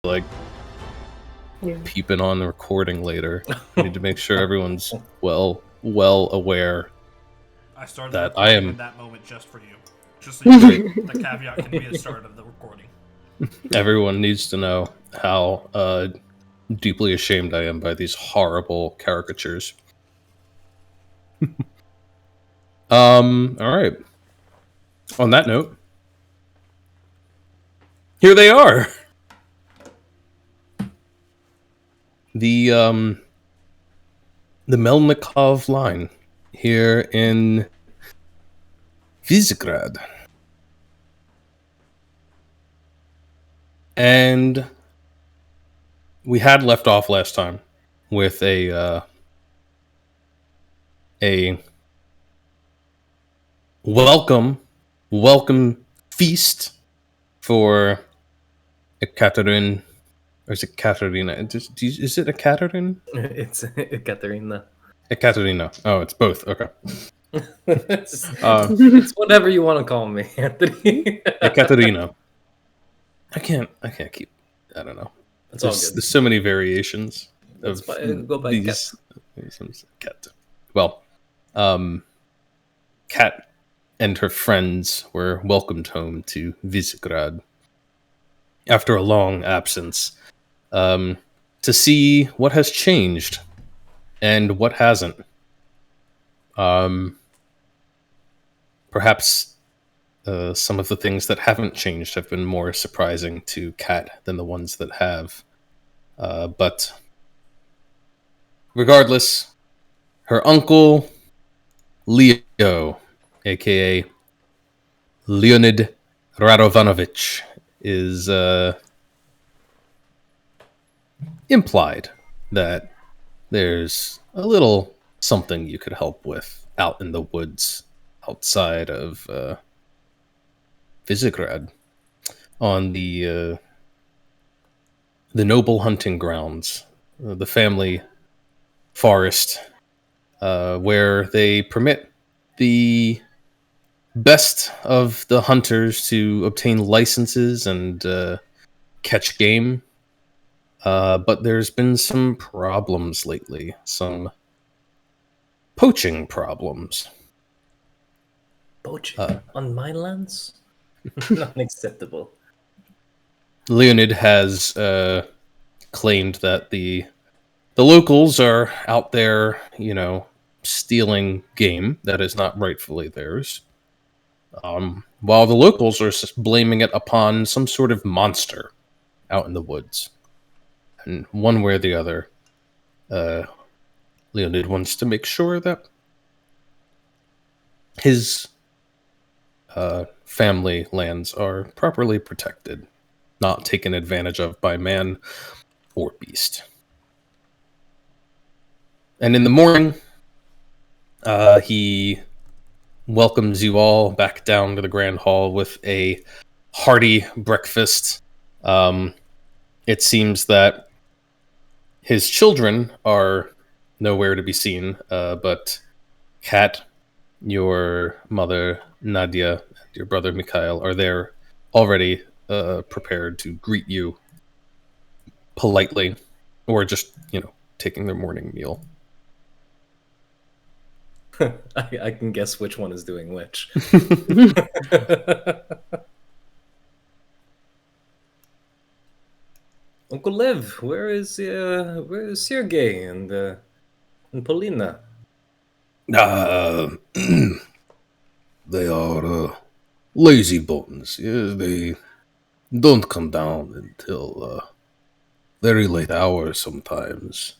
like peeping on the recording later. I need to make sure everyone's well aware. I started that the I recording am in that moment just for you. Just so you know, the caveat can be the start of the recording. Everyone needs to know how deeply ashamed I am by these horrible caricatures. All right. On that note, here they are. The Melnikov line here in Visegrad. And we had left off last time with a welcome feast for Ekaterin, or is it Katerina? Is it Ekaterin? It's Katerina. Ekaterina. Oh, it's both. Okay. It's whatever you want to call me, Anthony. Ekaterina. I can't keep. I don't know. It's all good. There's so many variations That's of fine. Go by these. Cat. Well, Kat and her friends were welcomed home to Visegrad after a long absence, to see what has changed and what hasn't. Perhaps some of the things that haven't changed have been more surprising to Kat than the ones that have. But regardless, her uncle, Leo, aka Leonid Radovanovich, is implied that there's a little something you could help with out in the woods outside of Visegrad, on the noble hunting grounds, the family forest, where they permit the best of the hunters to obtain licenses and catch game. But there's been some problems lately, some poaching problems. Poaching on my lands? Unacceptable. Leonid has claimed that the locals are out there, stealing game that is not rightfully theirs. While the locals are blaming it upon some sort of monster out in the woods. And one way or the other, Leonid wants to make sure that his family lands are properly protected, not taken advantage of by man or beast. And in the morning, he welcomes you all back down to the Grand Hall with a hearty breakfast. It seems that his children are nowhere to be seen, but Kat, your mother, Nadia, and your brother, Mikhail, are there already prepared to greet you politely, or just, taking their morning meal. I can guess which one is doing which. Uncle Lev, where is Sergey and Polina? They are lazy bones. Yeah, they don't come down until very late hours sometimes.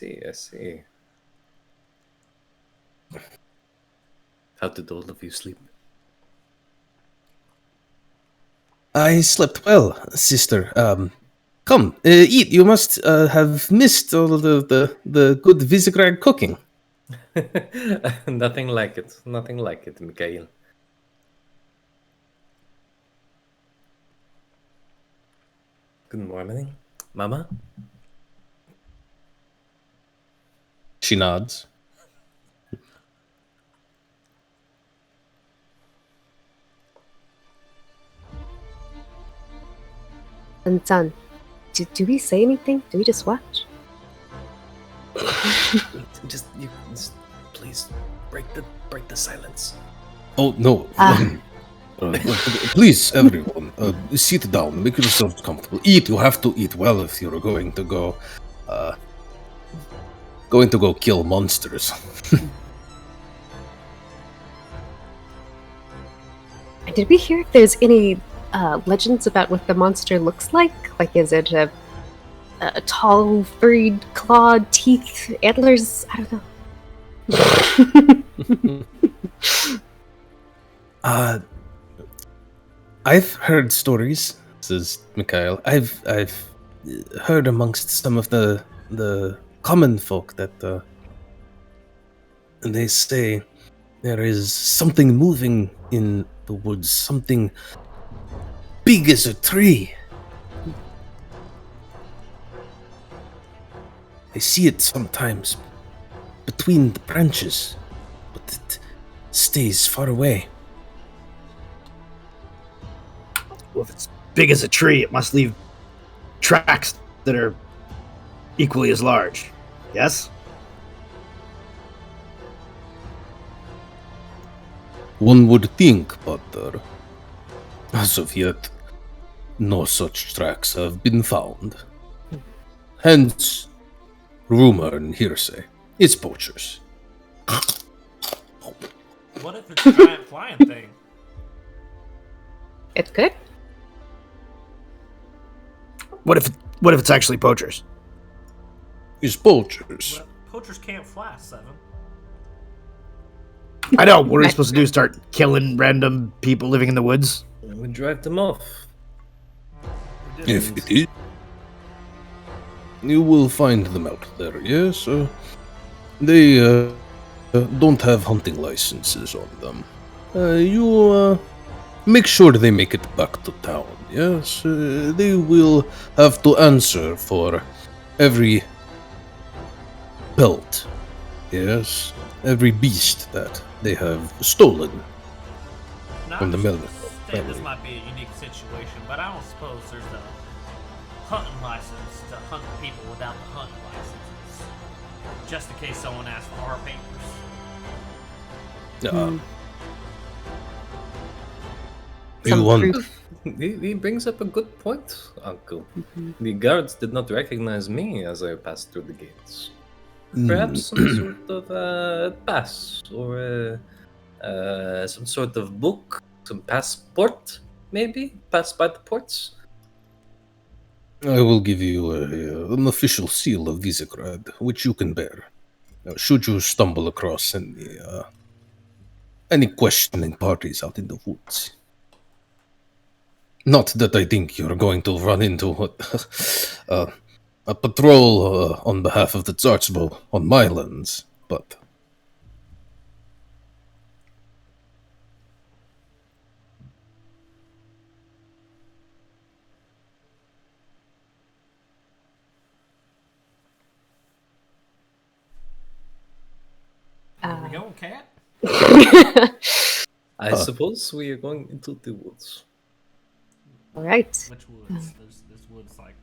I see. How did all of you sleep? I slept well, sister. Come, eat. You must have missed all of the good Visegrad cooking. Nothing like it. Nothing like it, Mikhail. Good morning, Mama. She nods. And son, do we say anything? Do we just watch? Just please break the silence. Oh no! Please, everyone, sit down. Make yourselves comfortable. Eat. You have to eat well if you're going to go kill monsters. Did we hear if there's any legends about what the monster looks like? Like, is it a tall, furried, clawed, teeth, antlers? I don't know. I've heard stories, says Mikhail. I've heard amongst some of the common folk that they say there is something moving in the woods, something big as a tree. I see it sometimes between the branches, but it stays far away. Well, if it's big as a tree, it must leave tracks that are equally as large. Yes? One would think, but as of yet, no such tracks have been found. Hence, rumor and hearsay. It's poachers. What if it's a giant flying thing? It's good. What if it's actually poachers? It's poachers. Well, poachers can't fly, Seven. I know. What are we supposed to do? Start killing random people living in the woods? We drive them off. If it is, you will find them out there, yes? They don't have hunting licenses on them. You make sure they make it back to town, yes? They will have to answer for every pelt, yes? Every beast that they have stolen Now, from the I melnikov understand this family. might be a unique situation, but I don't suppose there's a hunting license to hunt people without the hunting licenses. Just in case someone asks for our papers. You Some want... proof. He brings up a good point, Uncle. The guards did not recognize me as I passed through the gates. Perhaps some sort of pass or some sort of book, some passport, maybe pass by the ports. I will give you an official seal of Visegrad, which you can bear. Should you stumble across any questioning parties out in the woods. Not that I think you're going to run into a patrol on behalf of the Tsartsbo on my lands, but... Where we going, cat? I suppose we are going into the woods. All right. Which woods? There's woods like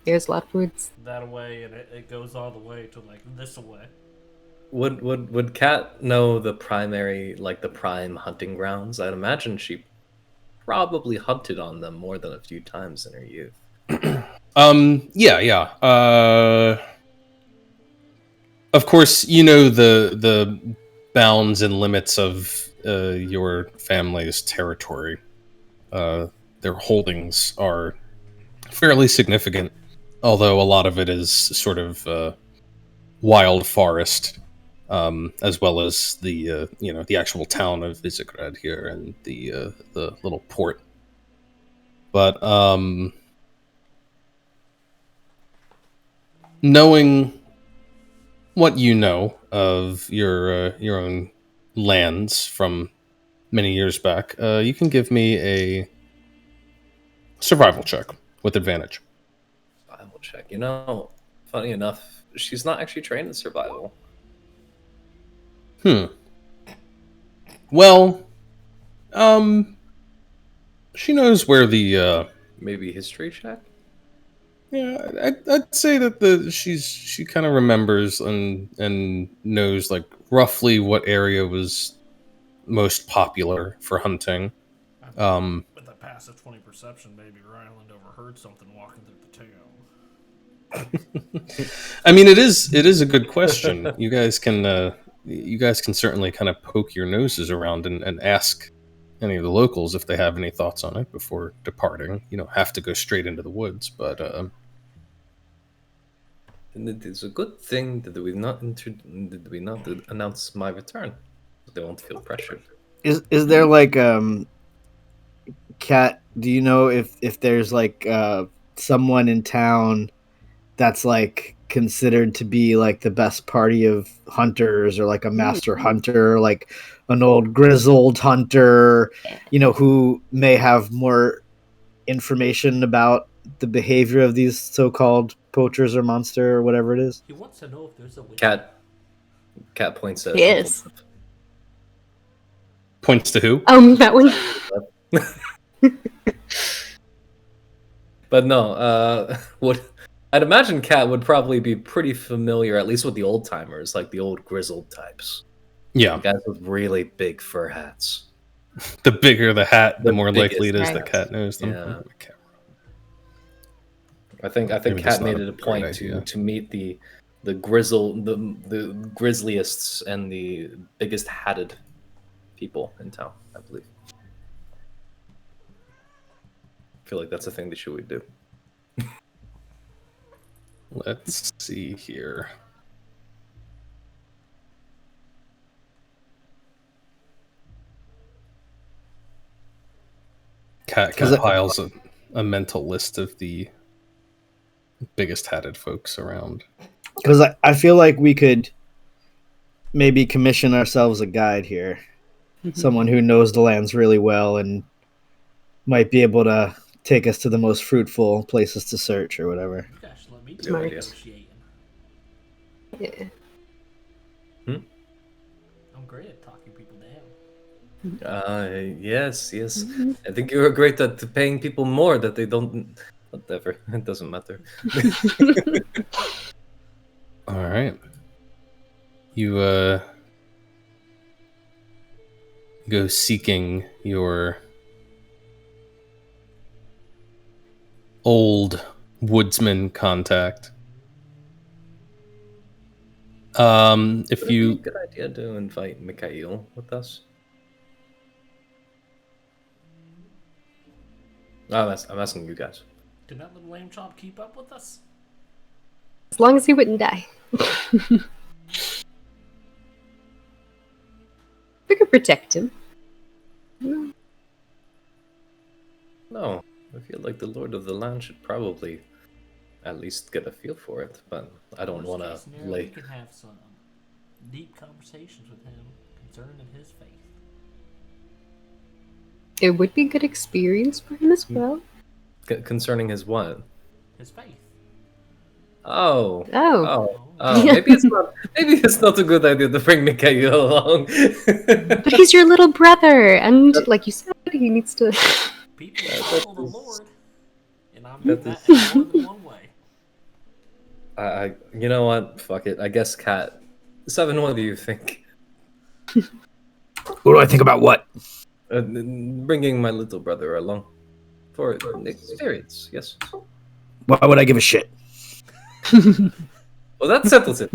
There's a lot of woods. that away, and it goes all the way to like this away. Would Kat know the prime hunting grounds? I'd imagine she probably hunted on them more than a few times in her youth. Yeah. Of course, you know the bounds and limits of your family's territory. Their holdings are fairly significant, although a lot of it is sort of wild forest, as well as the actual town of Visegrad here and the little port. But knowing what you know of your own lands from many years back, you can give me a survival check with advantage. Survival check. You know, funny enough, she's not actually trained in survival. Well, she knows where the Maybe history check? Yeah, I'd say that she kind of remembers and knows like roughly what area was most popular for hunting. With a passive 20 perception, maybe Ryland overheard something walking through the town. I mean, it is a good question. You guys can certainly kind of poke your noses around and ask any of the locals if they have any thoughts on it before departing. You don't have to go straight into the woods, but And it is a good thing that we not announce my return. So they won't feel pressured. Is there like Kat, do you know if there's like someone in town that's like considered to be like the best party of hunters, or like a master hunter, like an old grizzled hunter, who may have more information about the behavior of these so-called poachers or monster or whatever it is? He wants to know if there's a witch. Cat points at Yes. points to who? That one. But no, I'd imagine Cat would probably be pretty familiar, at least with the old timers, like the old grizzled types. Yeah, Guys with really big fur hats. the bigger the hat, the The more likely it is biggest that Cat knows them. Yeah. Okay. I think Maybe that's Cat not made a it a great point idea. to meet the grisliest and the biggest hatted people in town, I believe. I feel like that's a thing that she would do. Let's see here. Cat compiles a mental list of the biggest hatted folks around. Because I feel like we could maybe commission ourselves a guide here. Someone who knows the lands really well and might be able to take us to the most fruitful places to search or whatever. Gosh, let me do Smart. negotiating. Yeah. I'm great at talking people down. Yes. I think you're great at paying people more that they don't. Whatever, it doesn't matter. All right. You go seeking your old woodsman contact. If Would it be a you good idea to invite Mikhail with us? I'm asking you guys. Can that little lamb chop keep up with us? As long as he wouldn't die. We could protect him. No, I feel like the Lord of the Land should probably at least get a feel for it, but I don't want Worst to case scenario, lay. We can have some deep conversations with him concerning his faith. It would be a good experience for him as well. Concerning his what? His faith. Oh. Maybe it's not a good idea to bring Mikhail along. But he's your little brother, and like you said, he needs to. People Yeah, follow the that is- Lord, and I that mean that is- in more than one way. You know what? Fuck it. I guess Cat. Seven, what do you think? What do I think about what? Bringing my little brother along for an experience, yes. Why would I give a shit? Well, that settles it.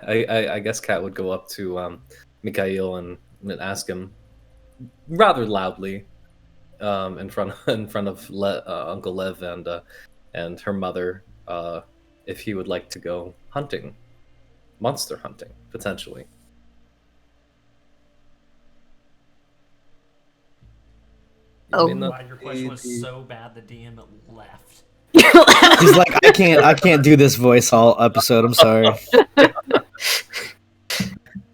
I guess Cat would go up to Mikhail and ask him rather loudly in front of Uncle Lev and her mother if he would like to go hunting, monster hunting potentially. Oh. May not Why your question was be- so bad the DM left. He's like, I can't do this voice all episode. I'm sorry.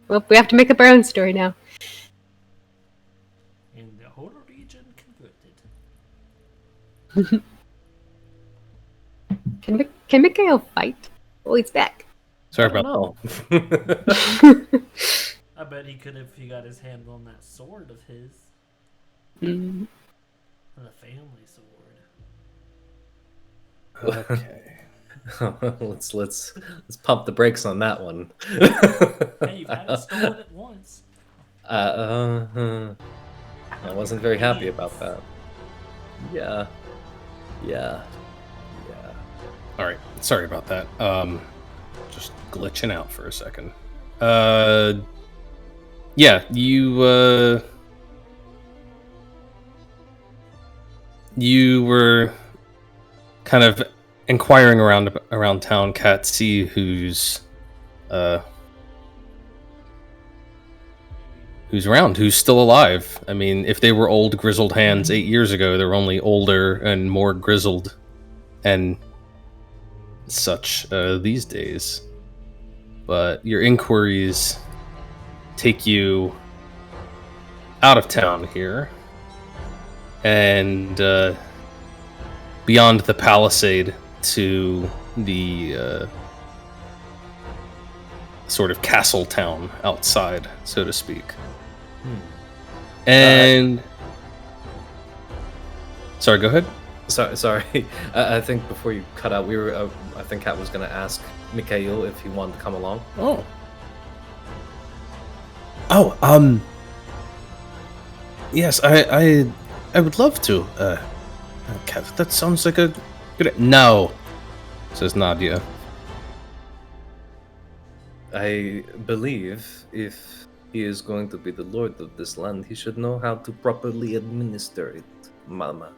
Well, we have to make up our own story now. In the whole region converted. Can Mikhail fight? Well, he's back. sorry I about don't know. I bet he could if he got his hand on that sword of his. Mm. The family sword. Okay. let's pump the brakes on that one. Hey, you've had it stolen at once. I wasn't very happy about that. Yeah. All right. Sorry about that. Just glitching out for a second. Yeah, you were kind of inquiring around town, Kat, see who's around, who's still alive. I mean, if they were old, grizzled hands 8 years ago, they're only older and more grizzled and such these days. But your inquiries take you out of town here and beyond the palisade to the sort of castle town outside, so to speak. And sorry, go ahead. Sorry. I think before you cut out, I think Kat was going to ask Mikhail if he wanted to come along. Yes, I would love to. Kat, that sounds like a good. No, says Nadia. I believe if he is going to be the lord of this land, he should know how to properly administer it, Mama.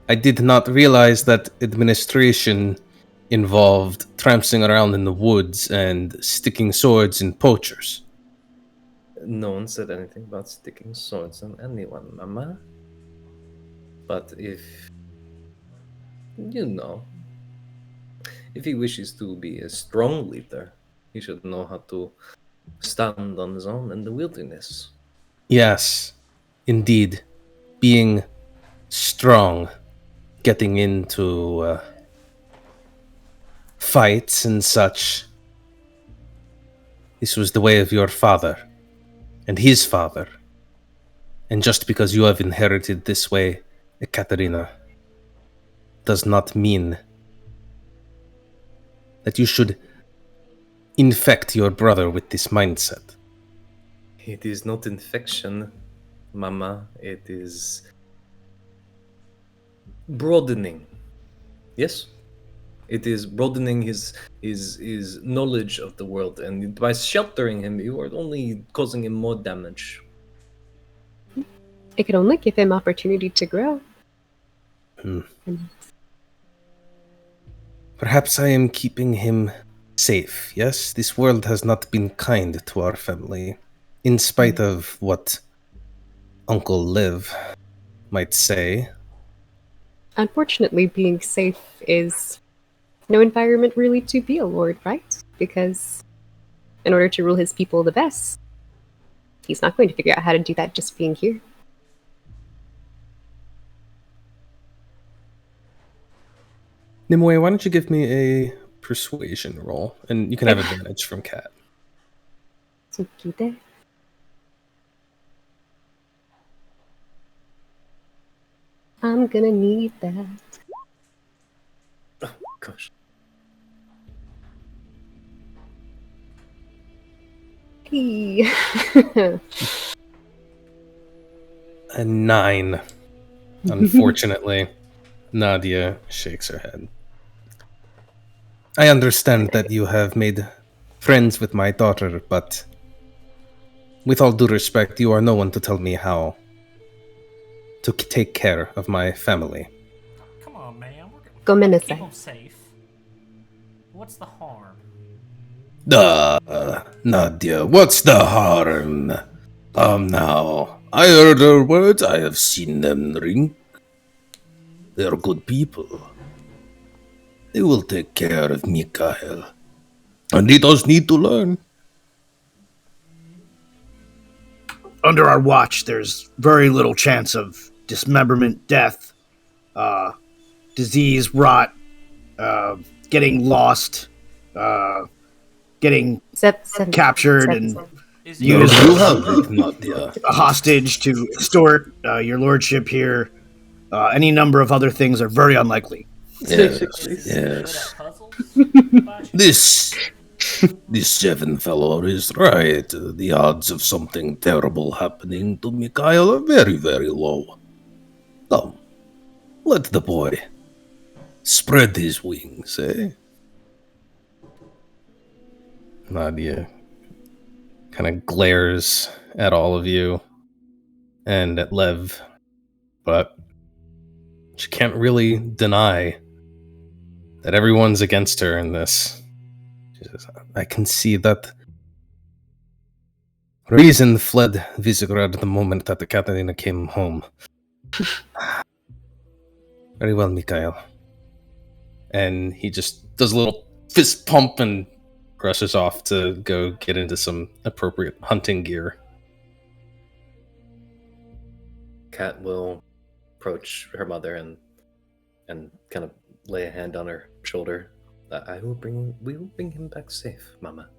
I did not realize that administration involved tramping around in the woods and sticking swords in poachers. No one said anything about sticking swords on anyone, Mama. But if he wishes to be a strong leader, he should know how to stand on his own in the wilderness. Yes, indeed. Being strong, getting into fights and such. This was the way of your father and his father. And just because you have inherited this way, Ekaterina, does not mean that you should infect your brother with this mindset. It is not infection, Mama. It is broadening. Yes? It is broadening his knowledge of the world, and by sheltering him, you are only causing him more damage. It could only give him opportunity to grow. Perhaps I am keeping him safe, yes? This world has not been kind to our family, in spite of what Uncle Liv might say. Unfortunately, being safe is no environment really to be a lord, right? Because in order to rule his people the best, he's not going to figure out how to do that just being here. Nimue, why don't you give me a persuasion roll? And you can have advantage from Kat. Tsukide. I'm gonna need that. Oh, gosh. Hey. A 9. Unfortunately, Nadia shakes her head. I understand that you have made friends with my daughter, but with all due respect, you are no one to tell me how to take care of my family. Come on, man. We're gonna Go keep Menasai. them safe. What's the harm? Nadia, what's the harm? Now, I heard her words, I have seen them drink. They're good people. They will take care of Mikhail. And he does need to learn. Under our watch, there's very little chance of dismemberment, death, disease, rot, getting lost, getting captured, and Is You he- You have it, Nadia. a hostage to extort your lordship here. Any number of other things are very unlikely. Yes, Good yes. at puzzles? This seven fellow is right. The odds of something terrible happening to Mikhail are very, very low. Come, let the boy spread his wings, eh? Nadia kind of glares at all of you and at Lev, but she can't really deny that everyone's against her in this. She says, I can see that reason fled Visegrad the moment that the Katarina came home. Very well, Mikhail. And he just does a little fist pump and rushes off to go get into some appropriate hunting gear. Kat will approach her mother and kind of lay a hand on her shoulder. We will bring him back safe, Mama.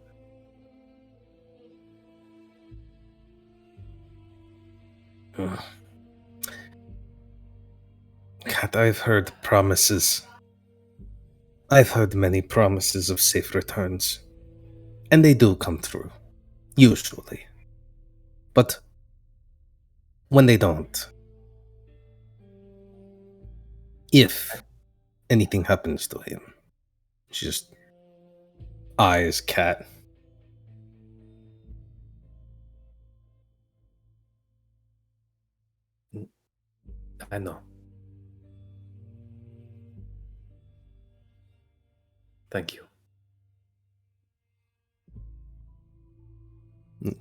Kat, I've heard promises. I've heard many promises of safe returns. And they do come true. Usually. But when they don't, if anything happens to him, she just eyes Kat. I know. Thank you.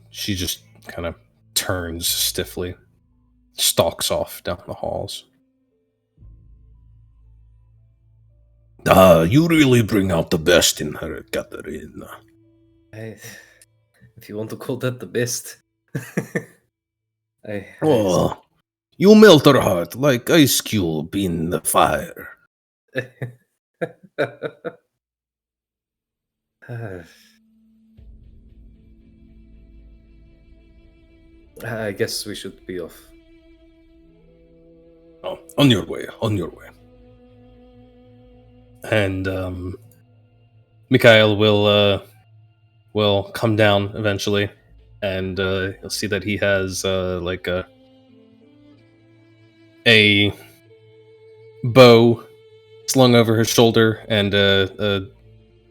She just kind of turns stiffly, stalks off down the halls. You really bring out the best in her, Katerina. If you want to call that the best. Oh, you melt her heart like ice cube in the fire. I guess we should be off. Oh, on your way, on your way. And Mikhail will come down eventually, and you'll see that he has like a bow slung over his shoulder and a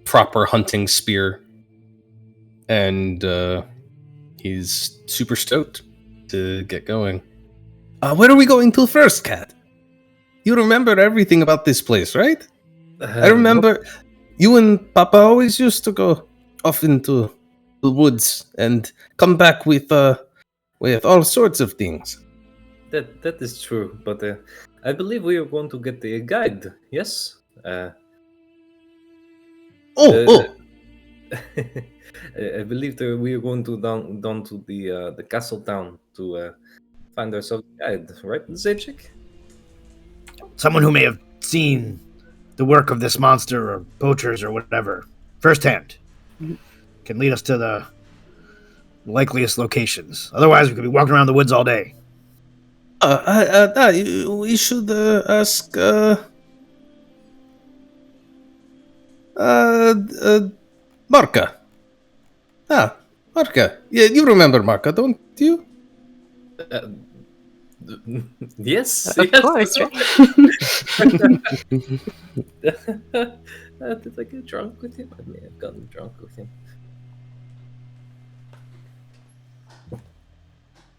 proper hunting spear, and he's super stoked to get going. Where are we going to first, Kat? You remember everything about this place, right? I remember you and Papa always used to go off into the woods and come back with all sorts of things. That is true, but I believe we are going to get a guide. Yes. Oh, I believe that we are going to down to the castle town to find ourselves a guide, right, Zajik? Someone who may have seen the work of this monster or poachers or whatever firsthand can lead us to the likeliest locations. Otherwise, we could be walking around the woods all day. We should ask Marka. Marka. Yeah, you remember Marka, don't you? Yes, Of course, right? Did I get drunk with him? I may have gotten drunk with him.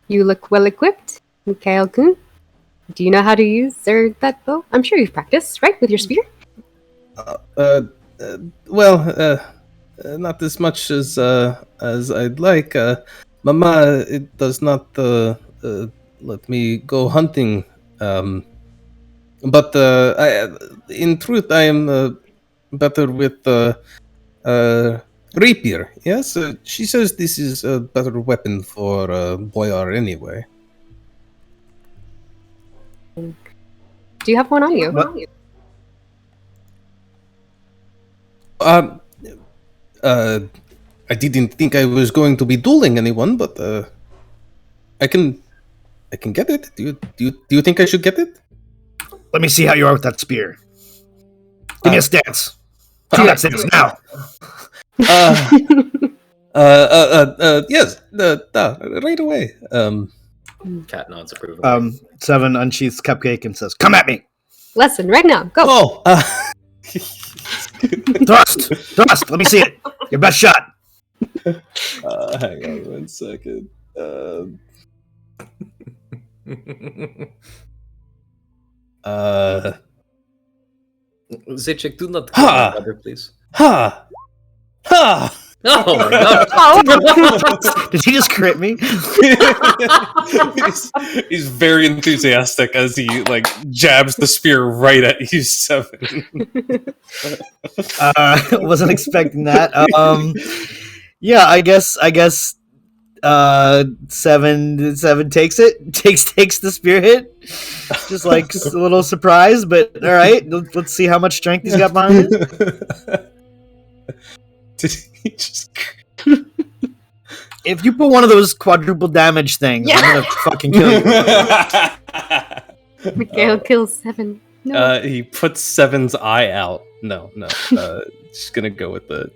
You look well equipped, Mikhail-kun. Do you know how to use that bow? I'm sure you've practiced, right, with your spear? Not as much as I'd like. Mama, it does not let me go hunting. But in truth, I am better with rapier. Yes, she says this is a better weapon for boyar anyway. Do you have one on you? I didn't think I was going to be dueling anyone, but I can get it. Do you think I should get it? Let me see how you are with that spear. Give me a stance. Combat stance now. Yes, right away. Cat nods approval. Seven unsheaths cupcake and says, "Come at me! Lesson right now. Go. Oh, Thrust! Let me see it. Your best shot." hang on 1 second. Zychik, do not kill my brother, please. Ha! Ha! Oh my god! Oh. Did he just crit me? he's very enthusiastic as he like jabs the spear right at you, Seven. Wasn't expecting that. Yeah, I guess. Seven takes it. Takes the spear hit. Just like a little surprise, but all right. Let's see how much strength he's got behind it. Did he just? If you put one of those quadruple damage things, Yeah. I'm gonna fucking kill you. Mikhail kills 7. No. He puts Seven's eye out. No. Just gonna go with the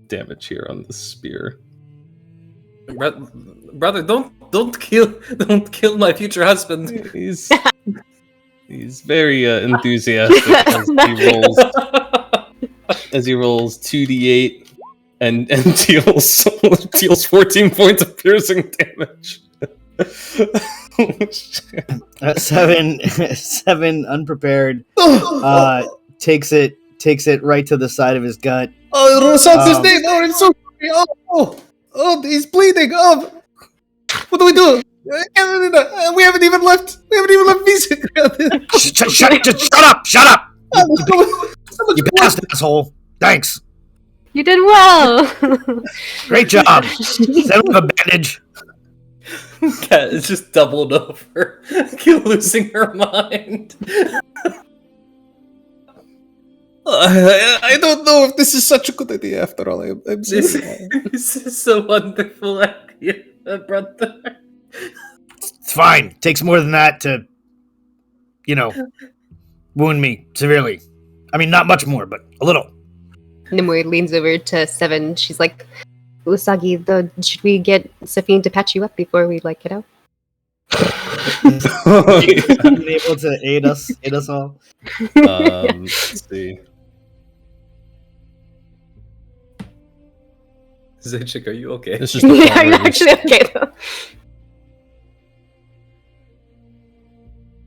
damage here on the spear. Brother, don't kill my future husband. He's very enthusiastic as he rolls 2d8 and deals 14 points of piercing damage. Seven unprepared. Takes it right to the side of his gut. Oh, Rusalk's name! Oh, I'm so sorry! Oh, he's bleeding! Oh, what do we do? We haven't even left Visegrad. Shut up! You passed, asshole. Thanks. You did well. Great job. Set up a bandage. Cat is just doubled over, losing her mind. I don't know if this is such a good idea after all. I'm This, sorry. this is so wonderful idea, brother. It's fine. Takes more than that to, wound me severely. I mean, not much more, but a little. Nimue leans over to 7. She's like, Usagi, should we get Safine to patch you up before we get out? Being able to aid us all. Let's see. Zychik, are you okay? This is the Yeah, part you're where actually okay though.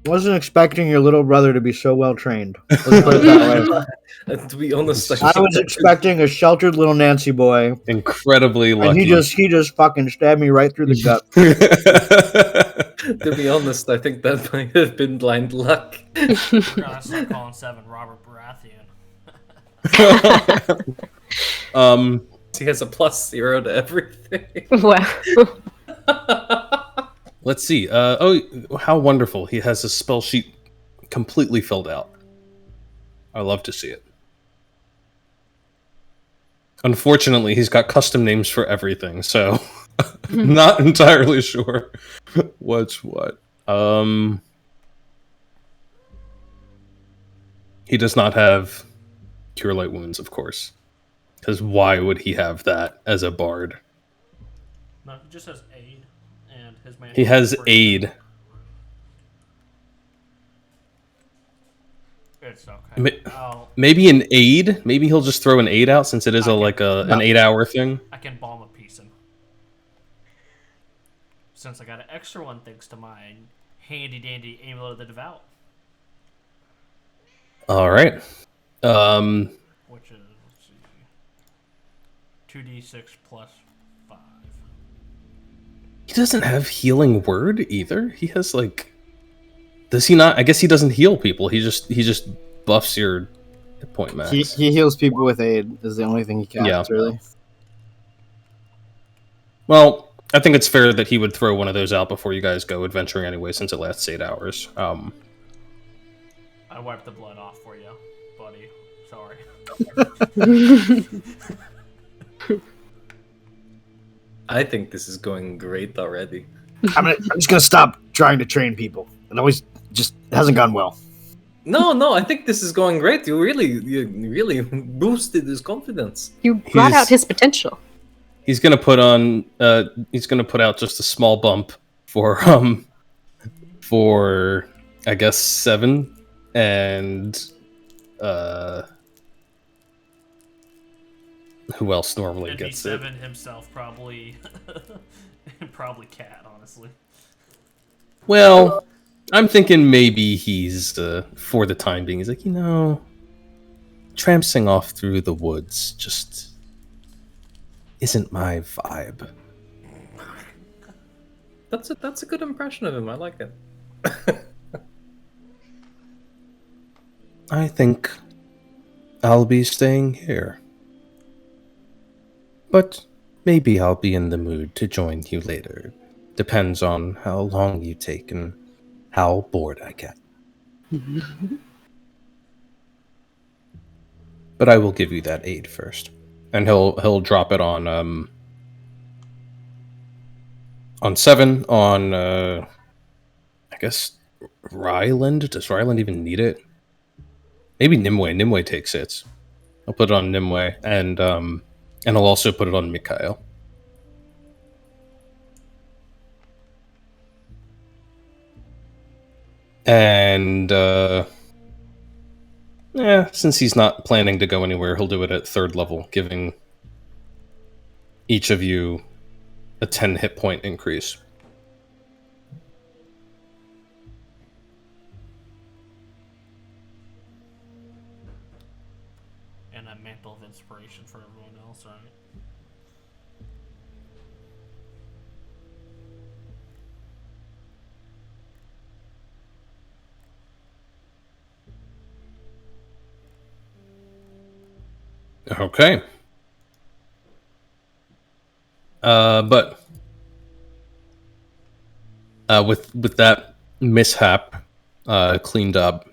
Wasn't expecting your little brother to be so well trained. Let's put it that way. And to be honest, I was expecting a sheltered little Nancy boy, incredibly and lucky. he just fucking stabbed me right through the gut. to be honest, I think that might have been blind luck. We're gonna start calling 7 Robert Baratheon. He has a +0 to everything. Wow. Let's see. Oh, how wonderful! He has his spell sheet completely filled out. I love to see it. Unfortunately, he's got custom names for everything, so not entirely sure what's what. He does not have Cure Light Wounds, of course, because why would he have that as a bard? No, he just has aid, and his man. He has aid. It's okay. Maybe an aid. Maybe he'll just throw an aid out since it is an 8-hour thing. I can bomb a piece him. Since I got an extra one thanks to my handy dandy Amulet of the Devout. All right. Which is, let's see, 2d6 plus 5. He doesn't have healing word either. He has does he not? I guess he doesn't heal people. He just buffs your hit point max. He heals people with aid is the only thing he casts, really. Well, I think it's fair that he would throw one of those out before you guys go adventuring anyway, since it lasts 8 hours. I wiped the blood off for you, buddy. Sorry. I think this is going great already. I'm just gonna stop trying to train people. It always just hasn't gone well. No, I think this is going great. You really boosted his confidence. You brought He's- out his potential. He's gonna put on. He's gonna put out just a small bump for I guess 7 and who else normally It'd be gets it? 7 himself, probably. Probably Cat, honestly. Well, I'm thinking maybe he's for the time being. He's like, trampsing off through the woods just isn't my vibe. That's a good impression of him. I like it. I think I'll be staying here. But maybe I'll be in the mood to join you later. Depends on how long you take and how bored I get. But I will give you that aid first. And he'll drop it on 7 on I guess Ryland. Does Ryland even need it? Maybe Nimue. Nimue takes it. I'll put it on Nimue, and I'll also put it on Mikhail. And since he's not planning to go anywhere, he'll do it at 3rd level, giving each of you a 10 hit point increase. And a mantle of inspiration for everyone else, right? Okay. But with that mishap cleaned up,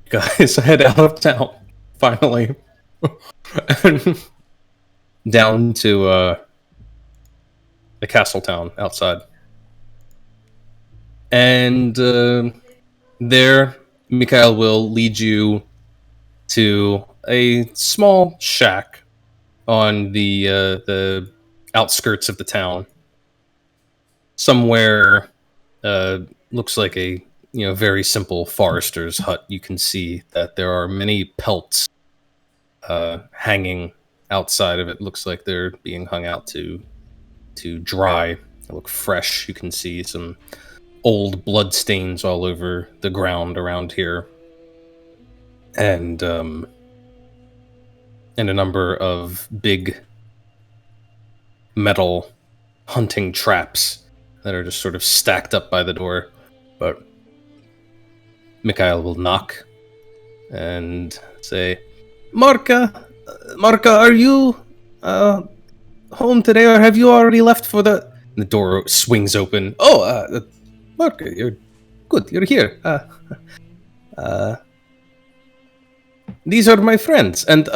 guys head out of town finally, and down to the castle town outside, and there Mikhail will lead you to a small shack on the outskirts of the town. Somewhere looks like a very simple forester's hut. You can see that there are many pelts hanging outside of it. Looks like they're being hung out to dry. They look fresh. You can see some old blood stains all over the ground around here, and a number of big metal hunting traps that are just sort of stacked up by the door. But Mikhail will knock and say, Marka, are you home today, or have you already left for the... The door swings open. Oh, Marka, you're good. You're here. These are my friends, and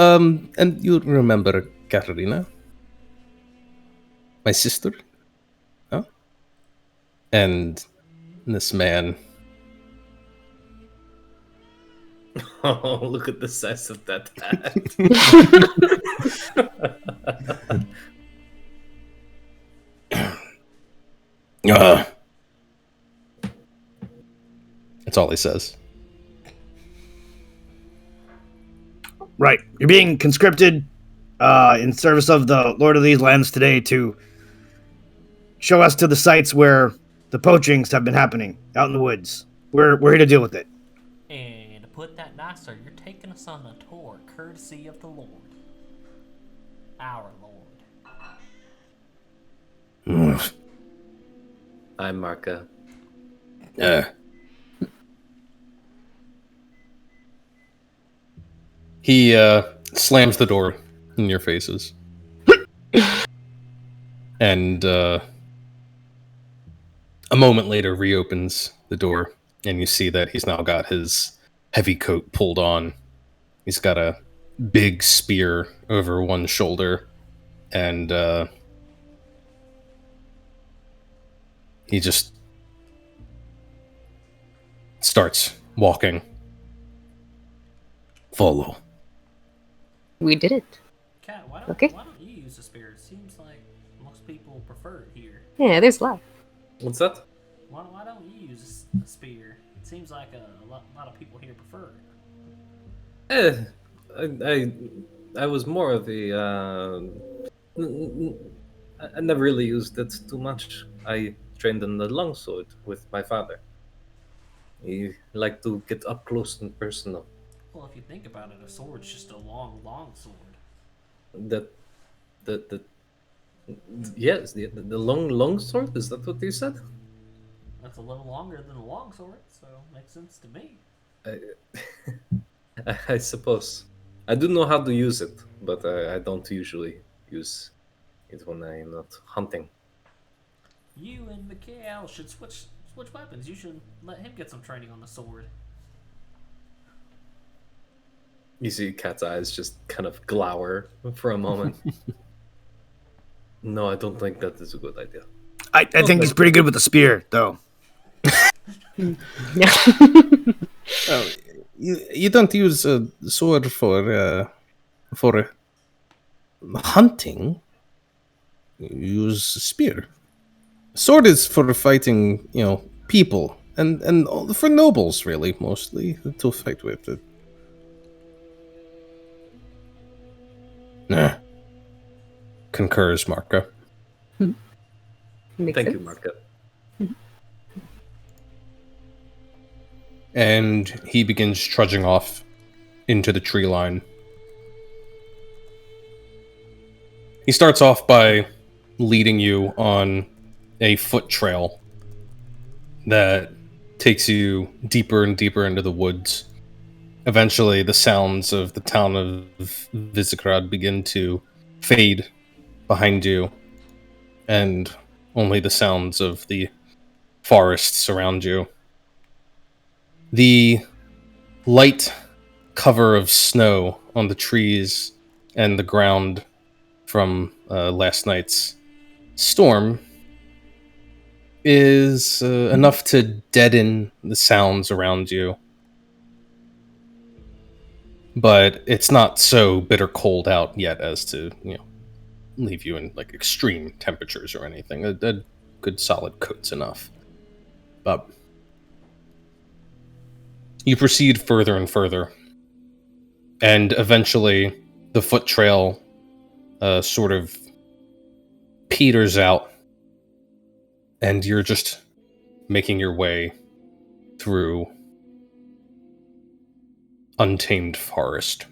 you remember Katerina, my sister, huh? And this man. Oh, look at the size of that hat. That's all he says. Right. You're being conscripted in service of the Lord of these lands today to show us to the sites where the poachings have been happening out in the woods. We're here to deal with it. And to put that nicer, you're taking us on a tour courtesy of the Lord. Our Lord. I'm Marka. He slams the door in your faces. And a moment later reopens the door, and you see that he's now got his heavy coat pulled on. He's got a big spear over one shoulder, and he just starts walking. Follow. We did it. Cat, why Okay. don't you use a spear? It seems like most people prefer it here. Yeah, there's love. What's that? Why don't you use a spear? It seems like a lot of people here prefer it. I was more of a. I never really used it too much. I trained in the longsword with my father. He liked to get up close and personal. Well, if you think about it, a sword's just a long sword. The yes, the long sword. Is that what you said? That's a little longer than a long sword, so makes sense to me. I suppose. I do know how to use it, but I don't usually use it when I'm not hunting. You and Mikhail should switch weapons. You should let him get some training on the sword. You see Cat's eyes just kind of glower for a moment. No, I don't think that is a good idea. I think he's pretty good with the spear, though. Oh, you don't use a sword for hunting. You use a spear. Sword is for fighting, people and for nobles, really, mostly to fight with it. Nah. Concurs Marka. Makes Thank sense. you, Marka. And he begins trudging off into the tree line. He starts off by leading you on a foot trail that takes you deeper and deeper into the woods. Eventually, the sounds of the town of Visegrad begin to fade behind you, and only the sounds of the forests around you. The light cover of snow on the trees and the ground from last night's storm is enough to deaden the sounds around you. But it's not so bitter cold out yet as to, leave you in like extreme temperatures or anything. A good solid coat's enough. But you proceed further and further, and eventually the foot trail sort of peters out, and you're just making your way through untamed forest.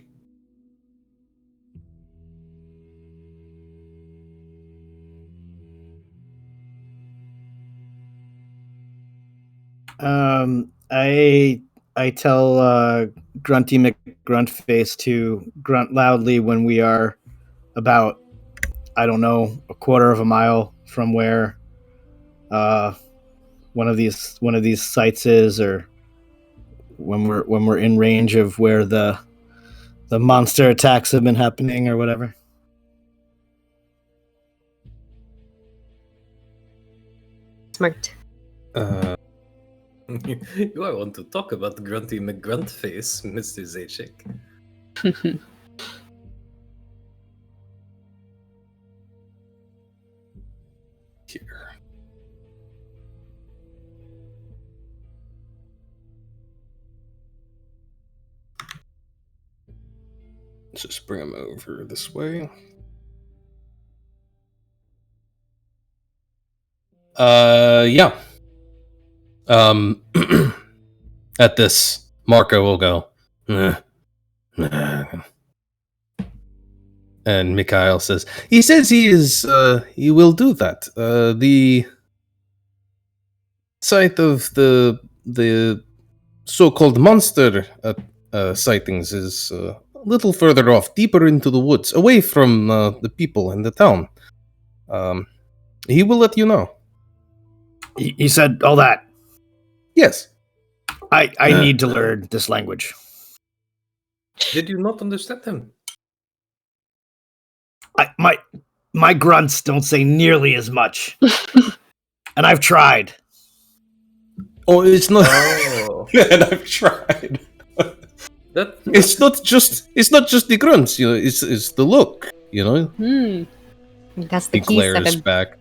I tell Grunty McGruntface to grunt loudly when we are about, I don't know, a quarter of a mile from where one of these sites is, or when we're in range of where the monster attacks have been happening or whatever. Smart. You are want to talk about Grunty McGruntface, Mr. Zacic. Here. Let's just bring him over this way. Yeah. At this, Marka will go, and Mikhail says, he says he will do that. The site of the so-called monster sightings is a little further off, deeper into the woods, away from the people in the town. He will let you know. He said all that. Yes. I need to learn this language. Did you not understand him? My grunts don't say nearly as much. And I've tried. Oh, it's not. Oh, And I've tried. It's not just the grunts. You know, it's the look. You know. That's the He key, glares Seven. back.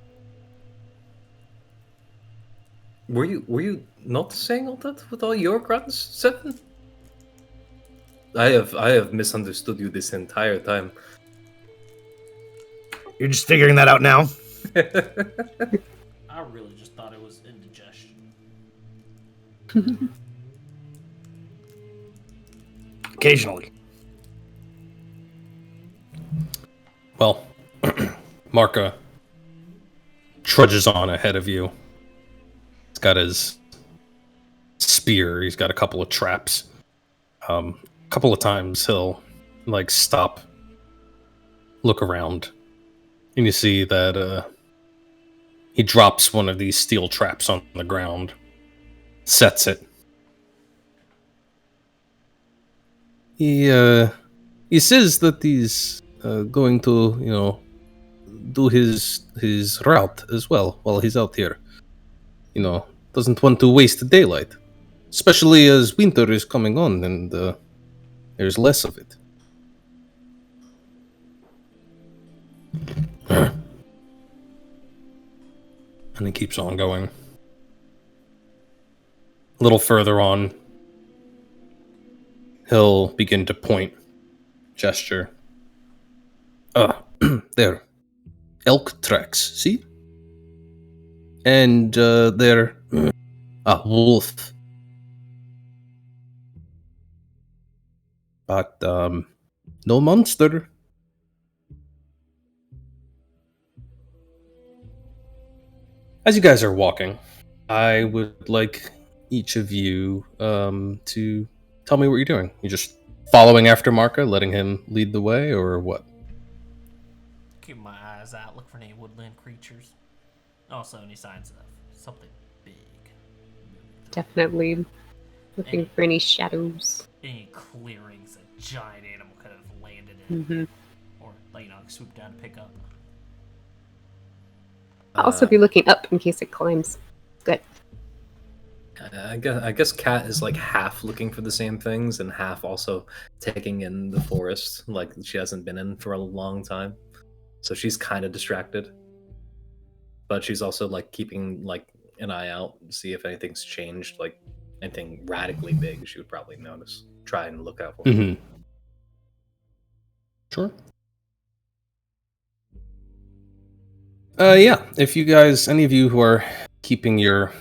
were you not saying all that with all your grunts, Seven? I have misunderstood you this entire time. You're just figuring that out now? I really just thought it was indigestion. Occasionally. Well, Marka trudges on ahead of you. He's got his spear. He's got a couple of traps. A couple of times he'll like stop, look around, and you see that he drops one of these steel traps on the ground, sets it. He says that he's going to, you know, do his route as well while he's out here. You know, doesn't want to waste daylight, especially as winter is coming on and there's less of it. And he keeps on going. A little further on, he'll begin to point, gesture. There, elk tracks. See, and there, a wolf. But no monster. As you guys are walking, I would like each of you to tell me what you're doing. You just following after Marka, letting him lead the way, or what? Keep my eyes out, look for any woodland creatures. Also, any signs of something big. Definitely looking for any shadows. Any clearings a giant animal could have landed in. Mm-hmm. Or, you know, swoop down to pick up. I'll also be looking up in case it climbs. Good. I guess Kat is like half looking for the same things and half also taking in the forest like she hasn't been in for a long time. So she's kind of distracted. But she's also like keeping like an eye out to see if anything's changed, like anything radically big she would probably notice. Try and look out for. Mm-hmm. Sure. Yeah, if you guys, any of you who are keeping your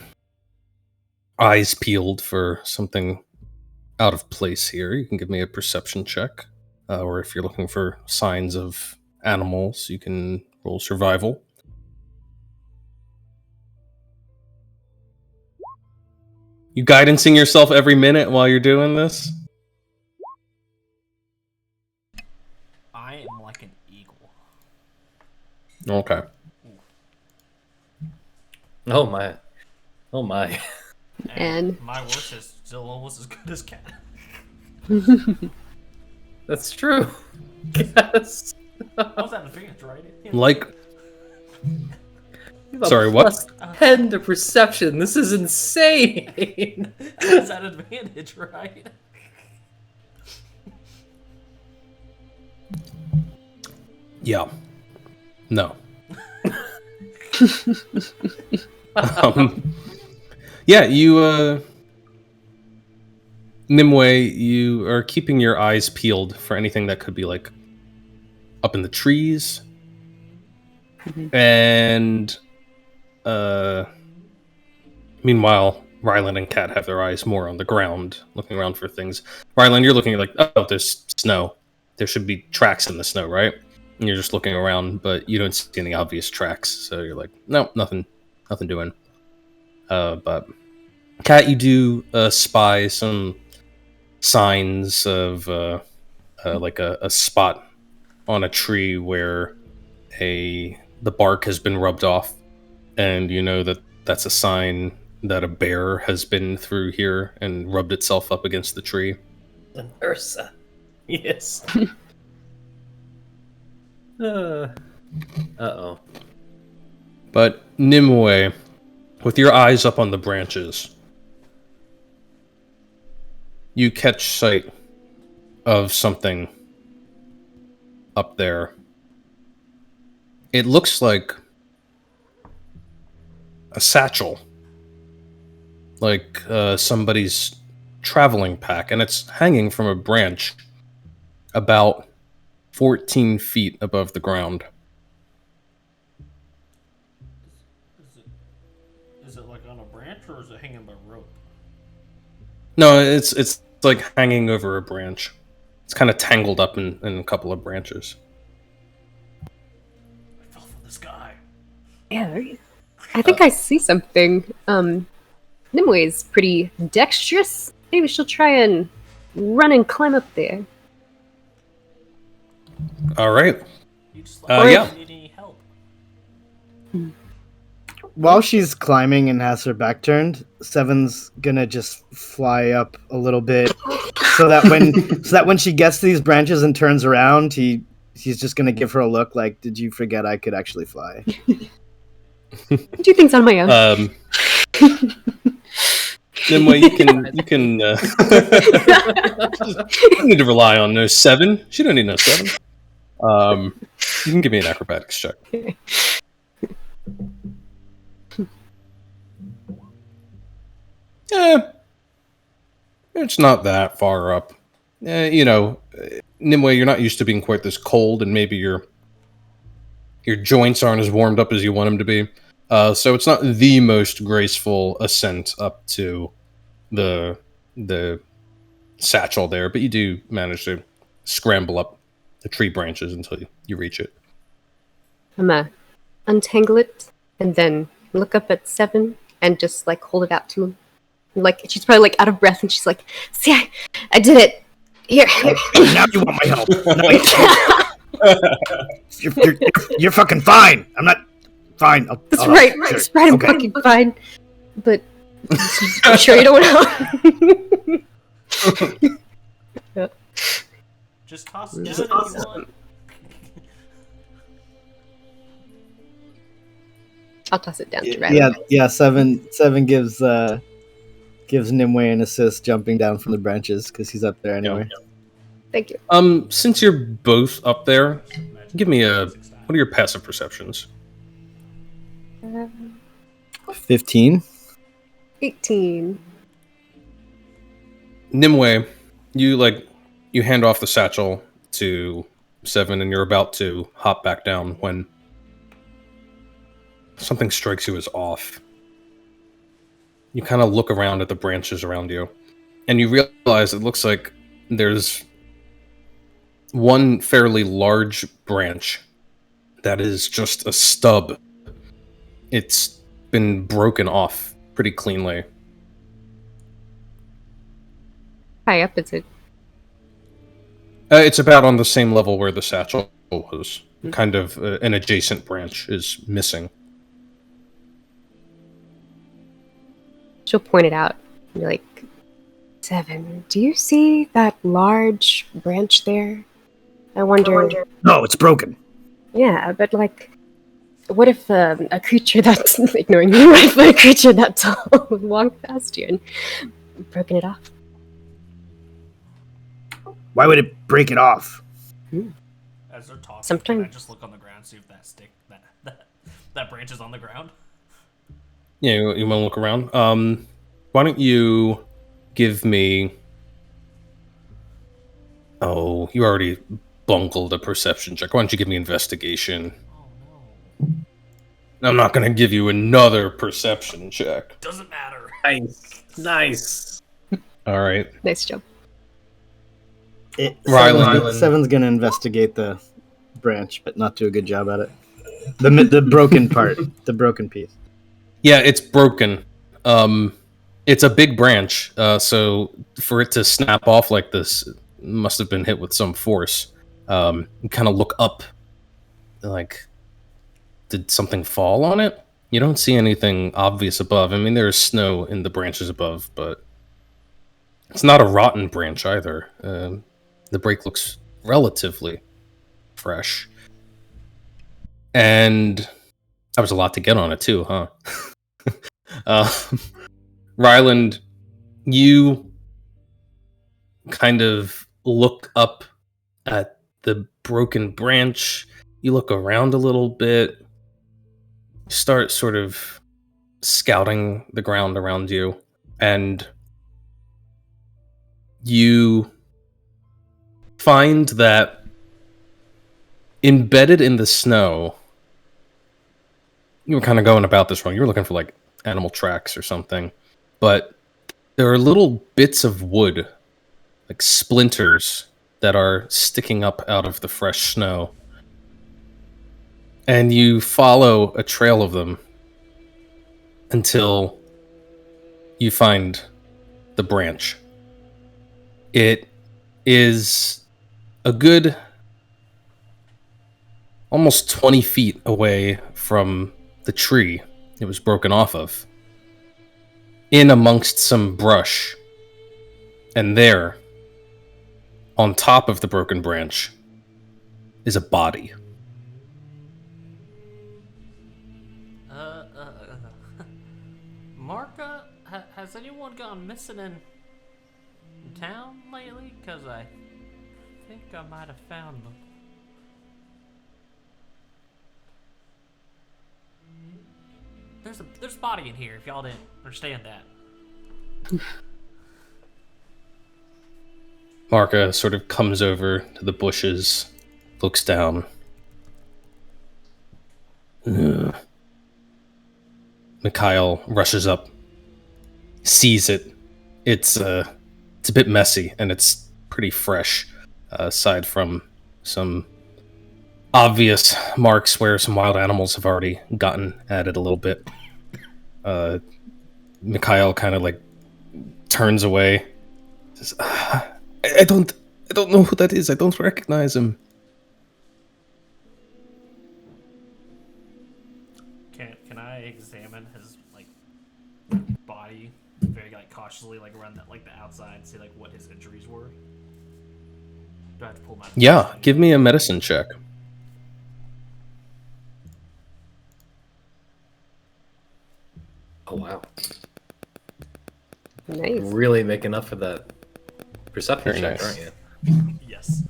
eyes peeled for something out of place here, you can give me a perception check. Or if you're looking for signs of animals, you can roll survival. You guidancing yourself every minute while you're doing this? I am like an eagle. Okay. Oh my. Oh my. And my worst is still almost as good as Cat. That's true. Yes. How's that advantage, right? Like, You have a sorry, what? plus 10 to perception. This is insane. How's that advantage, right? Yeah. No. Yeah, you, Nimue, you are keeping your eyes peeled for anything that could be, like, up in the trees. And, meanwhile, Ryland and Kat have their eyes more on the ground, looking around for things. Ryland, you're looking like, oh, there's snow. There should be tracks in the snow, right? And you're just looking around, but you don't see any obvious tracks. So you're like, no, nothing doing. But Kat, you do spy some signs of like a spot on a tree where the bark has been rubbed off, and you know that that's a sign that a bear has been through here and rubbed itself up against the tree. An Ursa. Yes. Uh-oh. But Nimue, with your eyes up on the branches, you catch sight of something up there. It looks like a satchel, like somebody's traveling pack, and it's hanging from a branch about 14 feet above the ground. Is it like on a branch or is it hanging by rope? No, it's like hanging over a branch. It's kind of tangled up in a couple of branches. I fell from the sky. Yeah, I think I see something. Nimue is pretty dexterous. Maybe she'll try and run and climb up there. All right. You just let yeah. need any help. While she's climbing and has her back turned, Seven's gonna just fly up a little bit, so that when she gets to these branches and turns around, he's just gonna give her a look like, "Did you forget I could actually fly?" Do things on my own. Nimue, you can you don't need to rely on no 7. She don't need no 7. You can give me an acrobatics check. It's not that far up. Nimue, you're not used to being quite this cold, and maybe your joints aren't as warmed up as you want them to be. So it's not the most graceful ascent up to the satchel there, but you do manage to scramble up the tree branches until you reach it. I'm gonna untangle it and then look up at 7 and just like hold it out to him. Like she's probably like out of breath and she's like, "See, I did it. Here." Now you want my help? No, you're fucking fine. I'm not fine. That's right. That's right. I'm Okay. fucking fine. But I'm sure you don't want to. Yeah. Just toss it down if you want. I'll toss it down to Ryland. Yeah. Seven gives Nimue an assist jumping down from the branches because he's up there anyway. Thank you. Since you're both up there, give me what are your passive perceptions? 15. 18. Nimue, you hand off the satchel to 7 and you're about to hop back down when something strikes you as off. You kind of look around at the branches around you and you realize it looks like there's one fairly large branch that is just a stub. It's been broken off pretty cleanly. High up is it? It's about on the same level where the satchel was. Kind of an adjacent branch is missing. She'll point it out. And be like, 7, do you see that large branch there? I wonder. No, it's broken. Yeah, but like, what if a creature that's ignoring me? What if a creature that tall walked past you and broken it off? Why would it break it off? As they're talking, Sometimes- can I just look on the ground and see if that branch is on the ground? Yeah, you want to look around? Why don't you give me... Oh, you already bungled a perception check. Why don't you give me investigation? Oh no. I'm not going to give you another perception check. Doesn't matter. Nice. All right. Nice job. Ryland. Seven's gonna investigate the branch, but not do a good job at it. The broken part, the broken piece. Yeah, it's broken. It's a big branch, so for it to snap off like this, it must have been hit with some force. You kind of look up, like, did something fall on it? You don't see anything obvious above. I mean, there's snow in the branches above, but it's not a rotten branch either. The break looks relatively fresh. And that was a lot to get on it too, huh? Ryland, you kind of look up at the broken branch. You look around a little bit. Start sort of scouting the ground around you, and you find that embedded in the snow, you were kind of going about this wrong. You were looking for like animal tracks or something, but there are little bits of wood, like splinters, that are sticking up out of the fresh snow. And you follow a trail of them until you find the branch. It is a good almost 20 feet away from the tree it was broken off of, in amongst some brush. And there, on top of the broken branch, is a body. Marka, has anyone gone missing in town lately? Because I think I might have found them. There's a body in here, if y'all didn't understand that. Marka sort of comes over to the bushes, looks down. Mikhail rushes up, sees it. It's a bit messy, and it's pretty fresh, aside from some obvious marks where some wild animals have already gotten at it a little bit. Mikhail kind of like turns away. Says, I don't know who that is. I don't recognize him. Can I examine his like body very like cautiously, like around that like the outside, and see like what his injuries were? Do I have to pull my? Yeah, give me a medicine check. Oh wow! Nice. Really making up for that perception Very check, nice. aren't you? Yes.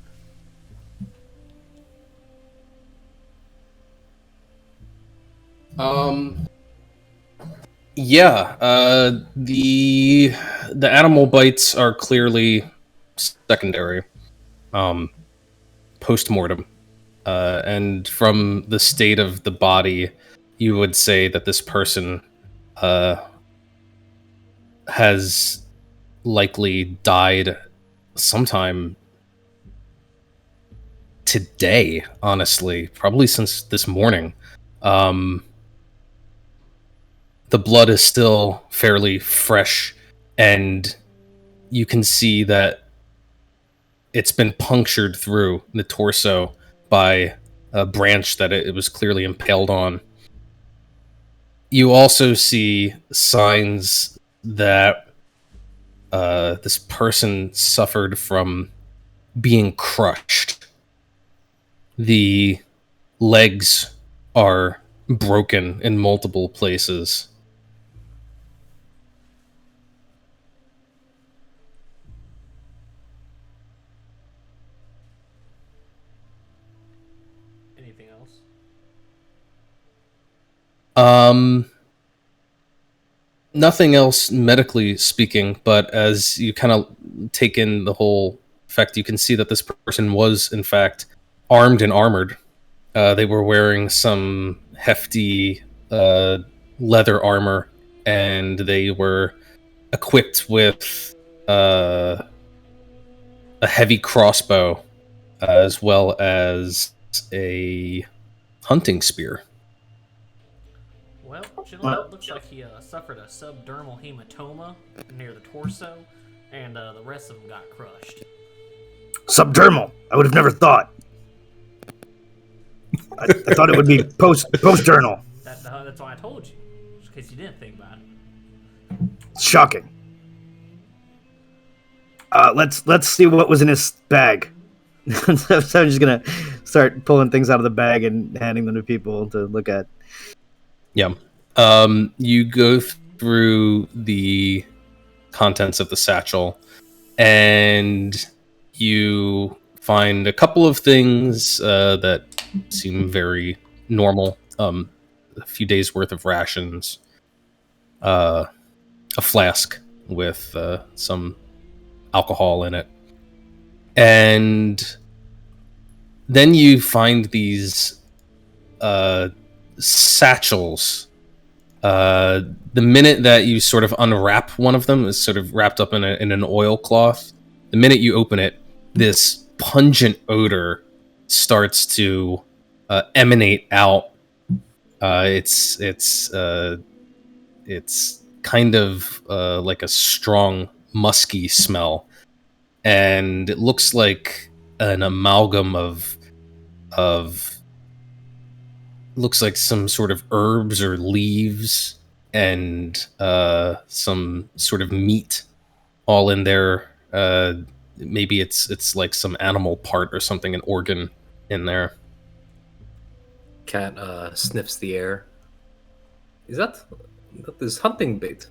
Yeah, the animal bites are clearly secondary, post-mortem, and from the state of the body, you would say that this person has likely died sometime today, honestly, probably since this morning. The blood is still fairly fresh, and you can see that it's been punctured through the torso by a branch that it was clearly impaled on. You also see signs that this person suffered from being crushed. The legs are broken in multiple places. Anything else? Nothing else medically speaking, but as you kind of take in the whole effect, you can see that this person was, in fact, armed and armored. They were wearing some hefty leather armor, and they were equipped with a heavy crossbow, as well as a hunting spear. Well, gentlemen, it looks like he suffered a subdermal hematoma near the torso, and the rest of them got crushed. Subdermal. I would have never thought. I thought it would be post-journal. That That's why I told you, just in case you didn't think about it. It's shocking. Let's see what was in his bag. So I'm just gonna start pulling things out of the bag and handing them to people to look at. Yeah. You go through the contents of the satchel, and you find a couple of things that seem very normal. A few days worth of rations, a flask with some alcohol in it, and then you find these satchels. The minute that you sort of unwrap one of them, is sort of wrapped up in an oilcloth. The minute you open it, this pungent odor starts to emanate out. It's kind of like a strong, musky smell, and it looks like an amalgam of looks like some sort of herbs or leaves and some sort of meat all in there. Maybe it's like some animal part or something, an organ in there. Cat sniffs the air. Is that is hunting bait?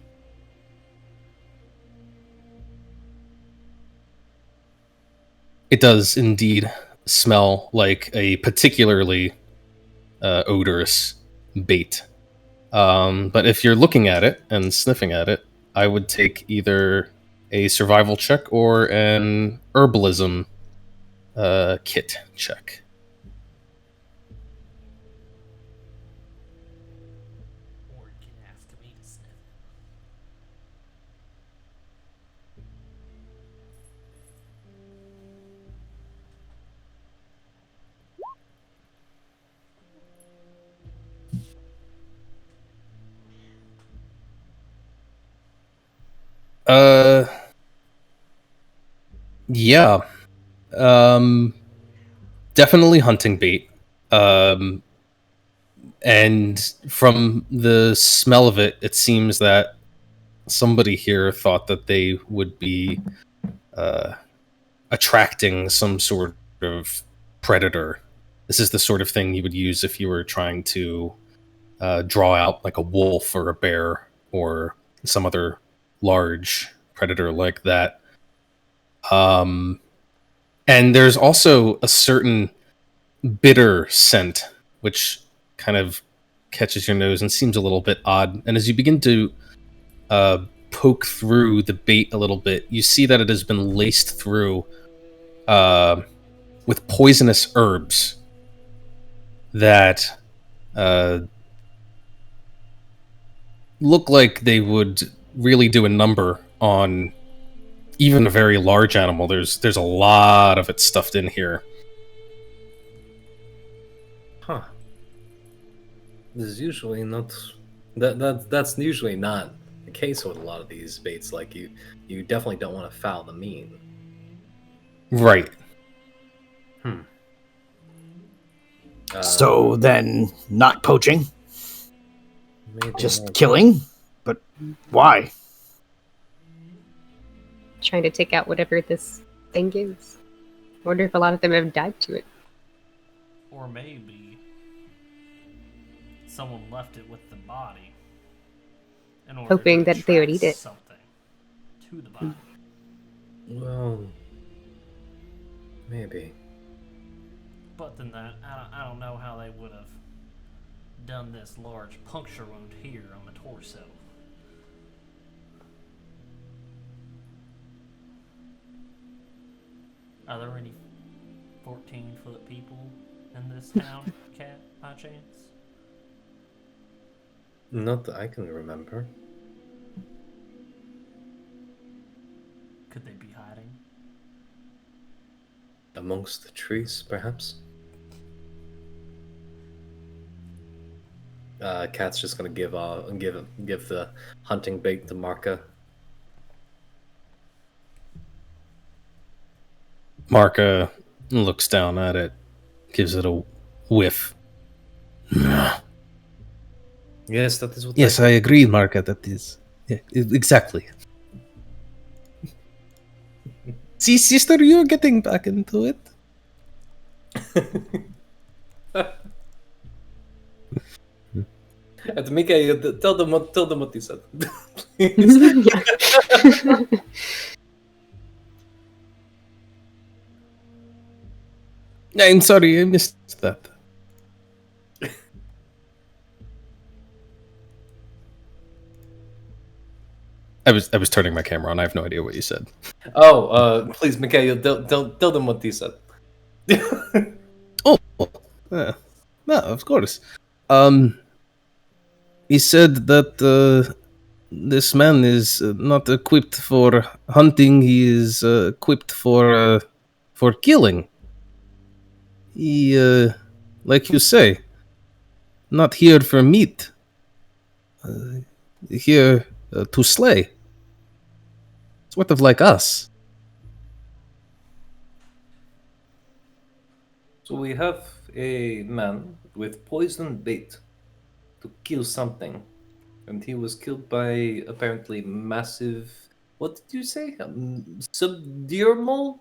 It does indeed smell like a particularly odorous bait. But if you're looking at it and sniffing at it, I would take either a survival check or an herbalism kit check. Or you can ask me to sniff it. Yeah. Definitely hunting bait. And from the smell of it, it seems that somebody here thought that they would be attracting some sort of predator. This is the sort of thing you would use if you were trying to draw out like a wolf or a bear or some other large predator like that. And there's also a certain bitter scent, which kind of catches your nose and seems a little bit odd. And as you begin to poke through the bait a little bit, you see that it has been laced through with poisonous herbs that look like they would really do a number on even a very large animal. There's a lot of it stuffed in here. Huh. This is usually not that's usually not the case with a lot of these baits. Like you definitely don't want to foul the mean. Right. So then, not poaching, Maybe just more- killing. But why? Trying to take out whatever this thing is. Wonder if a lot of them have died to it. Or maybe someone left it with the body in order Hoping to that they would attract eat it. something to the body. Well, maybe. But then that, I don't know how they would have done this large puncture wound here on the torso. Are there any 14-foot people in this town, Cat, by chance? Not that I can remember. Could they be hiding? Amongst the trees, perhaps? Cat's just gonna give the hunting bait to Marka. Marka looks down at it, gives it a whiff. Yes, that is what. Yes, I agree, Marka. That is exactly. See, sister, you're getting back into it. And Mikhail, tell them what you said. Please. Yeah. I'm sorry, I missed that. I was turning my camera on. I have no idea what you said. Please, Mikhail, tell them what you said. Oh, no, of course. He said that this man is not equipped for hunting. He is equipped for killing. He, like you say, not here for meat. Here to slay. Sort of like us. So we have a man with poison bait to kill something, and he was killed by apparently massive. What did you say? Subdermal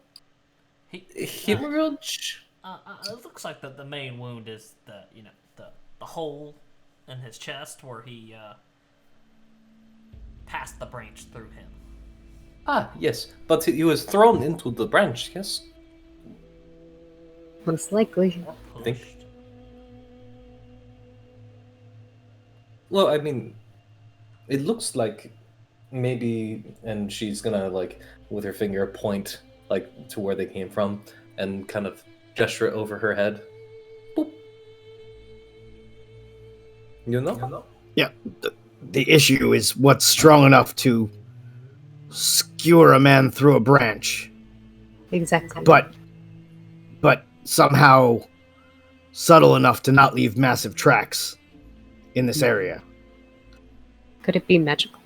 He, hemorrhage. it looks like the main wound is the hole in his chest where he passed the branch through him. Ah, yes, but he was thrown into the branch. Yes. Most likely. Or Think- pushed. Well, I mean, it looks like maybe, and she's gonna like with her finger point like to where they came from and kind of gesture it over her head. Boop. You know? Yeah. The issue is what's strong enough to skewer a man through a branch, Exactly. but somehow subtle enough to not leave massive tracks in this area. Could it be magical?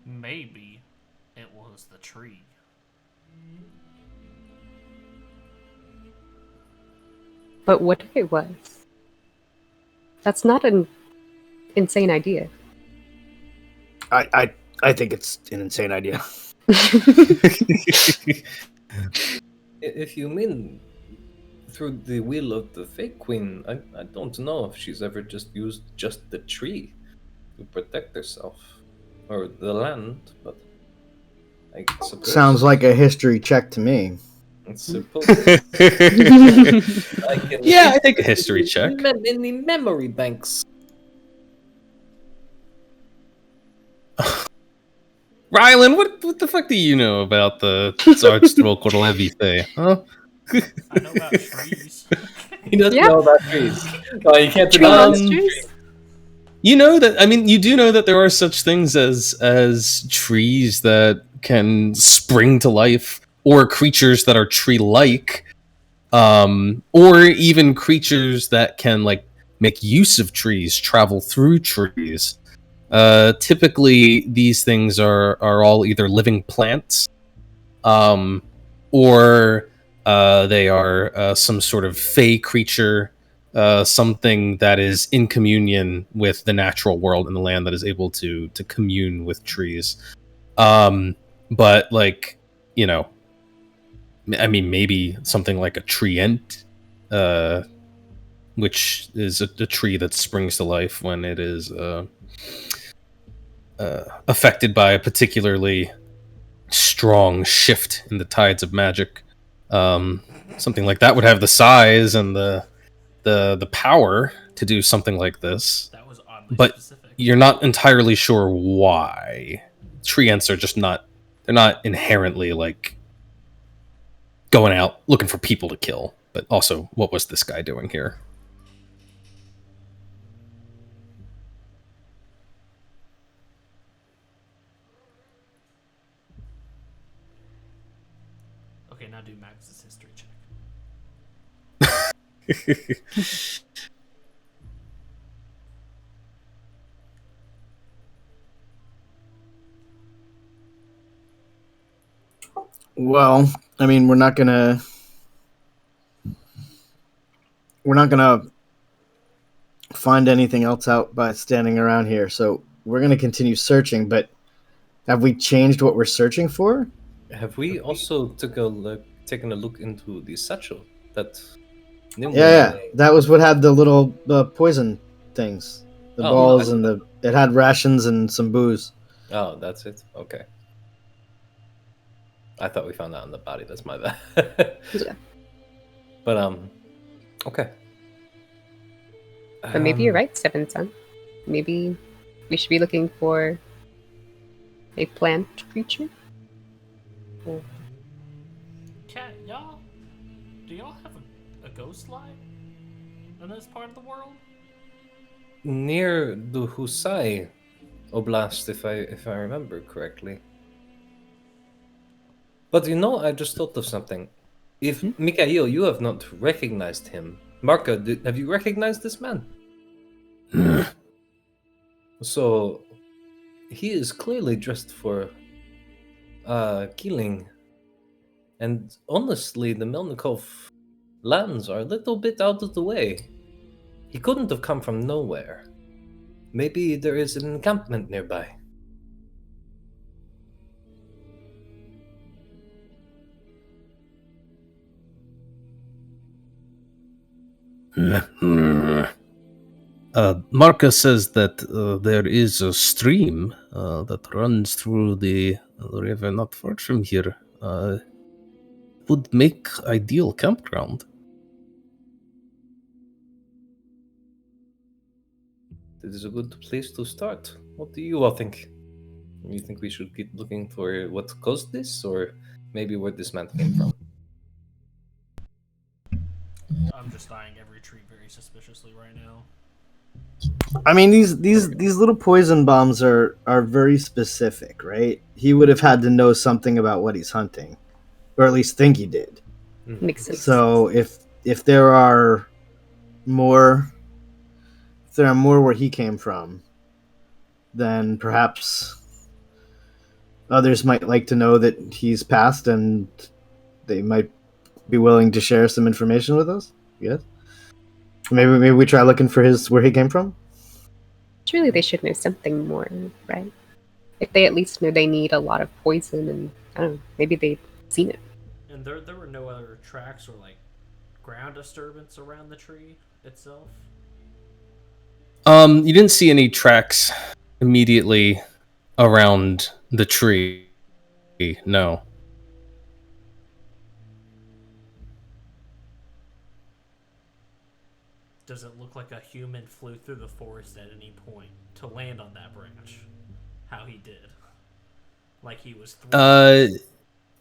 Maybe it was the tree. But what if it was? That's not an insane idea. I think it's an insane idea. If you mean through the will of the Fey Queen, I don't know if she's ever just used just the tree to protect herself or the land, but I suppose Sounds like a history check to me. I suppose Yeah, I think a history check. in the memory banks. Ryland, what the fuck do you know about the Tsarstvo Korlevi, huh? I know about trees. He doesn't Yeah. know about trees. No, you can't Tree deny monsters? You know that, I mean, you do know that there are such things as trees that can spring to life, or creatures that are tree-like, or even creatures that can like make use of trees, travel through trees. Typically, these things are all either living plants, or they are some sort of fey creature. Something that is in communion with the natural world and the land, that is able to commune with trees. But like, you know, I mean, maybe something like a treant, which is a tree that springs to life when it is affected by a particularly strong shift in the tides of magic. Something like that would have the size and the power to do something like this, That was oddly but specific. you're not entirely sure why. Treants are just not, they're not inherently like going out looking for people to kill. But also, what was this guy doing here? Okay, now do Max's history check. Well, I mean, we're not gonna find anything else out by standing around here. So we're going to continue searching, but have we changed what we're searching for? Have we also taken a look into the satchel? Yeah. That was what had the little poison things. The balls and it had rations and some booze. Oh, that's it? Okay. I thought we found that on the body. That's my bad. Yeah. But, okay. But maybe you're right, Seven Son. Maybe we should be looking for a plant creature. Cat, y'all? Do y'all have a ghost light in this part of the world? Near the Husai Oblast, if I remember correctly. But I just thought of something. If Mikhail, you have not recognized him, Marka, have you recognized this man? So, he is clearly dressed for killing. And honestly, the Melnikov lands are a little bit out of the way. He couldn't have come from nowhere. Maybe there is an encampment nearby. Marka says that there is a stream that runs through the river not far from here. Would make ideal campground. This is a good place to start. What do you all think? You think we should keep looking for what caused this, or maybe where this man came from? I'm just eyeing every tree very suspiciously right now. I mean, these little poison bombs are very specific, right? He would have had to know something about what he's hunting, or at least think he did. Makes sense. So if there are more where he came from, then perhaps others might like to know that he's passed, and they might be willing to share some information with us. Yes. Maybe we try looking for where he came from. Surely they should know something more, right? If they at least know they need a lot of poison, and I don't know, maybe they've seen it. And there were no other tracks or like ground disturbance around the tree itself. You didn't see any tracks immediately around the tree. No. Does it look like a human flew through the forest at any point to land on that branch? How he did? Like he was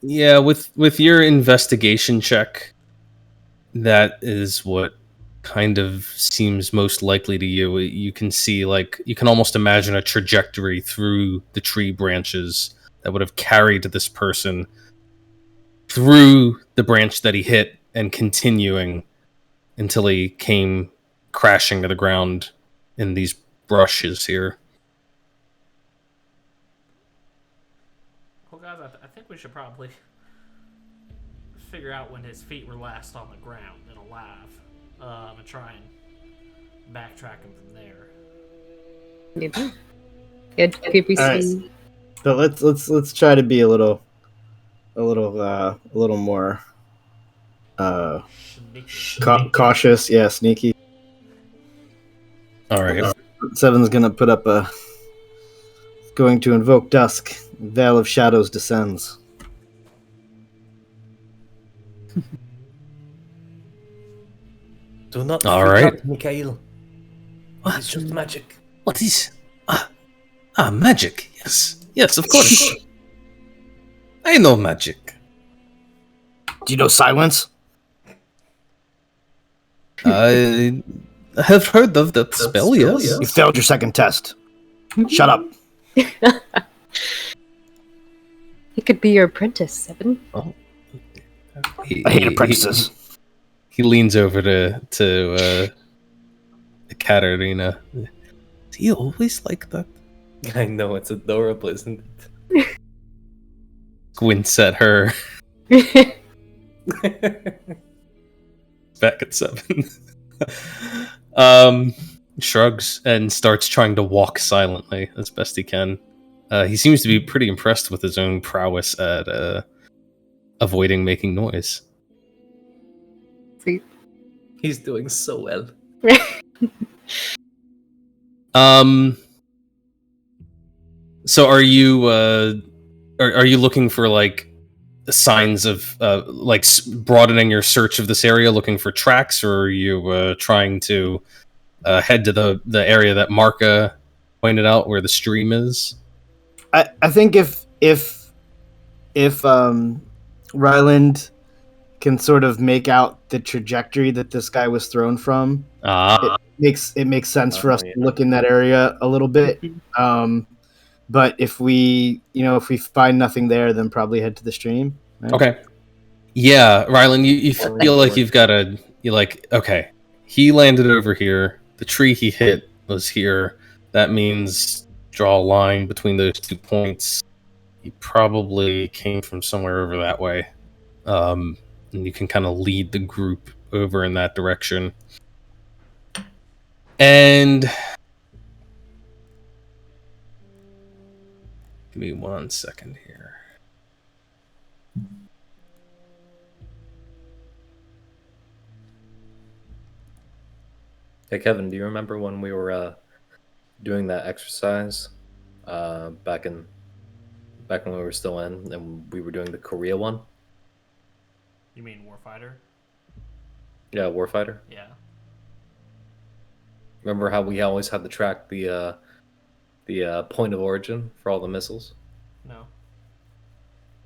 Yeah, with your investigation check, that is what kind of seems most likely to you. You can see, you can almost imagine a trajectory through the tree branches that would have carried this person through the branch that he hit and continuing until he came crashing to the ground in these brushes here. Well, guys, I think we should probably figure out when his feet were last on the ground and alive, and try and backtrack him from there. Maybe. Yeah, could we All see? right. So let's try to be a little more Sneaky. cautious. Yeah, sneaky. All right. Seven's gonna going to invoke dusk. Veil of shadows descends. Do not All freak right. out, Mikhail. What? It's just magic. What is? Magic. Yes, of course. I know magic. Do you know silence? I have heard of that spell, yes. You failed your second test. Shut up. He could be your apprentice, Seven. I hate apprentices. He leans over to Katerina. Is he always like that? I know, it's adorable, isn't it? Squints at her. Back at 7. shrugs and starts trying to walk silently as best he can. He seems to be pretty impressed with his own prowess at avoiding making noise. Sweet. He's doing so well. So are you are you looking for like signs of like broadening your search of this area, looking for tracks, or are you trying to head to the area that Marka pointed out where the stream is? I think if Ryland can sort of make out the trajectory that this guy was thrown from, it makes sense for us to look in that area a little bit. But if we find nothing there, then probably head to the stream. Right? Okay. Yeah, Ryland, you feel like you've got okay, he landed over here. The tree he hit was here. That means draw a line between those 2 points. He probably came from somewhere over that way. And you can kind of lead the group over in that direction. And give me 1 second here. Hey Kevin, do you remember when we were doing that exercise back when we were still in, and we were doing the Korea one? You mean Warfighter? Yeah, Warfighter. Yeah. Remember how we always had to track the point of origin for all the missiles? No.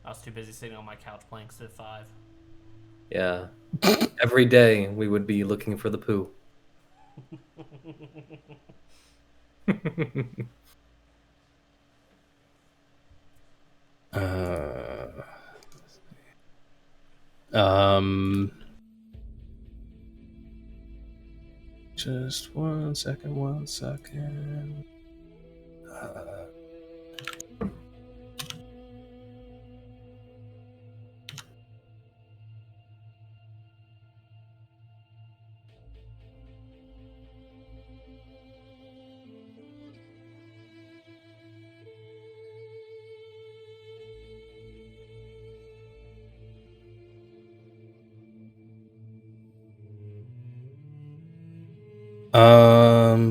I was too busy sitting on my couch playing Civ 5. Yeah. Every day we would be looking for the poo. Just 1 second, 1 second.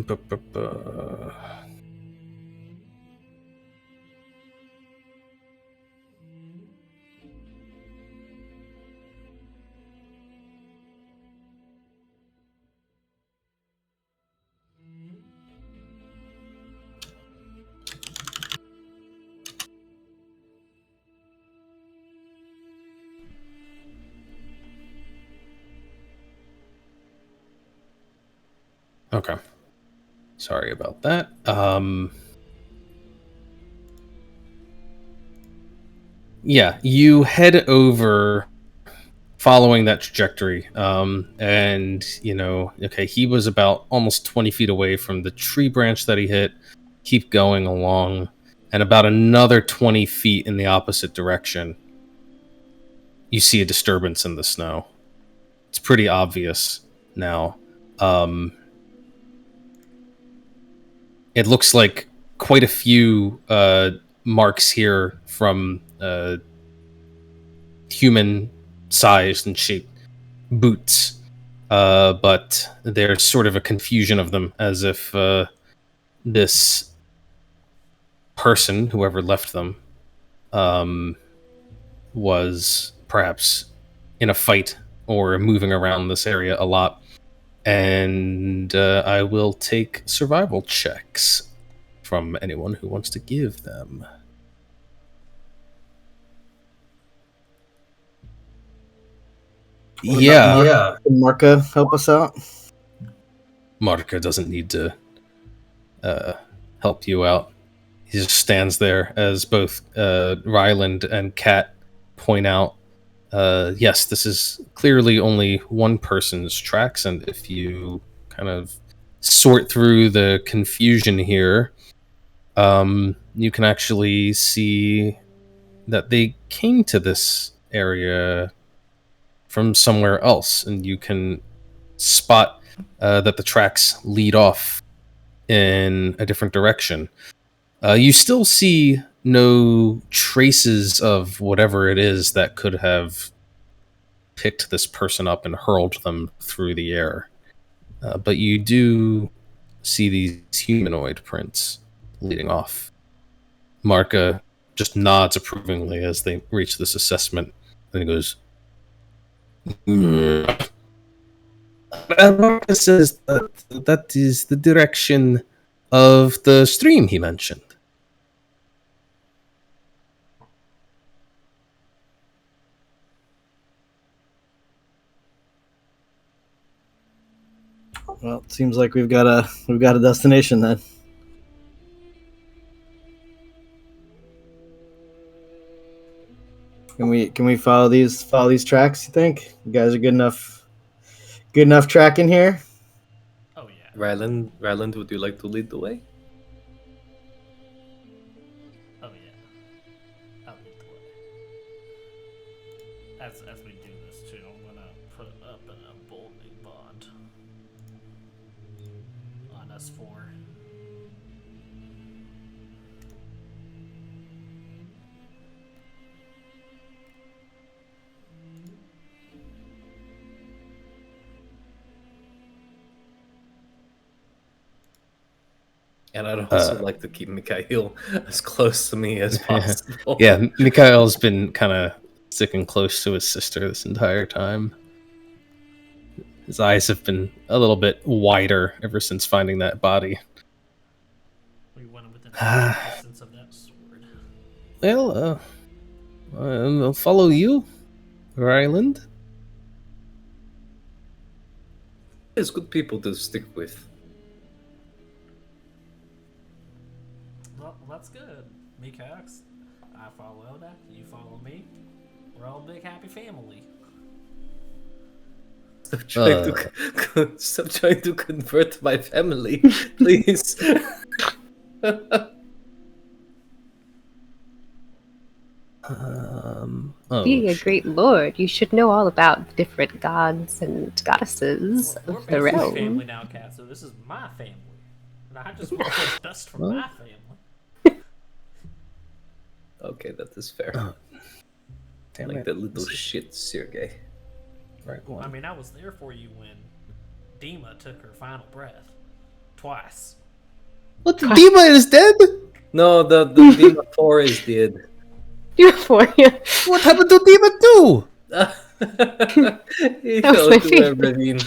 Bu- bu- bu- Okay. Sorry about that. Yeah, you head over following that trajectory. And, okay, he was about almost 20 feet away from the tree branch that he hit. Keep going along. And about another 20 feet in the opposite direction, you see a disturbance in the snow. It's pretty obvious now. It looks like quite a few marks here from human-sized and shaped boots, but there's sort of a confusion of them, as if this person, whoever left them, was perhaps in a fight or moving around this area a lot. And I will take survival checks from anyone who wants to give them. Yeah. Can Marka help us out? Marka doesn't need to help you out. He just stands there as both Ryland and Kat point out, yes, this is clearly only one person's tracks, and if you kind of sort through the confusion here, you can actually see that they came to this area from somewhere else, and you can spot that the tracks lead off in a different direction. You still see no traces of whatever it is that could have picked this person up and hurled them through the air. But you do see these humanoid prints leading off. Marka just nods approvingly as they reach this assessment. Then he goes, Marka says that is the direction of the stream he mentioned. Well, it seems like we've got a destination then. Can we follow these tracks? You think you guys are good enough tracking here? Oh yeah. Ryland, would you like to lead the way? Oh yeah. I'll lead the way. As we do this too, I'm gonna put up an emboldening bond on us four. And I'd also like to keep Mikhail as close to me as possible. Yeah, Mikhail's been kind of sticking close to his sister this entire time. His eyes have been a little bit wider ever since finding that body. We went within the distance of that sword. Well, I'll follow you, Ryland. There's good people to stick with. Well, that's good. Mikhail, I follow Elda, you follow me. We're all a big happy family. Stop trying to convert my family, please. Being a great lord, you should know all about the different gods and goddesses We're of the realm. family now, Kat, so this is my family. And I just want what's best for my family. Okay, that is fair. Damn Like it. that little shit, Sergey. Right one. I mean, I was there for you when Dima took her final breath. Twice. What? Dima is dead? No, the Dima 4 is dead. Euphoria. What happened to Dima 2? He That was fell my into a favorite. ravine.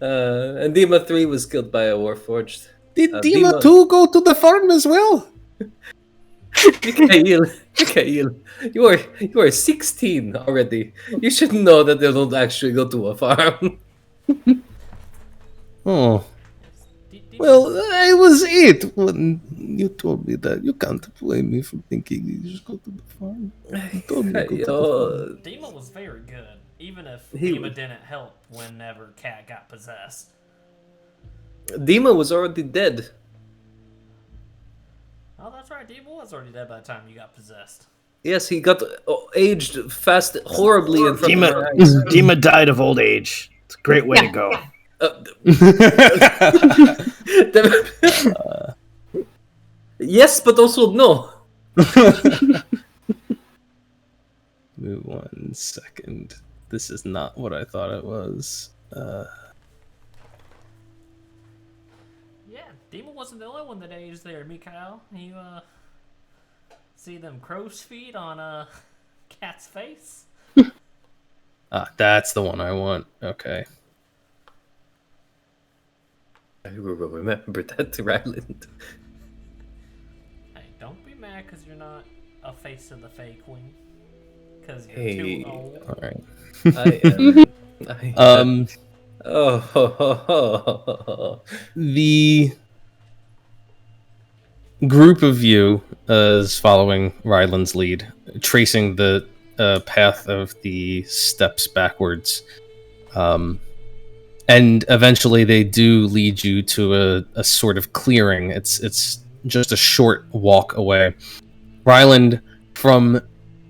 And Dima 3 was killed by a warforged. Did Dima- Dima 2 go to the farm as well? Mikhail, you are 16 already. You should know that they don't actually go to a farm. Oh. Dima Well, I was 8 when you told me that. You can't blame me for thinking you just go to the farm. You told me to go to the farm. Dima was very good, even if He Dima was- didn't help whenever Kat got possessed. Dima was already dead. Oh, that's right. Dima was already dead by the time you got possessed. Yes, he got aged fast, horribly in front of my Dima, eyes. Dima died of old age. It's a great way to go. Yes, but also no. Wait 1 second. This is not what I thought it was. Yeah, Dima wasn't the only one that aged there, Mikhail. You, see them crow's feet on, Kat's face? That's the one I want. Okay. I will remember that, Ryland. Hey, don't be mad because you're not a face of the Fey Queen. Because you're Hey. too old. All right. I am. Um, Oh. the group of you is following Ryland's lead, tracing the path of the steps backwards. And eventually they do lead you to a sort of clearing. It's just a short walk away. Ryland, from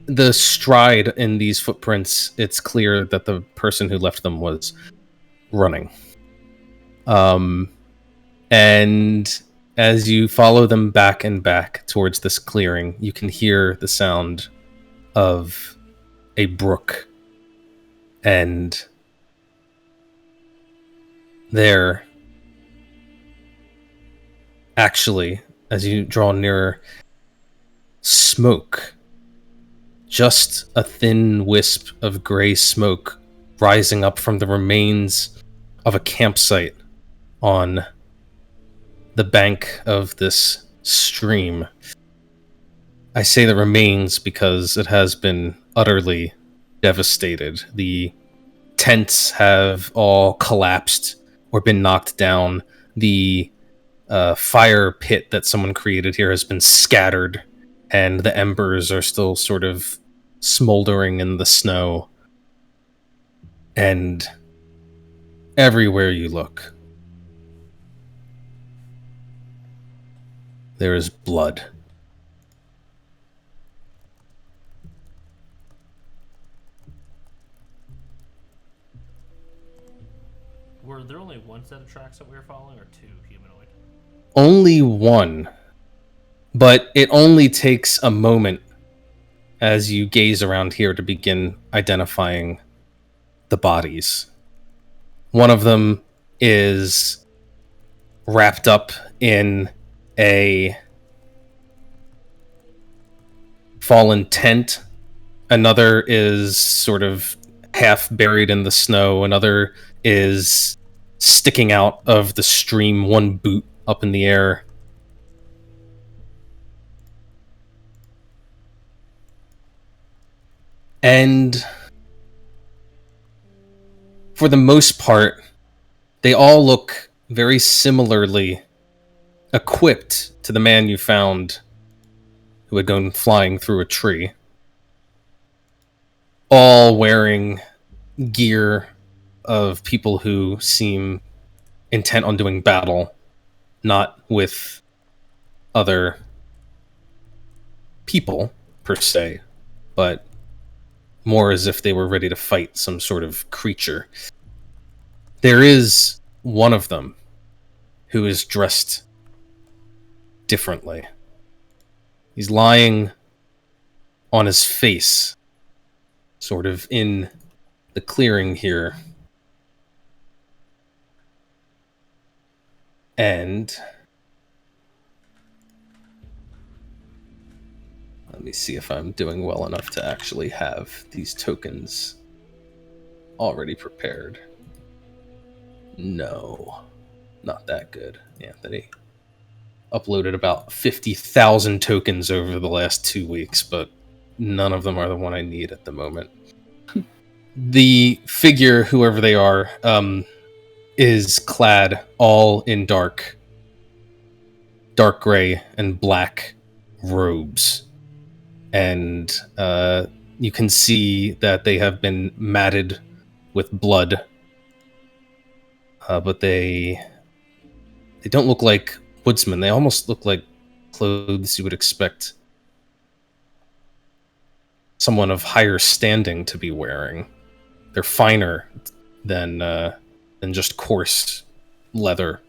the stride in these footprints, it's clear that the person who left them was running. And And as you follow them back and back towards this clearing, you can hear the sound of a brook. And there, actually, as you draw nearer, smoke. Just a thin wisp of gray smoke rising up from the remains of a campsite on the bank of this stream. I say the remains because it has been utterly devastated. The tents have all collapsed or been knocked down. The fire pit that someone created here has been scattered, and the embers are still sort of smoldering in the snow. And everywhere you look, there is blood. Were there only one set of tracks that we were following, or two humanoid? Only one, but it only takes a moment as you gaze around here to begin identifying the bodies. One of them is wrapped up in a fallen tent. Another is sort of half buried in the snow. Another is sticking out of the stream, one boot up in the air. And for the most part, they all look very similarly equipped to the man you found who had gone flying through a tree. All wearing gear of people who seem intent on doing battle, not with other people per se, but more as if they were ready to fight some sort of creature. There is one of them who is dressed differently. He's lying on his face, sort of in the clearing here. And let me see if I'm doing well enough to actually have these tokens already prepared. No, not that good. Anthony uploaded about 50,000 tokens over the last 2 weeks, but none of them are the one I need at the moment. The figure, whoever they are, is clad all in dark gray and black robes. And you can see that they have been matted with blood. But they don't look like woodsmen. They almost look like clothes you would expect someone of higher standing to be wearing. They're finer than just coarse leather.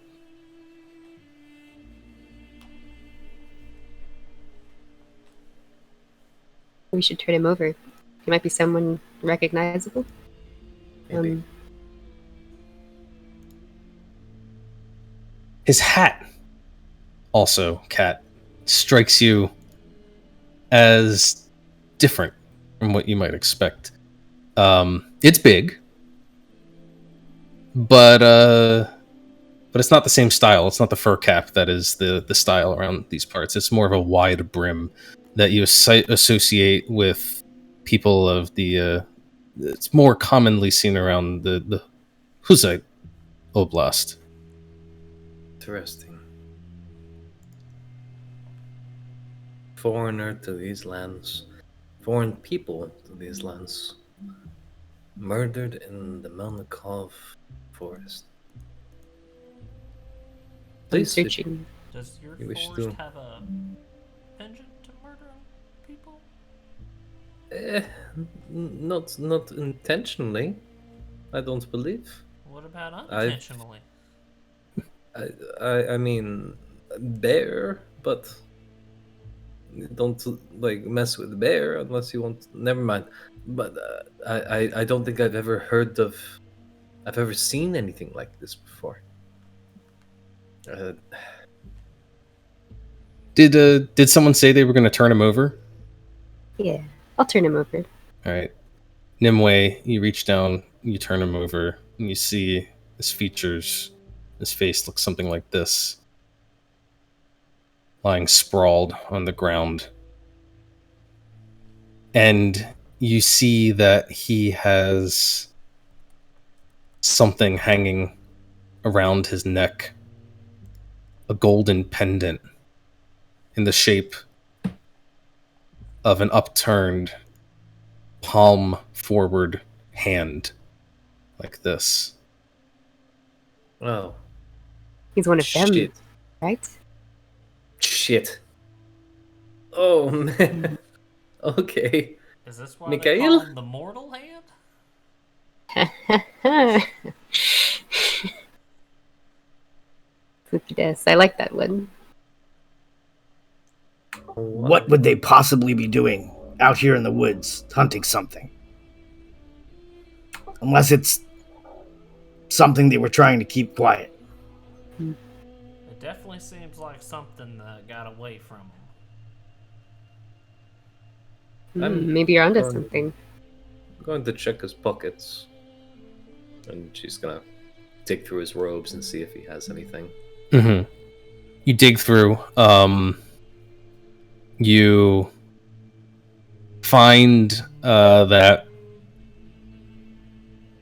We should turn him over. He might be someone recognizable. Maybe. His hat, also, Kat, strikes you as different from what you might expect. It's big, but it's not the same style. It's not the fur cap that is the style around these parts. It's more of a wide brim that you associate with people of the... it's more commonly seen around the Vuglzi Oblast. Interesting. Foreigner to these lands. Foreign people to these lands. Murdered in the Melnikov forest. I'm Please, searching. Does your You wish forest to- have a engine to murder people? Not intentionally. I don't believe. What about I've- unintentionally? I mean, bear, but don't like mess with bear unless you want. Never mind. But I don't think I've ever seen anything like this before. Did someone say they were going to turn him over? Yeah, I'll turn him over. All right. Nimue, you reach down, you turn him over, and you see his features. His face looks something like this, lying sprawled on the ground. And you see that he has something hanging around his neck, a golden pendant in the shape of an upturned palm forward hand, like this. Oh, He's one of them, shit! right? Shit! Oh man. Okay. Is this why Mikhail? they call him the mortal hand? Yes, I like that one. What would they possibly be doing out here in the woods, hunting something? Unless it's something they were trying to keep quiet. It definitely seems like something that got away from him. Maybe you're onto going- something. I'm going to check his pockets, and she's gonna dig through his robes and see if he has anything. Mm-hmm. You dig through. You find that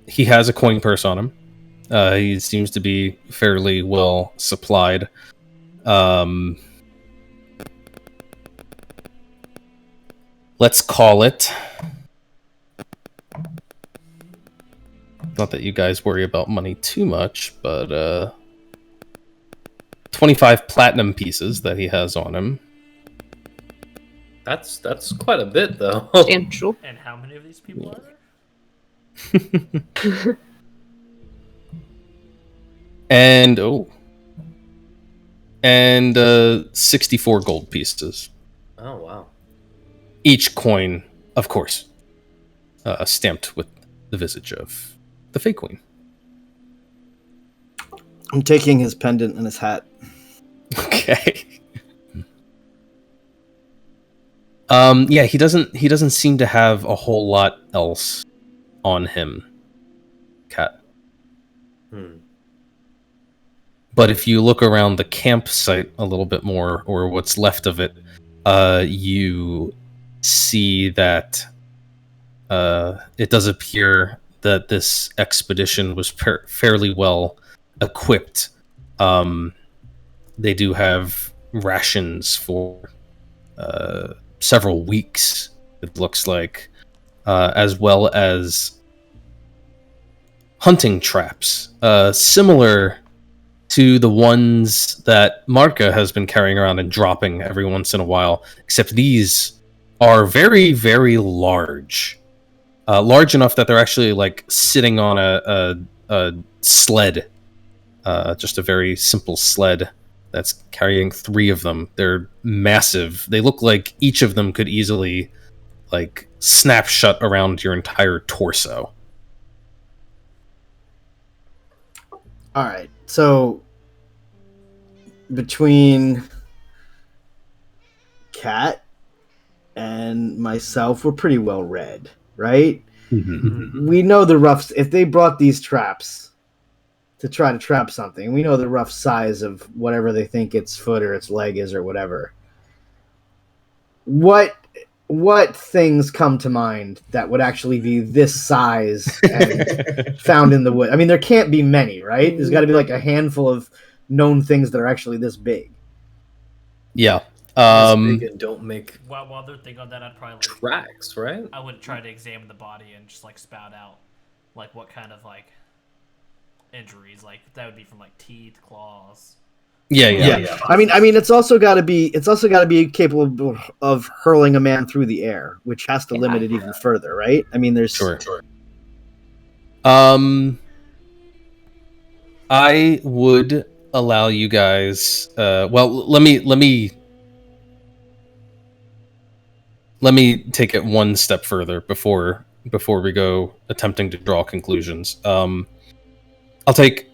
he has a coin purse on him. He seems to be fairly well supplied. Let's call it. Not that you guys worry about money too much, but 25 platinum pieces that he has on him. That's quite a bit, though. Substantial. And how many of these people are there? And 64 gold pieces. Oh wow. Each coin, of course, stamped with the visage of the Fey Queen. I'm taking his pendant and his hat. Okay. Yeah, he doesn't seem to have a whole lot else on him, Cat. But if you look around the campsite a little bit more, or what's left of it, you see that it does appear that this expedition was fairly well equipped. They do have rations for several weeks, it looks like, as well as hunting traps, similar to the ones that Marka has been carrying around and dropping every once in a while, except these are very, very large. Large enough that they're actually like sitting on a sled, just a very simple sled that's carrying 3 of them. They're massive. They look like each of them could easily like snap shut around your entire torso. All right, so between Cat and myself, we're pretty well read, right? Mm-hmm. We know the rough. If they brought these traps to try to trap something, we know the rough size of whatever they think its foot or its leg is or whatever. What things come to mind that would actually be this size and found in the wood? I mean, there can't be many, right? There's got to be like a handful of known things that are actually this big. Yeah. This big and don't make While they're thinking on that, I'd probably tracks, right? I would try to examine the body and just like spout out like what kind of like injuries, like that would be from like teeth, claws. Yeah. I mean, it's also got to be capable of hurling a man through the air, which has to limit it even further, right? I mean, there's Sure. I would allow you guys. Let me take it one step further before we go attempting to draw conclusions. I'll take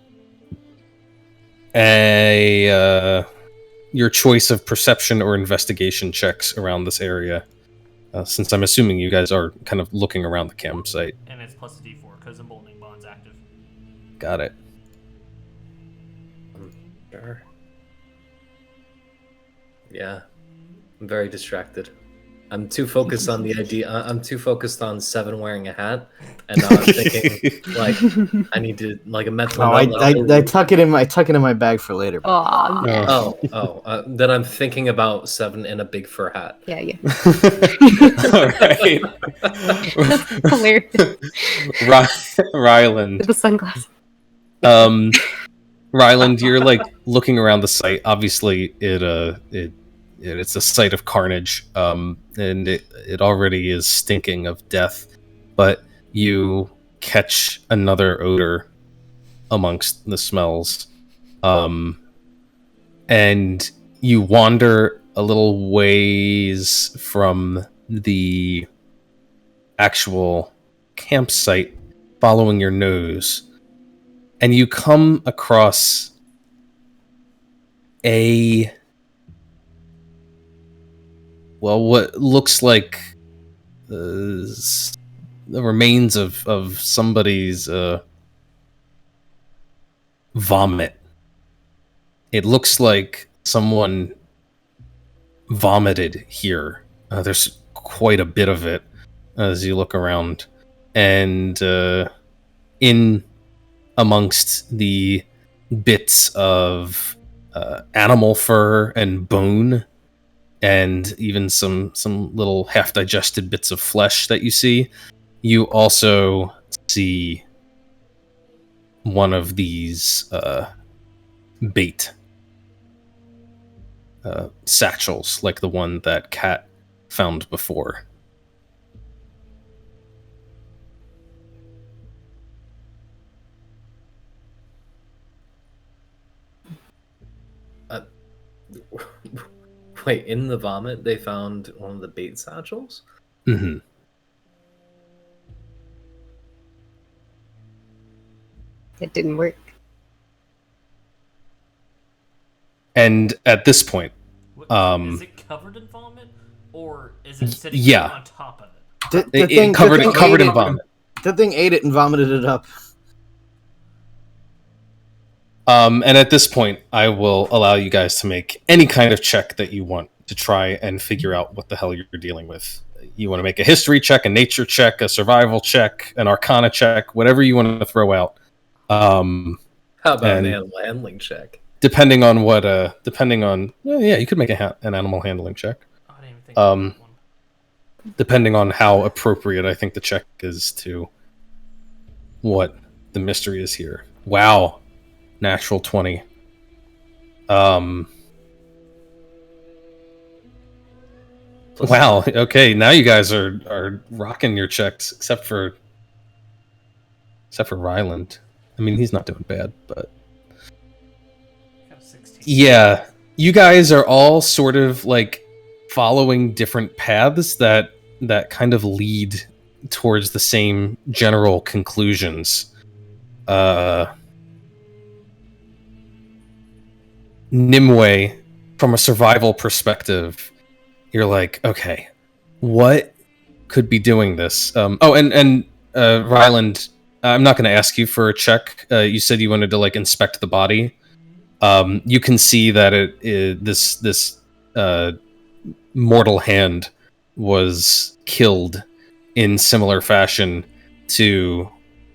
your choice of perception or investigation checks around this area, since I'm assuming you guys are kind of looking around the campsite. And it's plus a d4 because emboldening bond's active. Got it. Sure. Yeah, I'm very distracted. I'm too focused on the idea. I'm too focused on Seven wearing a hat, and I'm thinking like I need to like a mental. Oh, I tuck it in my bag for later. Aw, man. Then I'm thinking about Seven in a big fur hat. Yeah. All right. That's hilarious. Ryland. With the sunglasses. Ryland, you're like looking around the site. Obviously, it's a site of carnage, and it already is stinking of death. But you catch another odor amongst the smells, and you wander a little ways from the actual campsite, following your nose, and you come across what looks like the remains of somebody's vomit. It looks like someone vomited here. There's quite a bit of it as you look around, and in amongst the bits of animal fur and bone, and even some little half-digested bits of flesh that you see, you also see one of these bait satchels, like the one that Kat found before. Wait, in the vomit, they found one of the bait satchels? Mm-hmm. It didn't work. And at this point, is it covered in vomit, or is it sitting on top of it? The thing covered in vomit. The thing ate it and vomited it up. And at this point, I will allow you guys to make any kind of check that you want to try and figure out what the hell you're dealing with. You want to make a history check, a nature check, a survival check, an arcana check, whatever you want to throw out. How about an animal handling check? Depending on what, you could make an animal handling check. Oh, I didn't even think of that one. Depending on how appropriate I think the check is to what the mystery is here. Wow. Natural 20. Wow. Okay, now you guys are rocking your checks, except for Ryland. I mean, he's not doing bad, but yeah, you guys are all sort of like following different paths that kind of lead towards the same general conclusions. Nimue, from a survival perspective, you're like, okay, what could be doing this? Ryland, I'm not going to ask you for a check. You said you wanted to like inspect the body. You can see that this mortal hand was killed in similar fashion to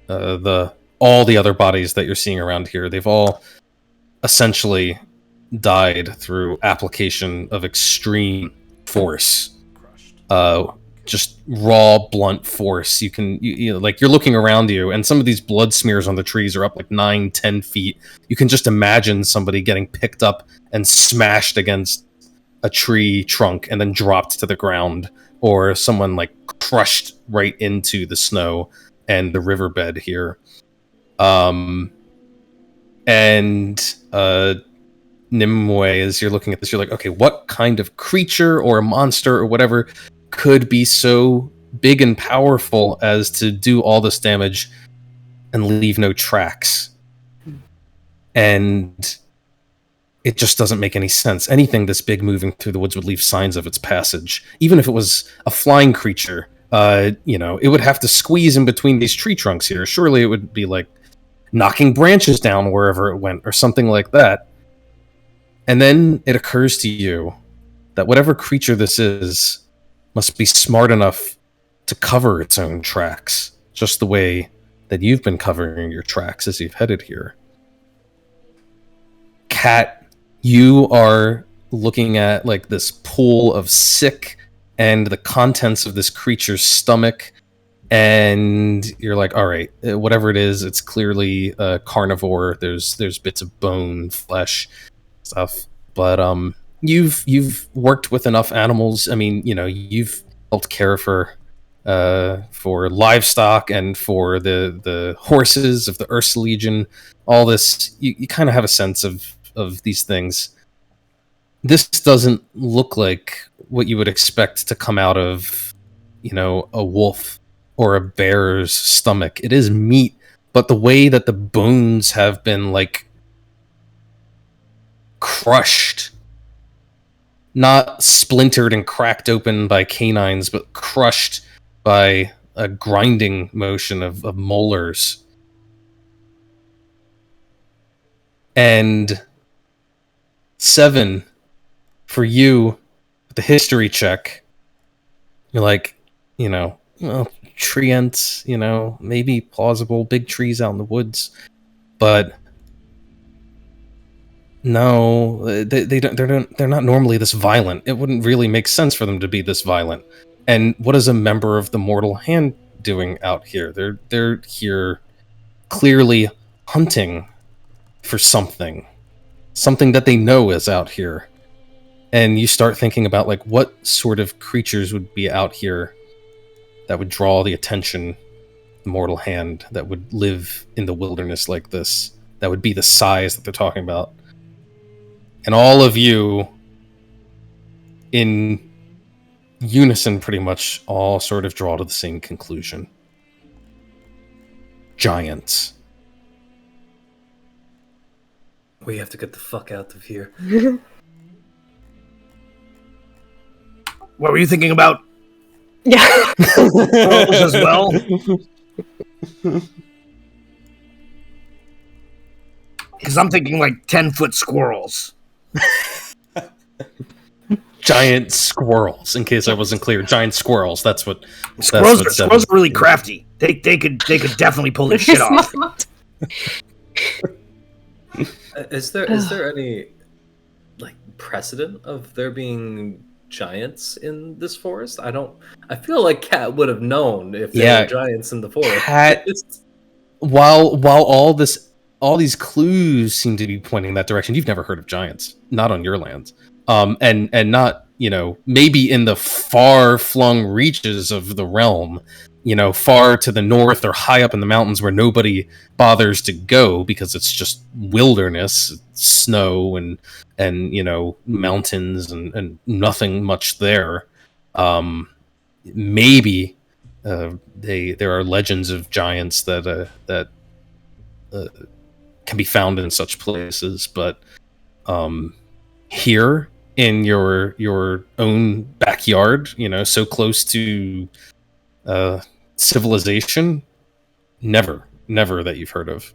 all the other bodies that you're seeing around here. They've all essentially died through application of extreme force, just raw, blunt force. You're looking around you, and some of these blood smears on the trees are up like 9-10 feet. You can just imagine somebody getting picked up and smashed against a tree trunk and then dropped to the ground, or someone like crushed right into the snow and the riverbed here. And Nimue, as you're looking at this, you're like, okay, what kind of creature or a monster or whatever could be so big and powerful as to do all this damage and leave no tracks? And it just doesn't make any sense. Anything this big moving through the woods would leave signs of its passage. Even if it was a flying creature, it would have to squeeze in between these tree trunks here. Surely it would be like knocking branches down wherever it went or something like that. And then it occurs to you that whatever creature this is must be smart enough to cover its own tracks, just the way that you've been covering your tracks as you've headed here. Cat, you are looking at like this pool of sick and the contents of this creature's stomach, and you're like, all right, whatever it is, it's clearly a carnivore. There's bits of bone, flesh, stuff. But you've worked with enough animals. I mean, you've helped care for livestock and for the horses of the Ursa Legion. All this, you kind of have a sense of these things. This doesn't look like what you would expect to come out of, a wolf or a bear's stomach. It is meat, but the way that the bones have been like crushed, not splintered and cracked open by canines, but crushed by a grinding motion of molars. And 7, for you, the history check, you're like, well, treants, maybe plausible, big trees out in the woods, but no, they're not normally this violent. It wouldn't really make sense for them to be this violent. And what is a member of the Mortal Hand doing out here? They're here clearly hunting for something that they know is out here. And you start thinking about like what sort of creatures would be out here that would draw the attention, the Mortal Hand, that would live in the wilderness like this, that would be the size that they're talking about. And all of you, in unison pretty much, all sort of draw to the same conclusion. Giants. We have to get the fuck out of here. What were you thinking about? Yeah. Trolls as well? Because I'm thinking like 10-foot squirrels. Giant squirrels, in case I wasn't clear. Giant squirrels, that's what... Squirrels are really crafty. They could definitely pull this shit off. Is there any like precedent of there being giants in this forest? I feel like Cat would have known if there were giants in the forest. Cat, while all these clues seem to be pointing in that direction, you've never heard of giants, not on your lands, and not, maybe in the far-flung reaches of the realm, far to the north or high up in the mountains where nobody bothers to go because it's just wilderness, snow and mountains and nothing much there. Maybe there are legends of giants that can be found in such places, but here in your own backyard, so close to civilization, never that you've heard of.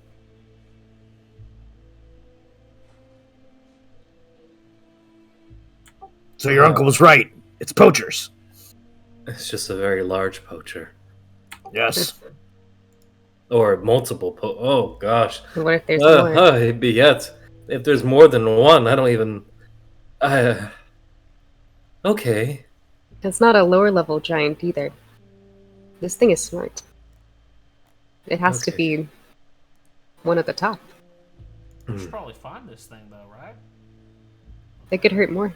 So your uncle was right. It's poachers. It's just a very large poacher. Yes. Or multiple oh gosh. What if there's more? Yes. If there's more than one, I don't even... Okay. It's not a lower level giant either. This thing is smart. It has to be one at the top. We should probably find this thing though, right? It could hurt more.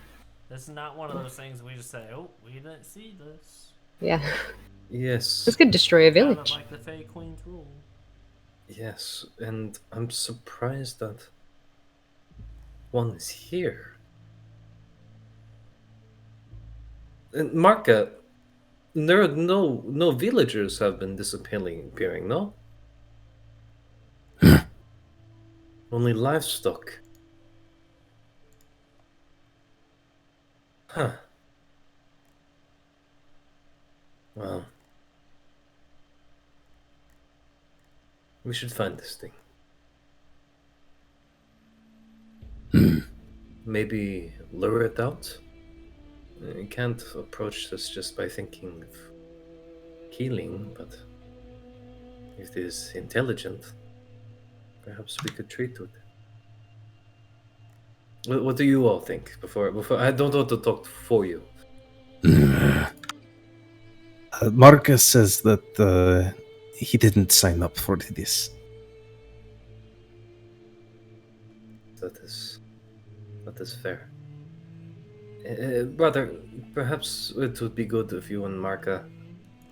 This is not one of those things we just say, oh, we didn't see this. Yeah. Yes. This could destroy a Kind of village. like the Fey Queen's rule. Yes, and I'm surprised that one is here. And Marka, there are no villagers have been disappearing, no? Only livestock. Huh. Well, we should find this thing. Maybe lure it out? You can't approach this just by thinking of healing, but if it is intelligent, perhaps we could treat with it. What do you all think? Before I don't want to talk for you. Marka says that he didn't sign up for this. That is fair. Brother, perhaps it would be good if you and Marka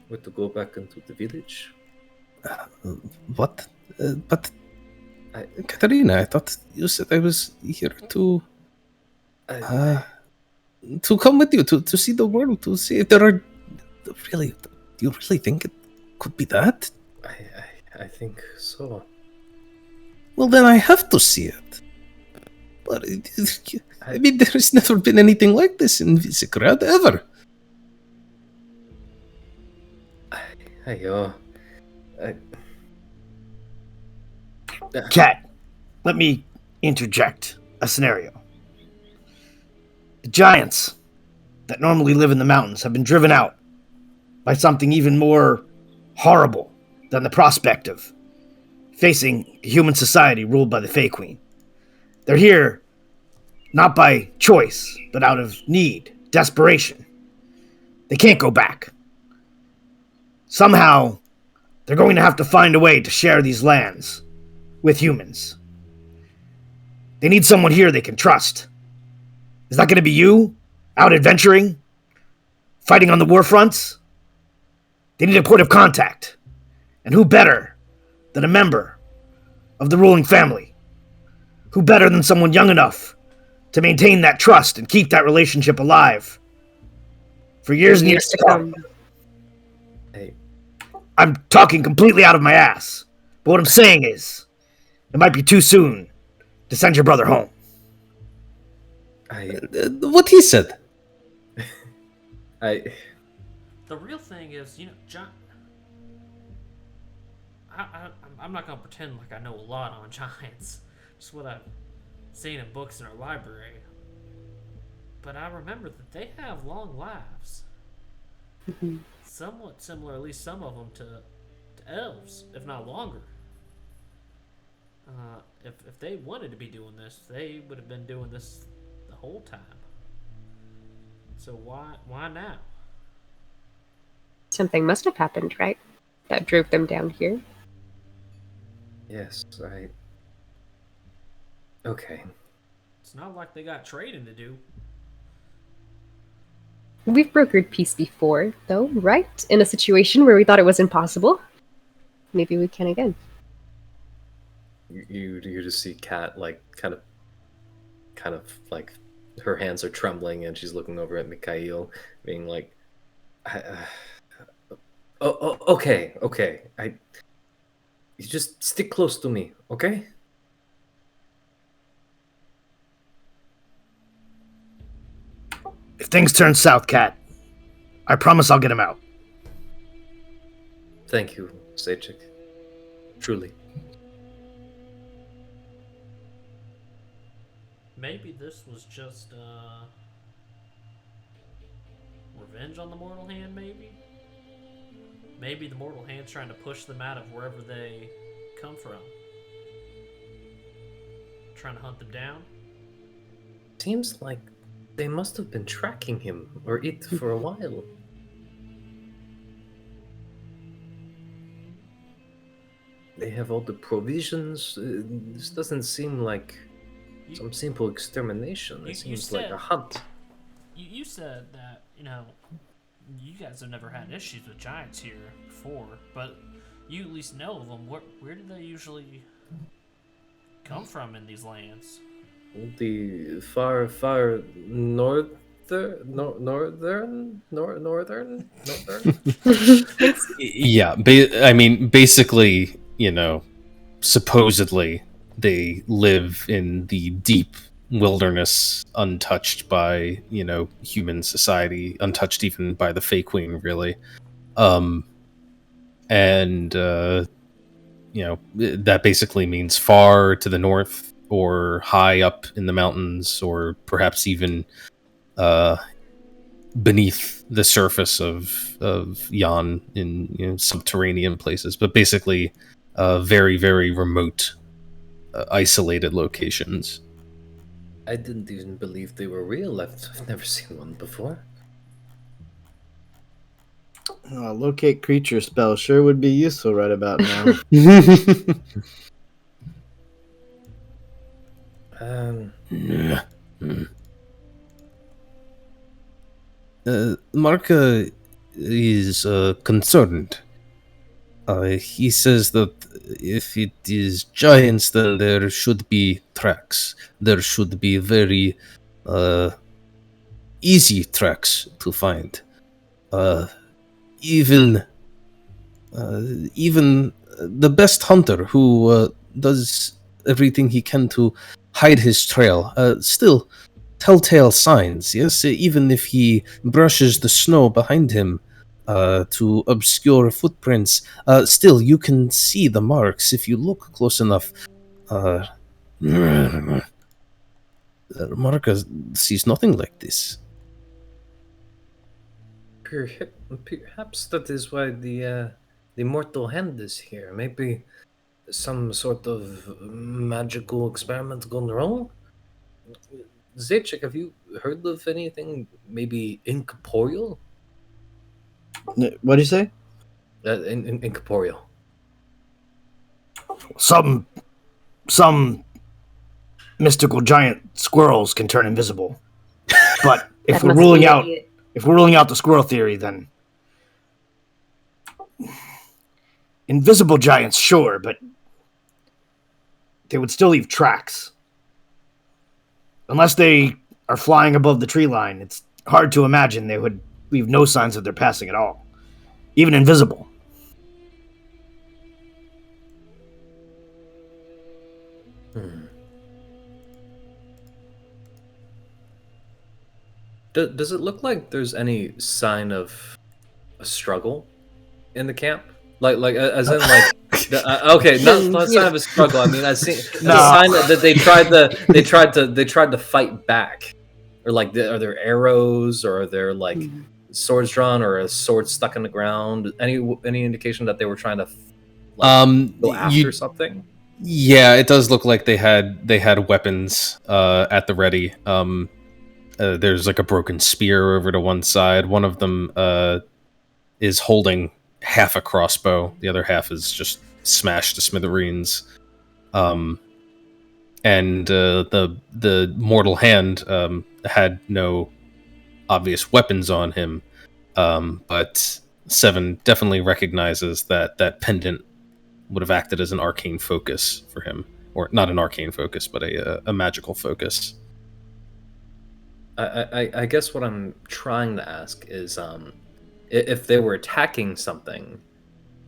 were to go back into the village. What? But Katarina, I thought you said I was here to come with you to see the world, to see if there are really. Do you really think it could be that? I think so. Well, then I have to see it. But I mean, there has never been anything like this in Visegrad ever. Cat, let me interject a scenario. The giants that normally live in the mountains have been driven out by something even more horrible than the prospect of facing a human society ruled by the Fey Queen. They're here not by choice, but out of need, desperation. They can't go back. Somehow, they're going to have to find a way to share these lands with humans. They need someone here they can trust. Is that going to be you? Out adventuring? Fighting on the war fronts? They need a point of contact. And who better than a member of the ruling family? Who better than someone young enough to maintain that trust and keep that relationship alive for years and years to come? Hey. I'm talking completely out of my ass. But what I'm saying is, it might be too soon to send your brother home. What he said. The real thing is, John. I'm not gonna pretend like I know a lot on giants. Just what I've seen in books in our library. But I remember that they have long lives. Somewhat similar, at least some of them, to elves, if not longer. If they wanted to be doing this, they would have been doing this the whole time. So why now? Something must have happened, right? That drove them down here. Yes, Okay. It's not like they got trading to do. We've brokered peace before, though, right? In a situation where we thought it was impossible. Maybe we can again. You just see Kat kind of like her hands are trembling and she's looking over at Mikhail, being like, okay. You just stick close to me, okay? If things turn south, Cat, I promise I'll get him out. Thank you, Sejik. Truly. Maybe this was just revenge on the Mortal Hand, maybe? Maybe the Mortal Hand's trying to push them out of wherever they come from. Trying to hunt them down? Seems like they must have been tracking him or it for a while. They have all the provisions. This doesn't seem like some simple extermination. It seems like a hunt. You said that, you guys have never had issues with giants here before, but You at least know of them. Where do they usually come from in these lands? The far northern. Yeah, I mean, basically, supposedly they live in the deep wilderness, untouched by human society, untouched even by the Fey Queen, really. And that basically means far to the north, or high up in the mountains, or perhaps even beneath the surface of Yon in subterranean places, but basically very, very remote, isolated locations. I didn't even believe they were real. I've never seen one before. Locate creature spell sure would be useful right about now. Marka is concerned. He says that if it is giants, then there should be tracks. There should be very easy tracks to find. Even the best hunter who does everything he can to hide his trail, still telltale signs, yes? Even if he brushes the snow behind him to obscure footprints, still you can see the marks if you look close enough. Marka sees nothing like this. Perhaps that is why the mortal hand is here. Maybe some sort of magical experiment gone wrong. Zaychik, have you heard of anything maybe incorporeal? What do you say? Incorporeal. Some mystical giant squirrels can turn invisible. But if we're ruling out the squirrel theory, then invisible giants, sure, but they would still leave tracks. Unless they are flying above the tree line, it's hard to imagine they would leave no signs of their passing at all, even invisible. Does it look like there's any sign of a struggle in the camp? Like as in like okay, not sign of a struggle. I mean, I see the sign that they tried to fight back, or like are there arrows, or are there like swords drawn, or a sword stuck in the ground? Any indication that they were trying to go after something? Yeah, it does look like they had weapons at the ready. There's like a broken spear over to one side. One of them is holding half a crossbow. The other half is just smashed to smithereens. And the mortal hand had no obvious weapons on him. But Seven definitely recognizes that pendant would have acted as an arcane focus for him. Or not an arcane focus, but a magical focus. I guess what I'm trying to ask is if they were attacking something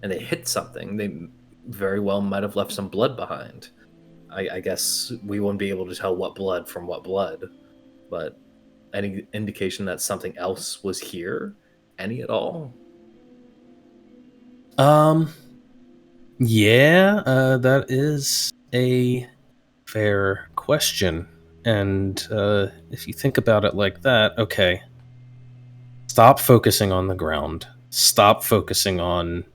and they hit something, they very well might have left some blood behind. I guess we wouldn't be able to tell what blood from what blood, but any indication that something else was here? Any at all? Yeah, that is a fair question. And if you think about it like that, okay, stop focusing on the ground. Stop focusing on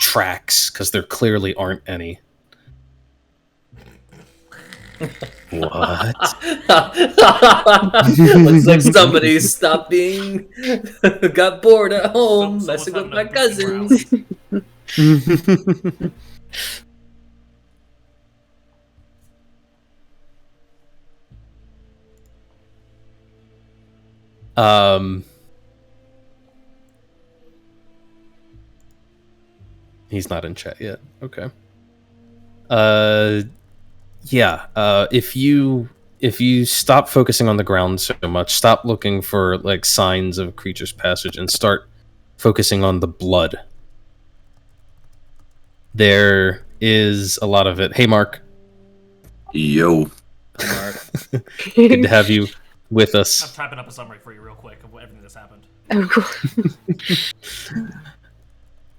tracks, because there clearly aren't any. What? Looks like somebody stopped being got bored at home, messing with my cousins. He's not in chat yet. Okay. If you stop focusing on the ground so much, stop looking for like signs of creature's passage and start focusing on the blood. There is a lot of it. Hey, Mark. Yo. Mark. Good to have you with I'm us. typing up a summary for you real quick of everything that's happened. Oh,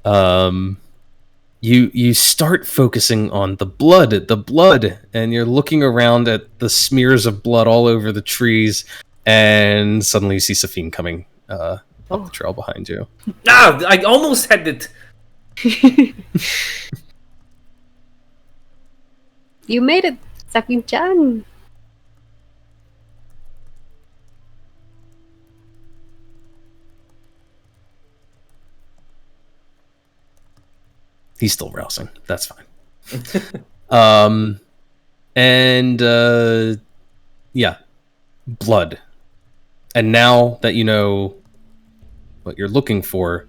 cool. You start focusing on the blood, and you're looking around at the smears of blood all over the trees, and suddenly you see Safine coming up the trail behind you. Ah, I almost had it. You made it, Safin-chan. He's still rousing. That's fine. Blood. And now that you know what you're looking for,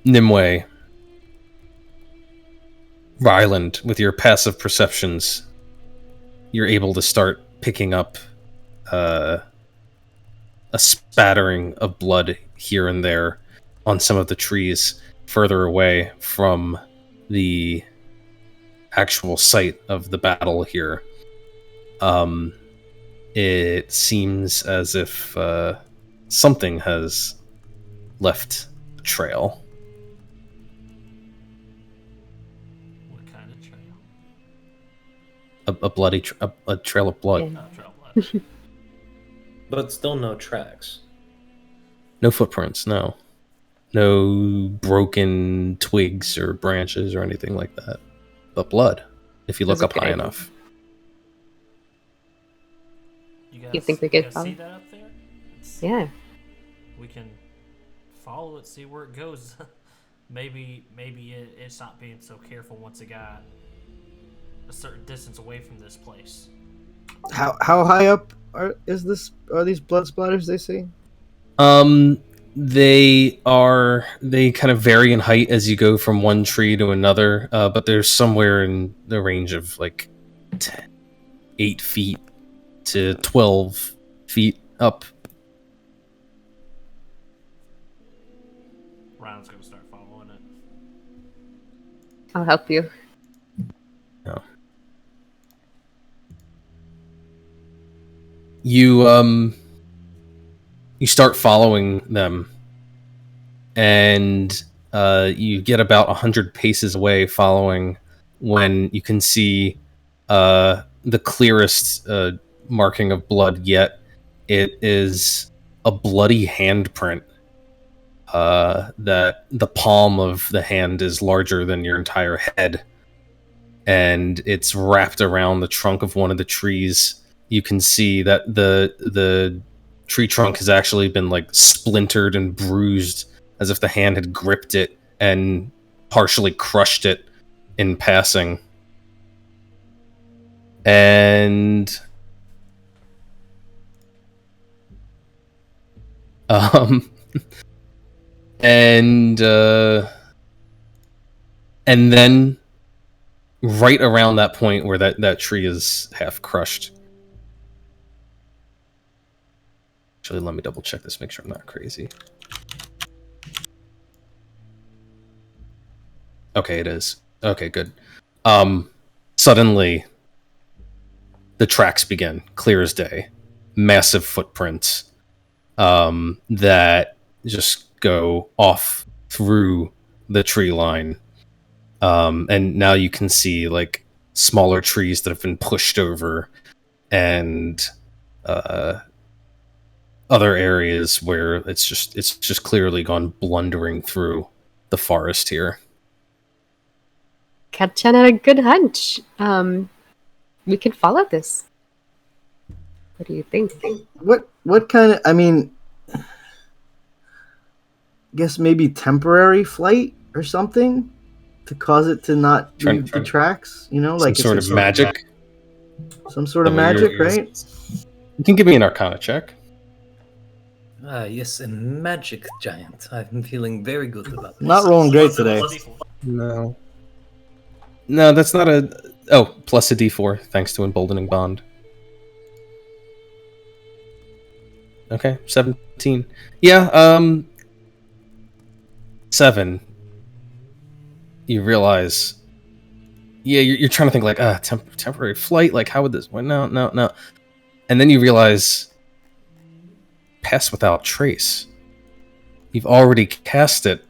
Nimue, Ryland, with your passive perceptions, you're able to start picking up a spattering of blood here and there on some of the trees further away from the actual site of the battle here. It seems as if something has left a trail. What kind of trail? A bloody a trail of blood. Yeah. Oh, trail blood. But still no tracks. No footprints, no. No broken twigs or branches or anything like that. But blood, if you look That's a up good high idea. enough. You think we could guys follow? see that up there? Yeah. We can follow it, see where it goes. maybe it's not being so careful once it got a certain distance away from this place. How high up are these blood splatters they say? They kind of vary in height as you go from one tree to another, but they're somewhere in the range of like 8 feet to 12 feet up. Ryan's gonna start following it. I'll help you. No. You start following them, and you get about 100 paces away following when you can see the clearest marking of blood yet. It is a bloody handprint. That the palm of the hand is larger than your entire head, and it's wrapped around the trunk of one of the trees. You can see that the tree trunk has actually been like splintered and bruised, as if the hand had gripped it and partially crushed it in passing. And and then right around that point where that tree is half crushed. Actually, let me double check this, make sure I'm not crazy. Okay, it is. Okay, good. Suddenly, the tracks begin, clear as day. Massive footprints that just go off through the tree line. And now you can see like smaller trees that have been pushed over, and other areas where it's just clearly gone blundering through the forest here. Katchan had a good hunch. We could follow this. What do you think? What kind of? I mean, guess maybe temporary flight or something to cause it to not leave the tracks. You know, like Some sort of magic. Some sort of magic, right? You can give me an Arcana check. Ah, yes, a magic giant. I'm feeling very good about this. Not rolling great today. Plus D4. No. No, that's not a... Oh, plus a d4, thanks to Emboldening Bond. Okay, 17. Yeah, 7. You realize... Yeah, you're trying to think like, temporary flight, like how would this... Well, no. And then you realize... Pass without trace. You've already cast it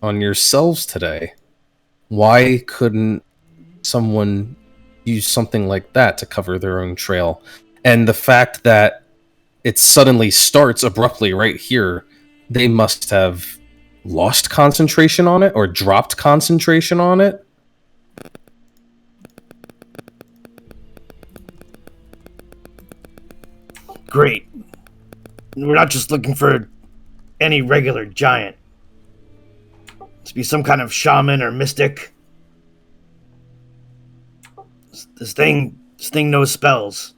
on yourselves today. Why couldn't someone use something like that to cover their own trail? And the fact that it suddenly starts abruptly right here, they must have lost concentration on it or dropped concentration on it. Great. We're not just looking for any regular giant. To be some kind of shaman or mystic. This thing knows spells.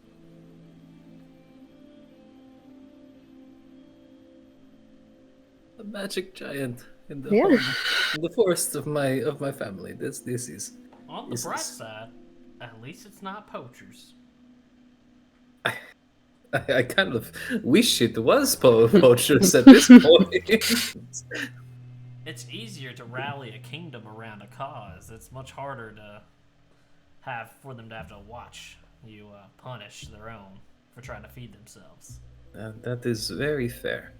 A magic giant in the Yeah. home, in the forest of my family. This is. On the This bright is- side, at least it's not poachers. I kind of wish it was poachers at this point. It's easier to rally a kingdom around a cause. It's much harder to for them to have to watch you punish their own for trying to feed themselves. That is very fair.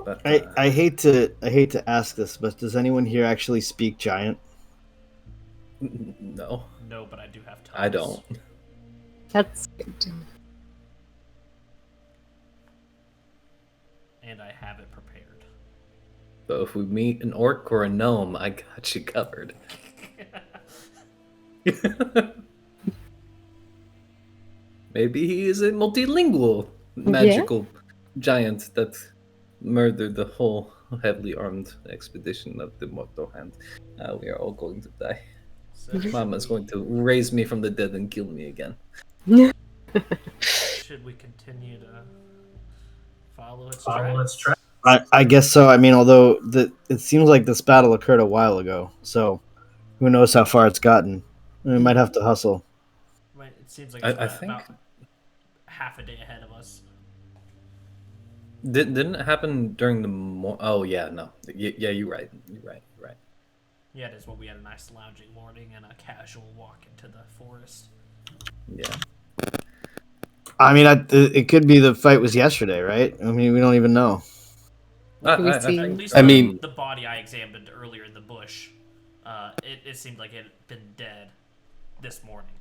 But I hate to ask this, but does anyone here actually speak giant? no, No, but I do have tongues. I don't. That's good. And I have it prepared. So if we meet an orc or a gnome, I got you covered. Maybe he is a multilingual magical giant that murdered the whole heavily armed expedition of the Mortal Hand. We are all going to die. So Mama's going to raise me from the dead and kill me again. should we continue to follow its tracks? I guess so. I mean, although it seems like this battle occurred a while ago, so who knows how far it's gotten. We might have to hustle. Right, it seems like I it's think- about half a day ahead of us. Didn't it happen during the Oh yeah, no. Yeah, you're right. You're right. Yeah, it is when we had a nice lounging morning and a casual walk into the forest. Yeah. I mean, it could be the fight was yesterday, right? I mean, we don't even know. Can we see? At least I mean- the body I examined earlier in the bush, it seemed like it had been dead this morning.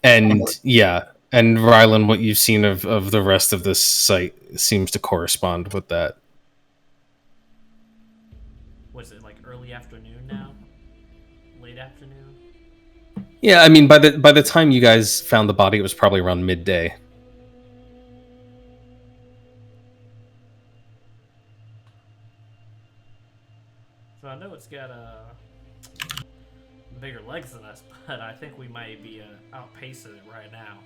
And yeah, and Ryland, what you've seen of the rest of this site seems to correspond with that. Was it like early afternoon now? Late afternoon? Yeah, I mean, by the time you guys found the body, it was probably around midday. So I know it's got bigger legs than us, but I think we might be outpacing it right now.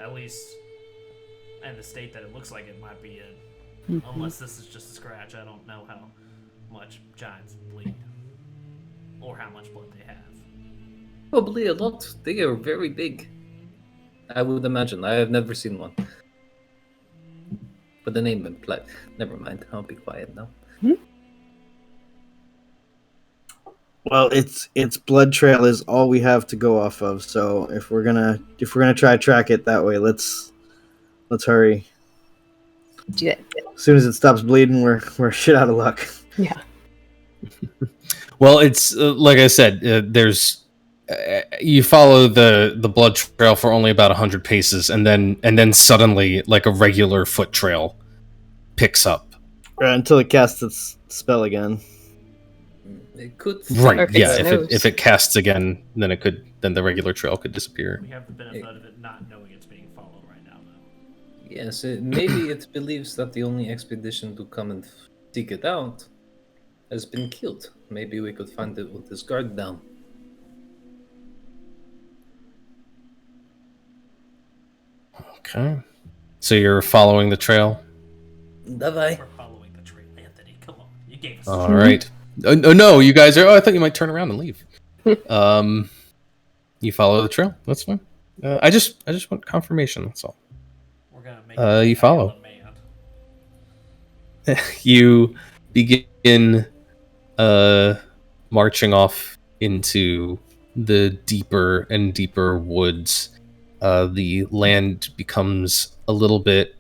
At least in the state that it looks like it might be in. Unless this is just a scratch. I don't know how much giants bleed. Or how much blood they have. Probably a lot. They are very big. I would imagine. I have never seen one. But the name implied. Never mind. I'll be quiet now. Well, its blood trail is all we have to go off of. So if we're gonna try to track it that way, let's hurry. Do it. As soon as it stops bleeding, we're shit out of luck. Yeah. Well, it's like I said, there's you follow the blood trail for only about 100 paces, and then suddenly, like a regular foot trail picks up. Right, until it casts its spell again. It could. Right? Or if Yeah. it If it casts again, then the regular trail could disappear. We have the benefit of it not knowing it's being followed right now, though. Yes, maybe it believes that the only expedition to come and seek it out has been killed. Maybe we could find it with his guard down. Okay. So you're following the trail? Давай. We're following the trail, Anthony. Come on, you gave us. All right. Oh, no, you guys are... Oh, I thought you might turn around and leave. You follow the trail. That's fine. I just want confirmation, that's all. We're gonna make. You follow. Man. You begin marching off into the deeper and deeper woods. The land becomes a little bit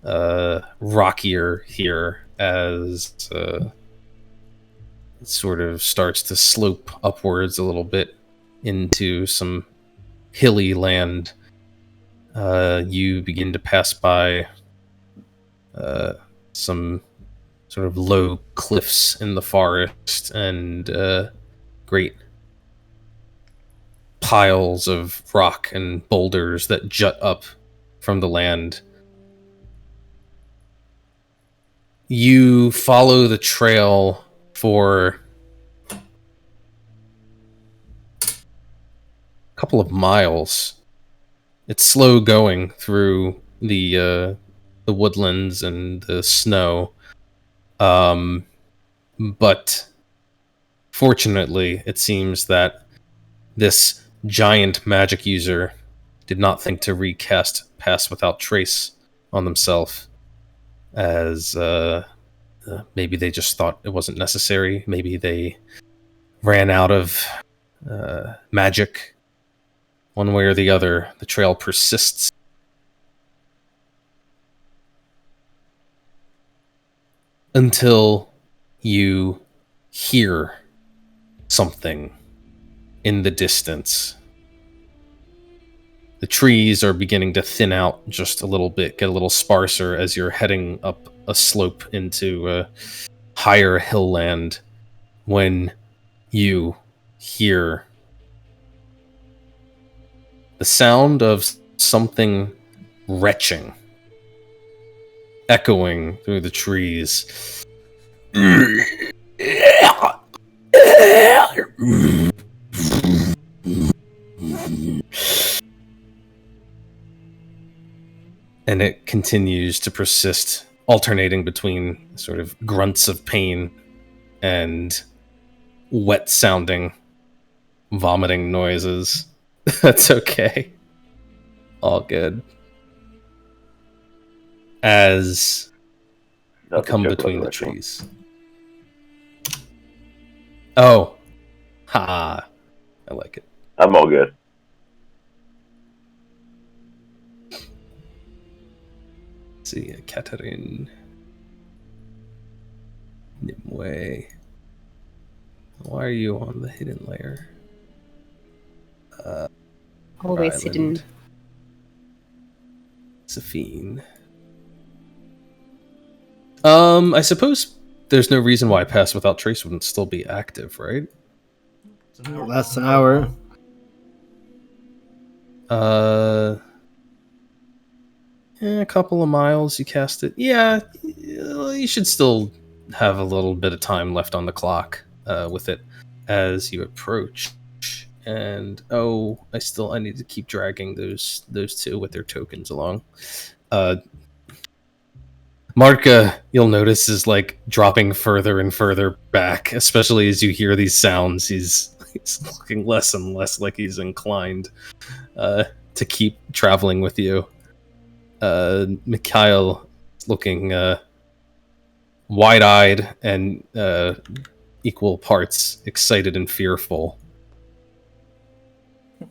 rockier here as it sort of starts to slope upwards a little bit into some hilly land. You begin to pass by some sort of low cliffs in the forest and great piles of rock and boulders that jut up from the land. You follow the trail for a couple of miles. It's slow going through the woodlands and the snow. But fortunately, it seems that this giant magic user did not think to recast Pass Without Trace on themselves, as maybe they just thought it wasn't necessary. Maybe they ran out of magic. One way or the other, the trail persists. Until you hear something in the distance. The trees are beginning to thin out just a little bit, get a little sparser as you're heading up a slope into higher hill land, when you hear the sound of something retching, echoing through the trees. And it continues to persist, alternating between sort of grunts of pain and wet sounding vomiting noises. That's okay. All good. As you come between the trees. Oh. Ha. I like it. I'm all good. Let's see, Katerin. Nimue. Why are you on the hidden layer? Always Ryland. hidden. Safine. I suppose there's no reason why Pass Without Trace wouldn't still be active, right? It's an hour. That's an hour. A couple of miles you cast it. Yeah, you should still have a little bit of time left on the clock with it as you approach. And I need to keep dragging those two with their tokens along. Marka, you'll notice, is like dropping further and further back, especially as you hear these sounds. He's looking less and less like he's inclined to keep traveling with you. Mikhail looking wide-eyed and equal parts excited and fearful.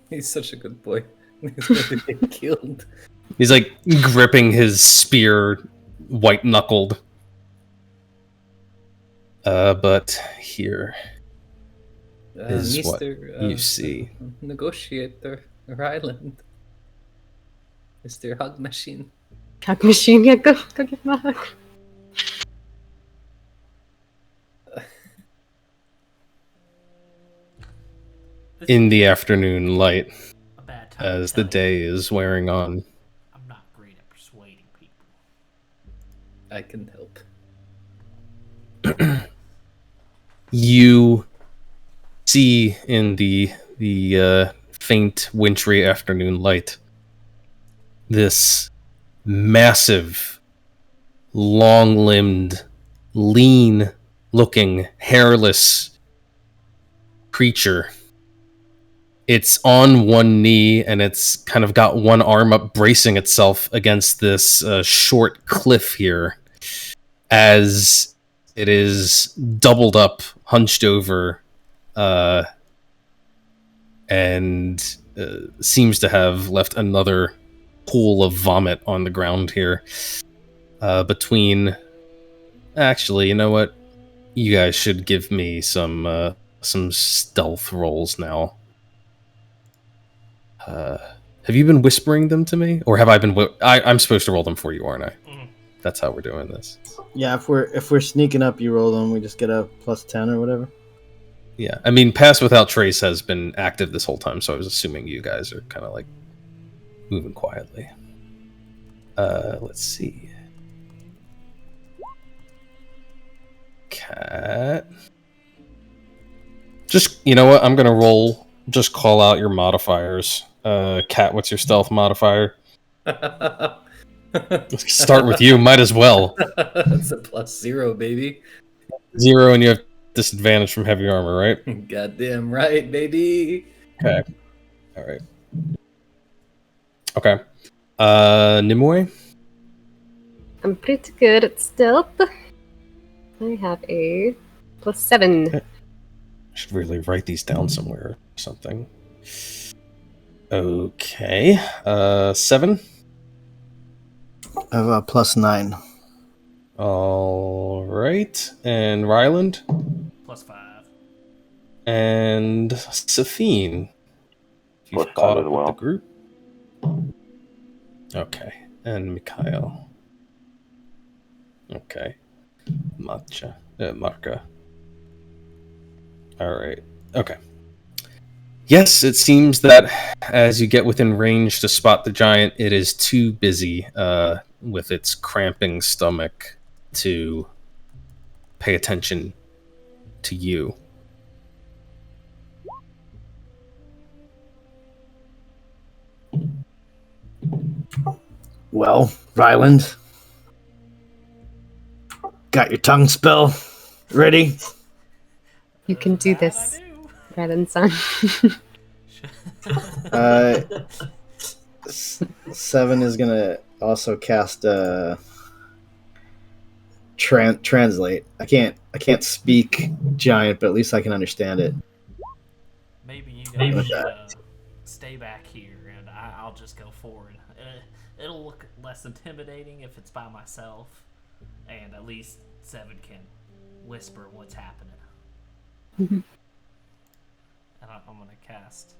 He's such a good boy. He's gonna get killed. He's like gripping his spear, white-knuckled. But here is what you see. Negotiator, Ryland. Mr. Hug Machine. Hug machine, yeah, go get my hug. In the afternoon light, A bad time as to the tell you. day is wearing on, I'm not great at persuading people. I can help. you see in the faint wintry afternoon light this massive, long-limbed, lean-looking, hairless creature. It's on one knee, and it's kind of got one arm up, bracing itself against this short cliff here, as it is doubled up, hunched over, and seems to have left another pool of vomit on the ground here. Actually, you know what? You guys should give me some stealth rolls now. Have you been whispering them to me, or have I been? I'm supposed to roll them for you, aren't I? Mm. That's how we're doing this. Yeah, if we're sneaking up, you roll them. We just get a +10 or whatever. Yeah, I mean, Pass Without Trace has been active this whole time, so I was assuming you guys are kind of like moving quietly. Let's see. Cat. Just, you know what? I'm gonna roll. Just call out your modifiers. Cat, what's your stealth modifier? Let's start with you. Might as well. That's a +0, baby. 0, and you have disadvantage from heavy armor, right? Goddamn right, baby. Okay. All right. Okay. Nimue? I'm pretty good at stealth. I have a +7. I should really write these down somewhere or something. Okay. 7? I have a +9. All right. And Ryland? +5. And Safine? You've +5 caught as up well. with the group? Okay. And Mikhail? Okay. Marka. All right. Okay. Yes, it seems that as you get within range to spot the giant, it is too busy with its cramping stomach to pay attention to you. Well, Ryland, got your tongue spell ready? You can do That this, I do. Ryland son. 7 is gonna also cast translate. I can't speak giant, but at least I can understand it. Maybe you guys With should that. stay back here, and I'll just go forward. It'll look less intimidating if it's by myself, and at least 7 can whisper what's happening. And I'm gonna cast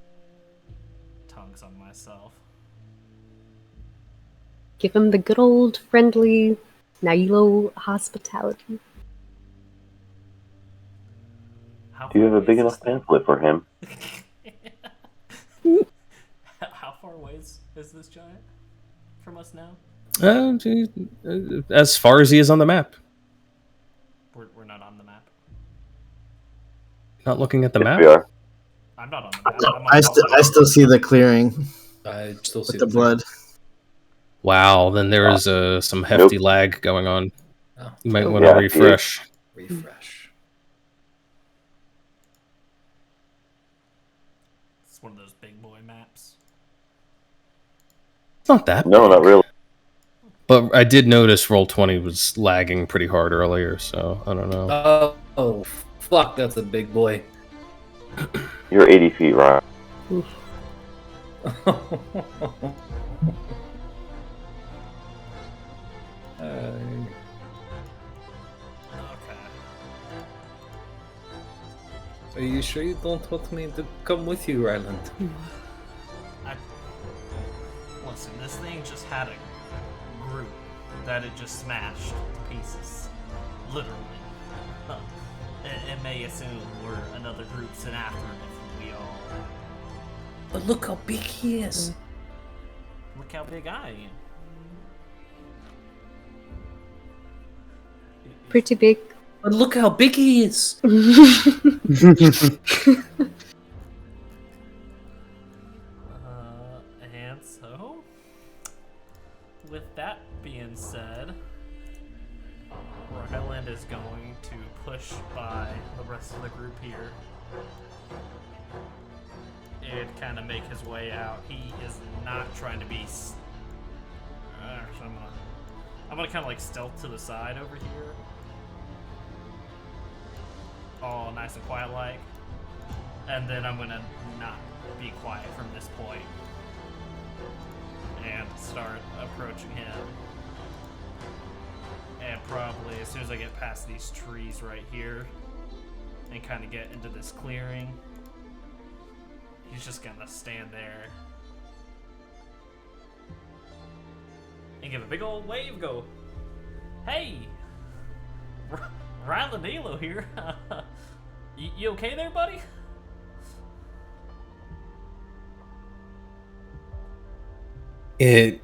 tongues on myself. Give him the good old friendly Nailo hospitality. How Do you have far a big away is enough pamphlet for him? How far away is this giant from us now? As far as he is on the map. We're not on the map. Not looking at the Yes, map? we are. I'm not on the map. I'm on I still see the clearing I still see with the blood. Wow, then there is some hefty lag going on. Oh, You might Oh. want to Yeah, refresh. refresh. It's one of those big boy maps. It's not that No, big. not really. But I did notice Roll20 was lagging pretty hard earlier, so I don't know. Oh, fuck, that's a big boy. You're 80 feet, right? Okay. Are you sure you don't want me to come with you, Ryland? Listen, this thing just had a group that it just smashed to pieces. Literally. Huh. It may assume we're another group sent after him if we all... But look how big he is. Look how big I am. Pretty big. But look how big he is. And so... With that said, Ryland is going to push by the rest of the group here and kind of make his way out. He is not trying to be. I'm gonna kind of like stealth to the side over here. All nice and quiet like. And then I'm gonna not be quiet from this point and start approaching him. And probably as soon as I get past these trees right here and kind of get into this clearing, he's just gonna stand there and give a big old wave, go, "Hey, Ryland here. You okay there, buddy?" It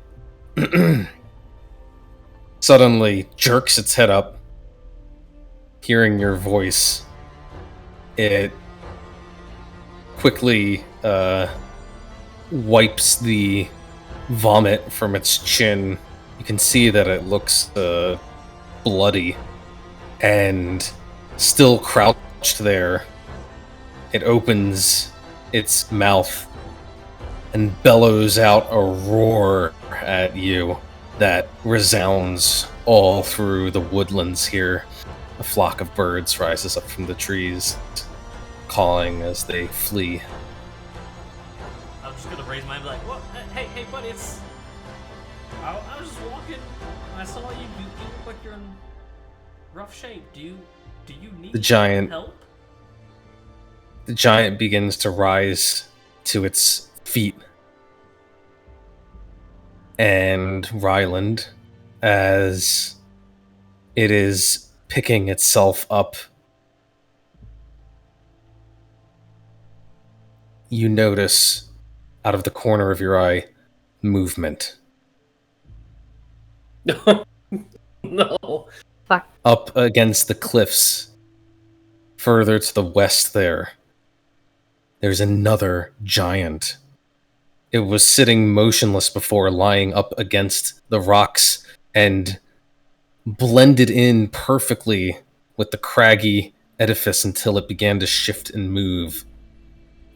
suddenly jerks its head up, hearing your voice. It quickly wipes the vomit from its chin. You can see that it looks bloody, and still crouched there, it opens its mouth and bellows out a roar at you that resounds all through the woodlands here. A flock of birds rises up from the trees, calling as they flee. I'm just gonna raise my hand and be like, "What? Hey, buddy, it's... I was just walking, and I saw you. You look like you're in rough shape. Do you need The giant help?" The giant begins to rise to its feet. And Ryland, as it is picking itself up, you notice out of the corner of your eye movement. No. Fuck. Up against the cliffs, further to the west there's another giant. It was sitting motionless before, lying up against the rocks and blended in perfectly with the craggy edifice until it began to shift and move.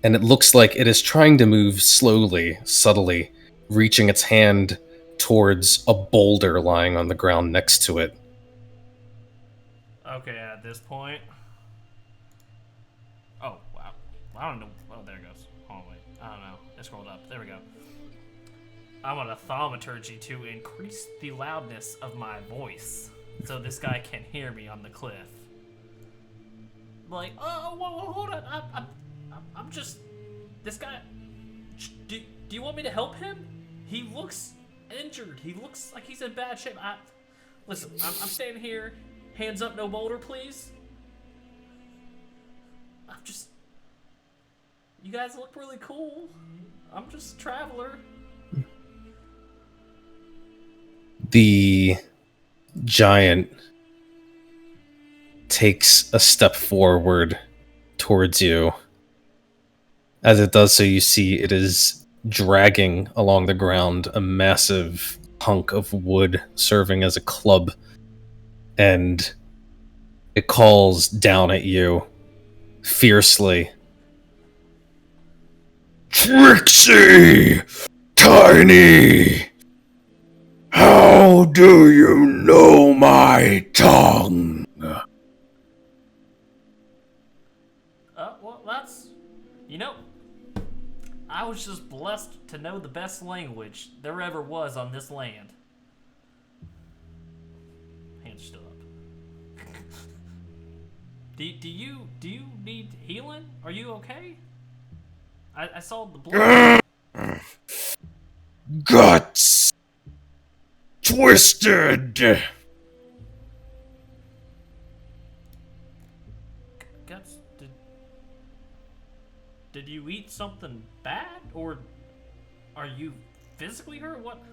And it looks like it is trying to move slowly, subtly, reaching its hand towards a boulder lying on the ground next to it. Okay, at this point... Oh, wow. I don't know. Oh, there it goes. Oh, wait. I don't know. It scrolled up. There we go. I'm on a thaumaturgy to increase the loudness of my voice so this guy can hear me on the cliff. Like, oh, whoa, hold on. I'm just... This guy... Do you want me to help him? He looks injured. He looks like he's in bad shape. Listen, I'm standing here. Hands up, no boulder, please. I'm just... You guys look really cool. I'm just a traveler. The giant takes a step forward towards you. As it does so, you see it is dragging along the ground a massive hunk of wood serving as a club, and it calls down at you fiercely. Trixie! Tiny! How do you know my tongue? Well, that's... You know, I was just blessed to know the best language there ever was on this land. Hands still up. Do you need healing? Are you okay? I saw the blood. Guts! Twisted! Guts, did you eat something bad? Or are you physically hurt? What?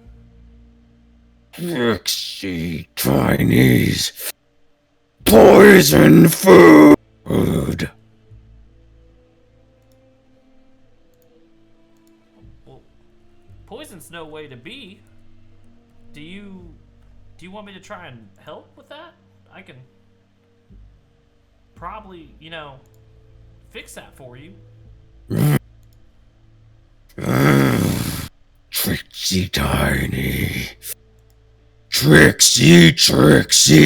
Trixie Chinese. Poison food! Well, poison's no way to be. Do you Do you want me to try and help with that? I can probably, fix that for you. Tricksy Tiny. Tricksy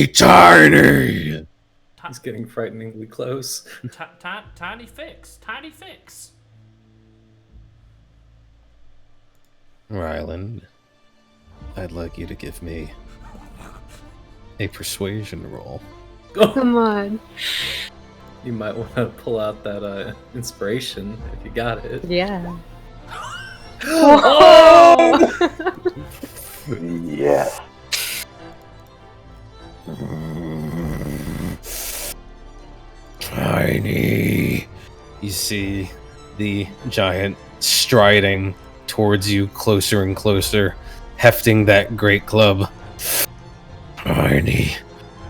Tiny. He's getting frighteningly close. Tiny fix. Ryland, I'd like you to give me a persuasion roll. Come on. You might want to pull out that inspiration if you got it. Yeah. Yes. Tiny. You see the giant striding towards you closer and closer, hefting that great club. Tiny.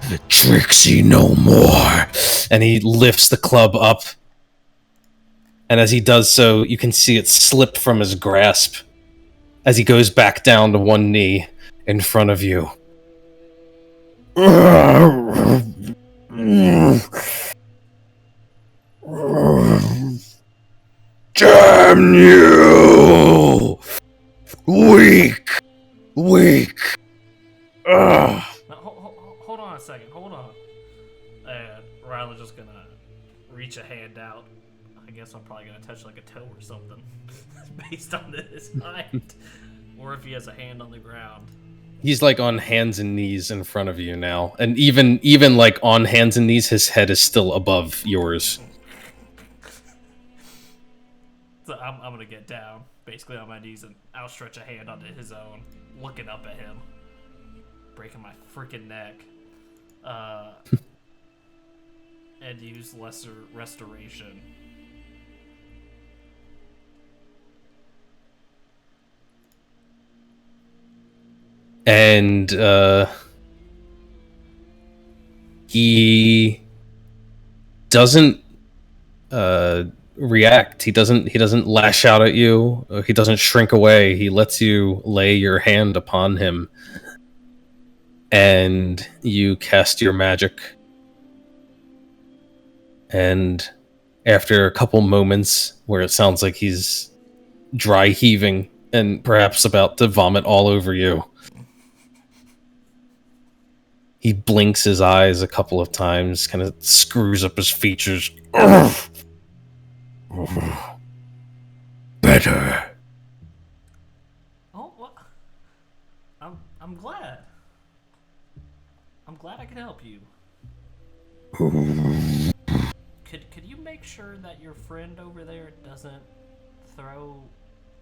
The Trixie no more. And he lifts the club up. And as he does so, you can see it slip from his grasp as he goes back down to one knee in front of you. Damn you! Weak! Now, hold on a second. Hold on. And Ryland's just gonna reach a hand out. I guess I'm probably gonna touch like a toe or something based on his height. Or if he has a hand on the ground. He's like on hands and knees in front of you now. And even like on hands and knees, his head is still above yours. So I'm gonna get down, basically on my knees, and outstretch a hand onto his own, looking up at him, breaking my freaking neck, and use lesser restoration. And he doesn't react. He doesn't lash out at you. He doesn't shrink away. He lets you lay your hand upon him, and you cast your magic. And after a couple moments where it sounds like he's dry heaving and perhaps about to vomit all over you, he blinks his eyes a couple of times, kind of screws up his features. Better. Oh, well, I'm glad. I'm glad I could help you. Could you make sure that your friend over there doesn't throw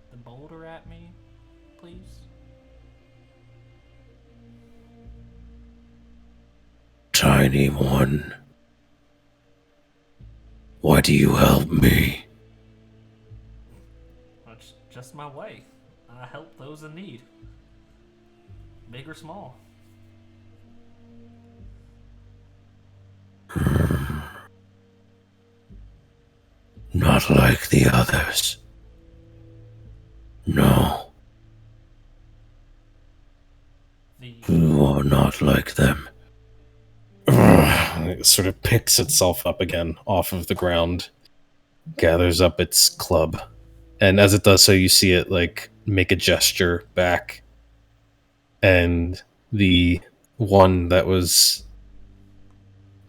the boulder at me, please? Tiny one. Why do you help me? That's just my way. I help those in need, big or small. Not like the others. No. You are not like them. It sort of picks itself up again off of the ground, gathers up its club, and as it does so, you see it like make a gesture back, and the one that was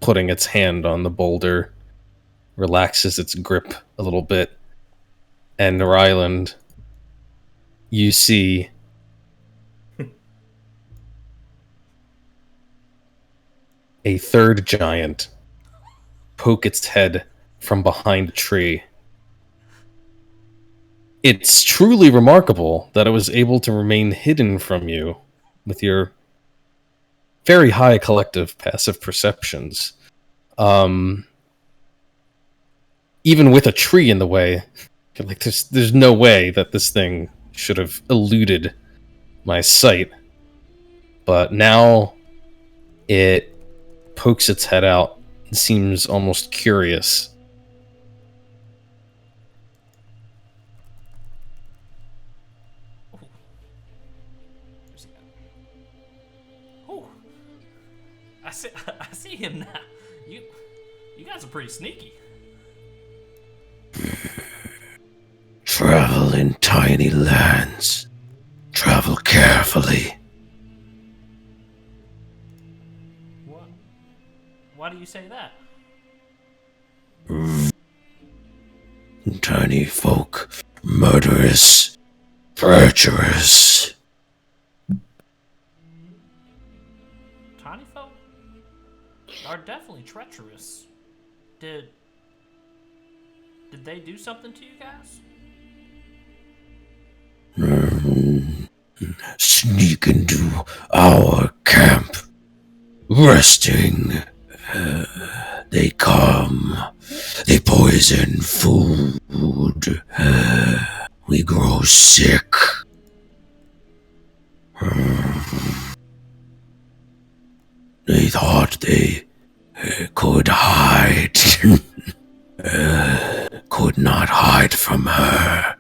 putting its hand on the boulder relaxes its grip a little bit, and Ryland, you see a third giant poke its head from behind a tree. It's truly remarkable that it was able to remain hidden from you with your very high collective passive perceptions. Even with a tree in the way, like there's no way that this thing should have eluded my sight. But now it pokes its head out and seems almost curious. Oh. I see him now. You guys are pretty sneaky. Travel in tiny lands. Travel carefully. What? Why do you say that? Tiny folk, murderous, treacherous. Tiny folk are definitely treacherous. Did they do something to you guys? Sneak into our camp, resting. They come, they poison food. We grow sick. They thought they could hide. Could not hide from her.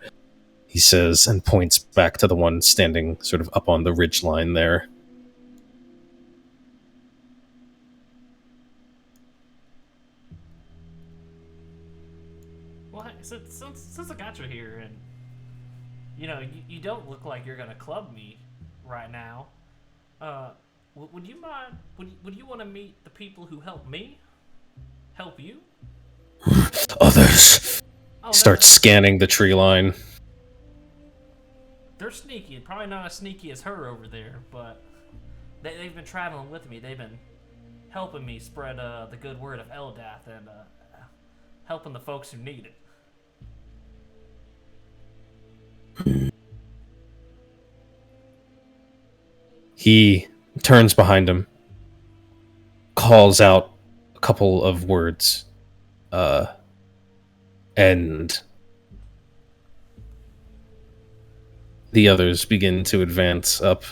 He says, and points back to the one standing sort of up on the ridge line there. Well, since I got you here, and you don't look like you're gonna club me right now. Would you mind? Would you want to meet the people who helped me? Help you? Others. Oh, Starts scanning the tree line. They're sneaky. Probably not as sneaky as her over there, but they've been traveling with me. They've been helping me spread the good word of Eldath and helping the folks who need it. He turns behind him, calls out a couple of words, and the others begin to advance up.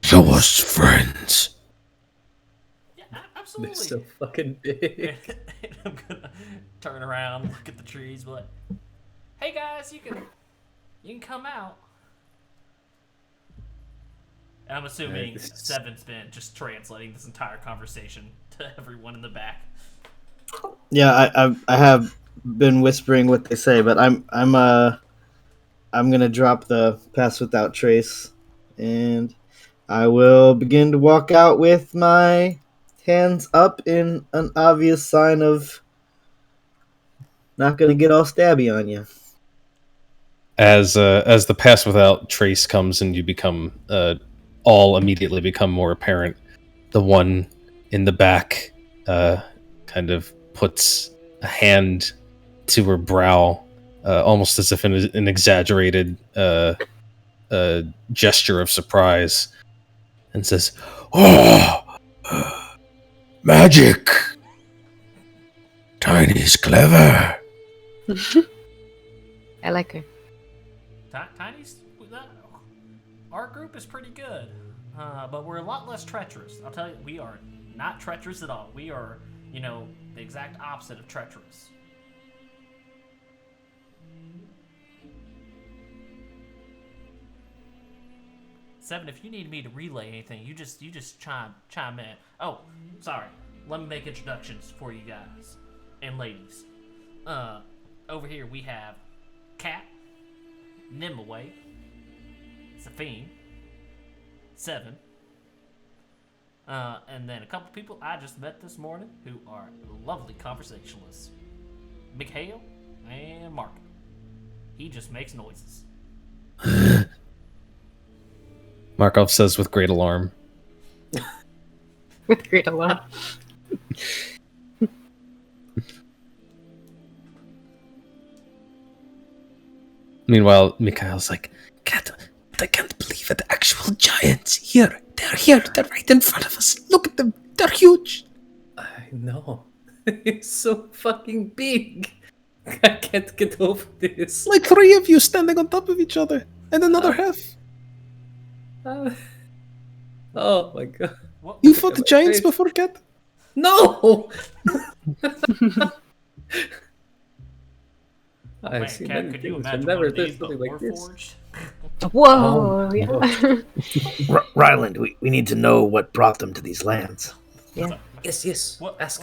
Show us friends. Yeah, absolutely. They're so fucking big. I'm gonna turn around, look at the trees, be like, "Hey guys, you can come out." And I'm assuming Seven's been just translating this entire conversation to everyone in the back. Yeah, I have been whispering what they say, but I'm gonna drop the pass without trace, and I will begin to walk out with my hands up in an obvious sign of not gonna get all stabby on you. As the pass without trace comes and you become all immediately become more apparent, the one in the back kind of puts a hand to her brow, almost as if in an exaggerated gesture of surprise, and says, Oh! Magic! Tiny's clever. I like her. Tiny's, our group is pretty good, but we're a lot less treacherous. I'll tell you, we are not treacherous at all. We are, the exact opposite of treacherous. Seven, if you need me to relay anything, you just chime in. Oh, sorry. Let me make introductions for you guys and ladies. Over here we have Cat, Nimaway, Safine, Seven, and then a couple people I just met this morning who are lovely conversationalists. Mikhail and Marka. He just makes noises. Markov says with great alarm. With great alarm. Meanwhile, Mikhail's like, I can't believe it. Actual giants. Here. They're here. They're right in front of us. Look at them. They're huge. I know. It's so fucking big. I can't get over this. like 3 of you standing on top of each other, and another half. Oh my god. What, You fought the giants before, Cat? No! Oh, I've man, seen Cap, many could you things, but imagine never one of did these but something like this. warforged? Whoa! Oh, Yeah. Ryland, we need to know what brought them to these lands. Yeah. Yes. What? Ask.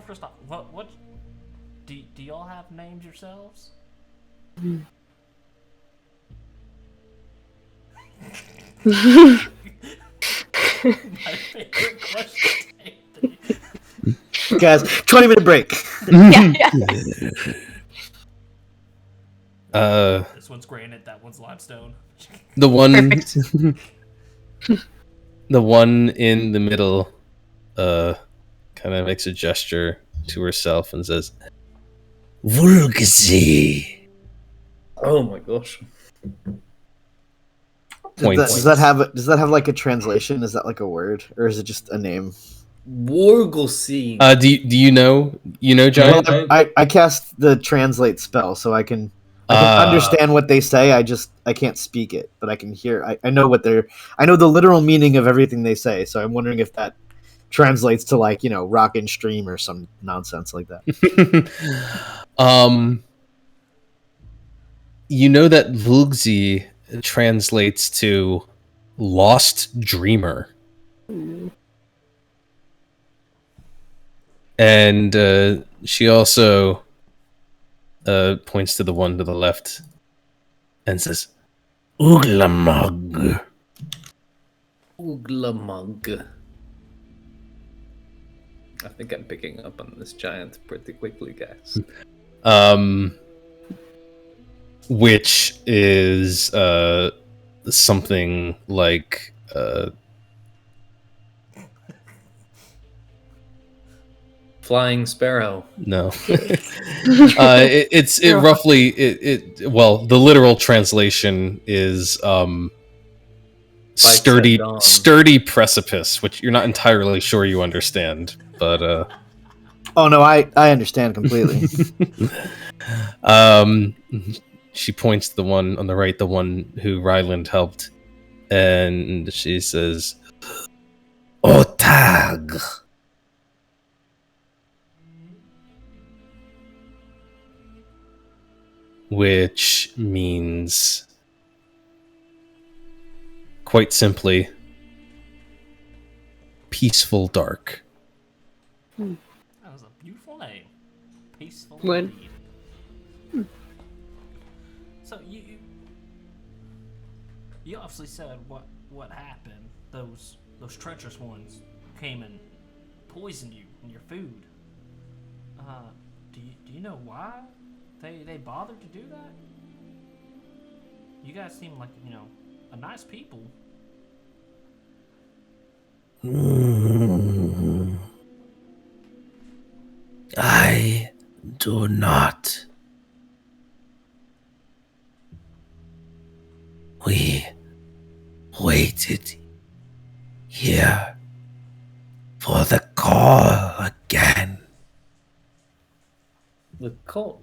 First off, what? Do y'all have names yourselves? My favorite question. Guys, 20-minute break. Yeah. This one's granite, that one's limestone. The one, Perfect. the one in the middle, kind of makes a gesture to herself and says, "Vuglzi." Oh my gosh. Points. Does that have like a translation? Is that like a word, or is it just a name? Vuglzi. Do you know? Giant? Well, I cast the translate spell, so I can understand what they say. I can't speak it, but I can hear. I know I know the literal meaning of everything they say. So I'm wondering if that translates to like rock and stream or some nonsense like that. You know that Vuglzi translates to lost dreamer. And she also points to the one to the left and says, "Uglamog." Uglamog. I think I'm picking up on this giant pretty quickly, guys. Which is something like Flying sparrow. no. It roughly well, the literal translation is sturdy precipice, which you're not entirely sure you understand, but Oh no, I understand completely. She points to the one on the right, the one who Ryland helped, and she says, "Ogtag." Which means, quite simply, peaceful dark. That was a beautiful name. Peaceful. What? indeed. So you obviously said what happened. Those treacherous ones came and poisoned you and your food. Do you know why they bothered to do that? You guys seem like a nice people. I do not. We waited here for the call again. The call.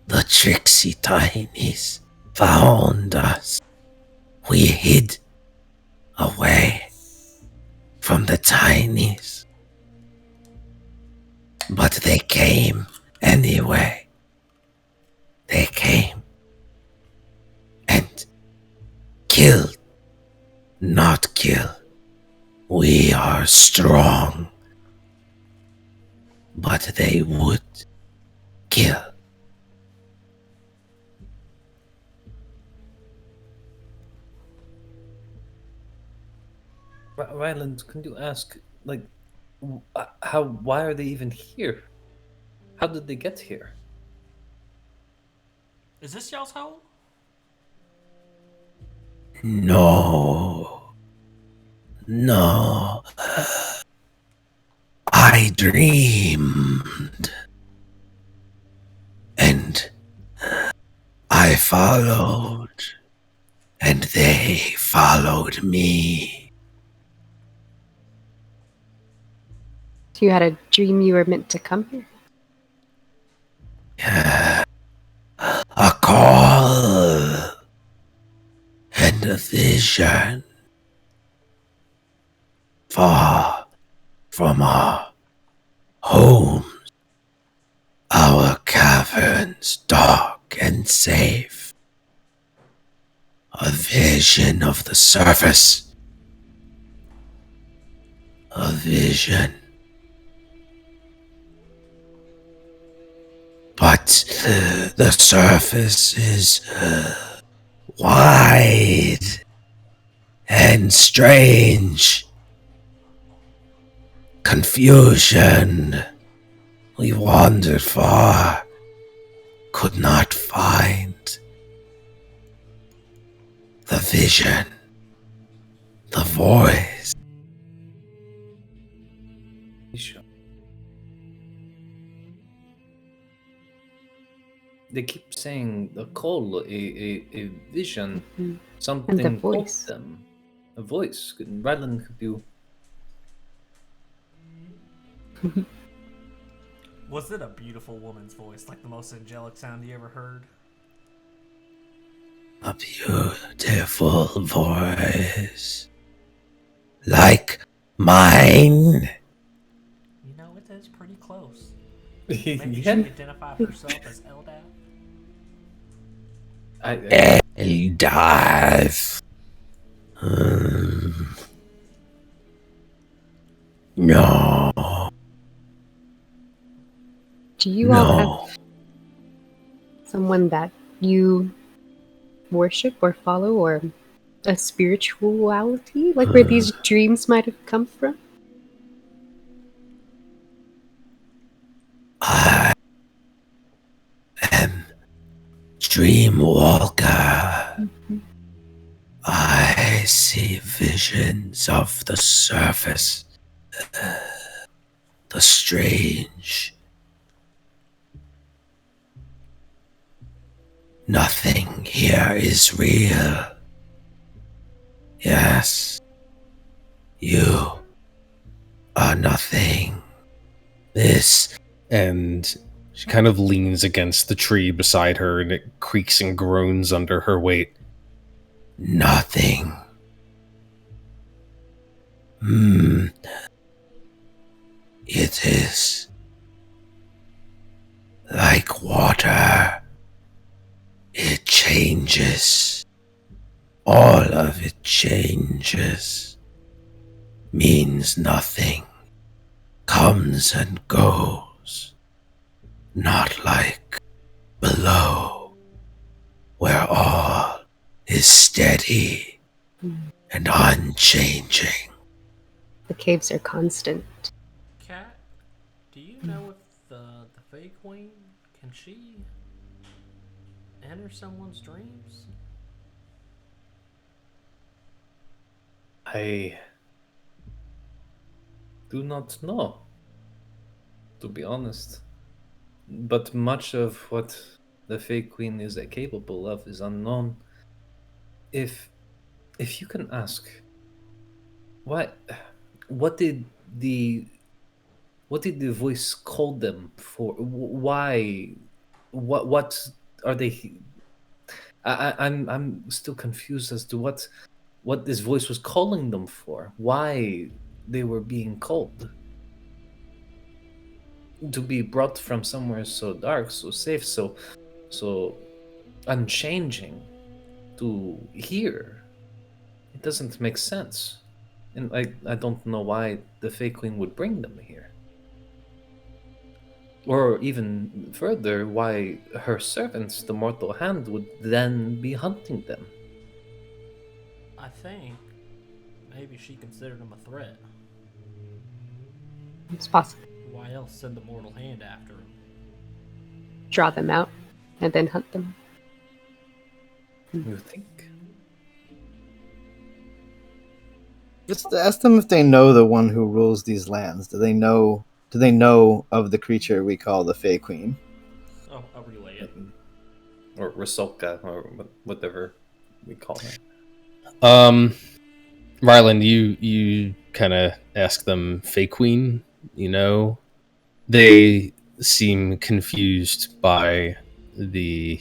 The tricksy tinies found us. We hid away from the tinies. But they came anyway. They came and killed, not kill. We are strong, but they would kill. Ryland, can you ask, like, why are they even here? How did they get here? Is this y'all's home? No. I dreamed. And I followed. And they followed me. You had a dream you were meant to come here? Yeah. A call. And a vision. far from our homes, our caverns dark and safe. A vision of the surface. A vision. But the surface is wide and strange. Confusion. We wandered far, could not find the vision, the voice. They keep saying a call, a vision, And something the called voice. them. A voice. Ryland, could you? Was it a beautiful woman's voice, like the most angelic sound you ever heard? A beautiful voice. Like mine. You know, it is pretty close. Maybe she Yeah. identified herself as Eldad? Eldad. No. Do you all No. have someone that you worship or follow, or a spirituality, like where these dreams might have come from? I am Dreamwalker. I see visions of the surface, the strange. Nothing here is real. Yes, you are nothing. This. And she kind of leans against the tree beside her, and it creaks and groans under her weight. Nothing. It is like water. It changes. All of it changes. Means nothing. Comes and goes. Not like below, where all is steady and unchanging. The caves are constant. Cat, do you know if the Fey Queen, can she enter someone's dreams? I do not know, to be honest. But much of what the Fey Queen is capable of is unknown. If you can ask, what did the voice call them for? Why? What are they? I'm still confused as to what this voice was calling them for. Why they were being called. To be brought from somewhere so dark, so safe, so unchanging, to here, it doesn't make sense. And I don't know why the Fey Queen would bring them here. Or even further, why her servants, the Mortal Hand, would then be hunting them. I think maybe she considered him a threat. It's possible. Why else send the Mortal Hand after him? Draw them out and then hunt them. You think? Just ask them if they know the one who rules these lands. Do they know of the creature we call the Fey Queen? Oh, I'll relay it. Or Rusalka, or whatever we call her. Ryland, you kind of ask them, Fey Queen, you know? They seem confused by the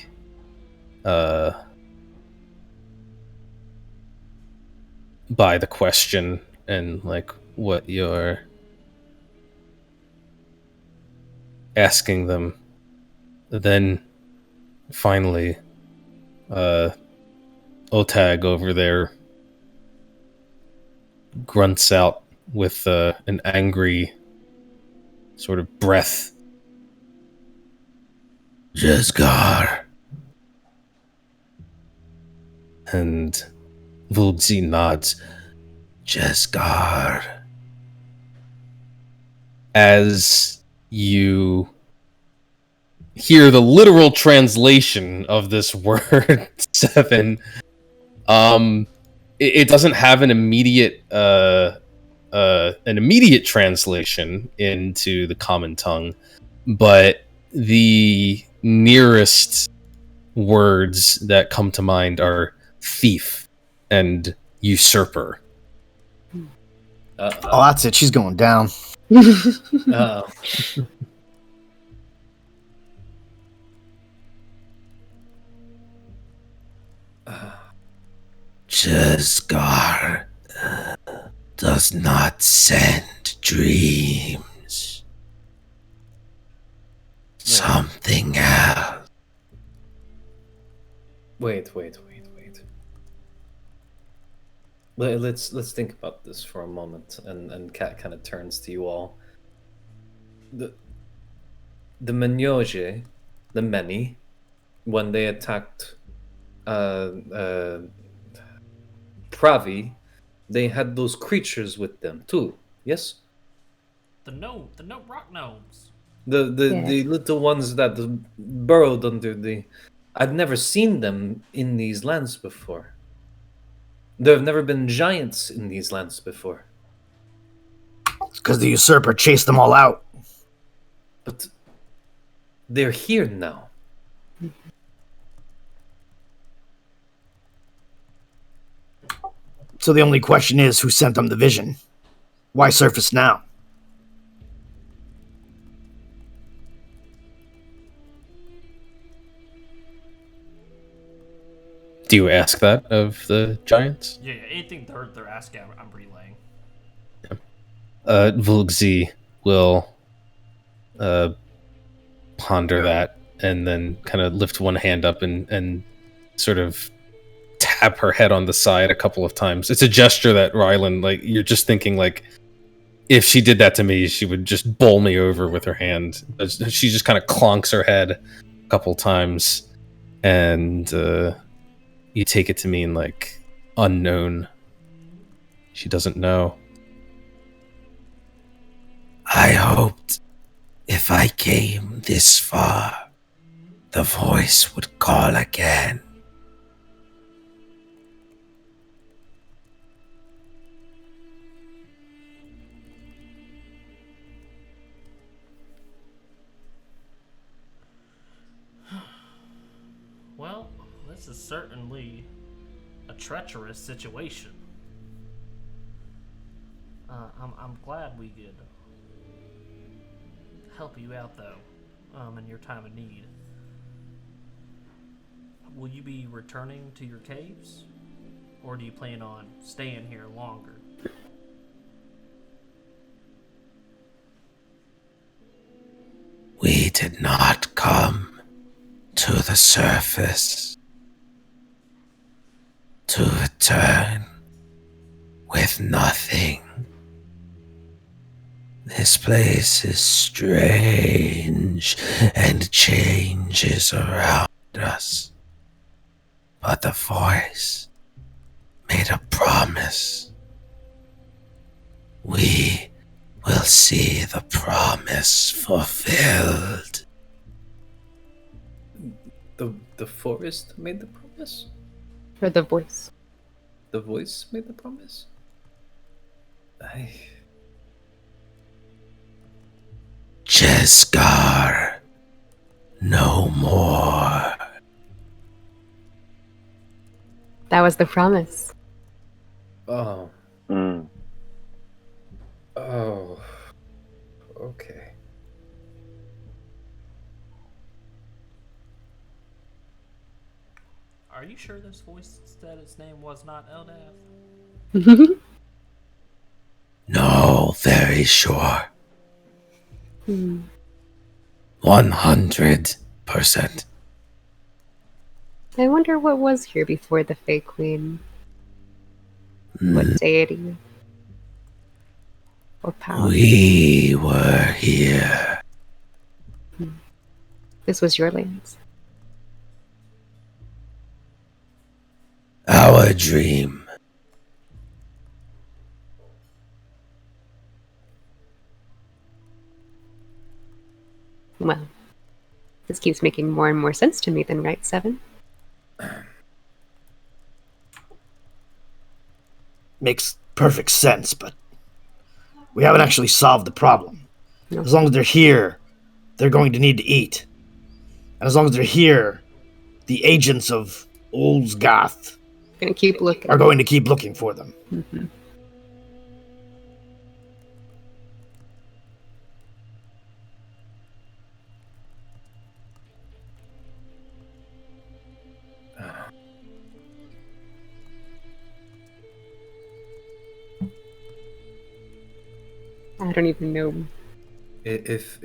question, and like, what you're asking them. Then, finally, Ogtag over there grunts out with an angry sort of breath. Jesgar. And Vuglzi nods. Jesgar. As you hear the literal translation of this word 7, it doesn't have an immediate translation into the common tongue, but the nearest words that come to mind are thief and usurper. Oh, that's it. She's going down. Oh. Jesgar does not send dreams. Something else. Wait. Let's think about this for a moment, and Kat kind of turns to you all. The Menyoje, the many, when they attacked Pravi, they had those creatures with them too. Yes, The rock gnomes. the little ones that burrowed under the. I've never seen them in these lands before. There have never been giants in these lands before. It's because the usurper chased them all out. But they're here now. So the only question is, who sent them the vision? Why surface now? Do you ask that of the giants? Yeah, anything they're asking, I'm relaying. Vuglzi will ponder that and then kind of lift one hand up and sort of tap her head on the side a couple of times. It's a gesture that Ryland, like, you're just thinking, like, if she did that to me, she would just bowl me over with her hand. She just kind of clonks her head a couple times, and you take it to mean, like, unknown. She doesn't know. I hoped if I came this far, the voice would call again. Well, this is certainly a treacherous situation. I'm glad we could help you out, though, in your time of need. Will you be returning to your caves, or do you plan on staying here longer? We did not come to the surface to return with nothing. This place is strange and changes around us. But the voice made a promise. We will see the promise fulfilled. The forest made the promise? Or the voice. The voice made the promise? Jesgar, no more. That was the promise. Oh. Mm. Oh. Okay. Are you sure this voice said its name was not Eldath? No. very sure. Hmm. 100%. I wonder what was here before the Fey Queen. What deity? Or power? We were here. This was your lands. Our dream. Well, this keeps making more and more sense to me then, right, Seven? Makes perfect sense, but we haven't actually solved the problem. No. As long as they're here, they're going to need to eat. And as long as they're here, the agents of Olsgath Gonna keep looking. are going to keep looking for them. Mm-hmm. I don't even know. If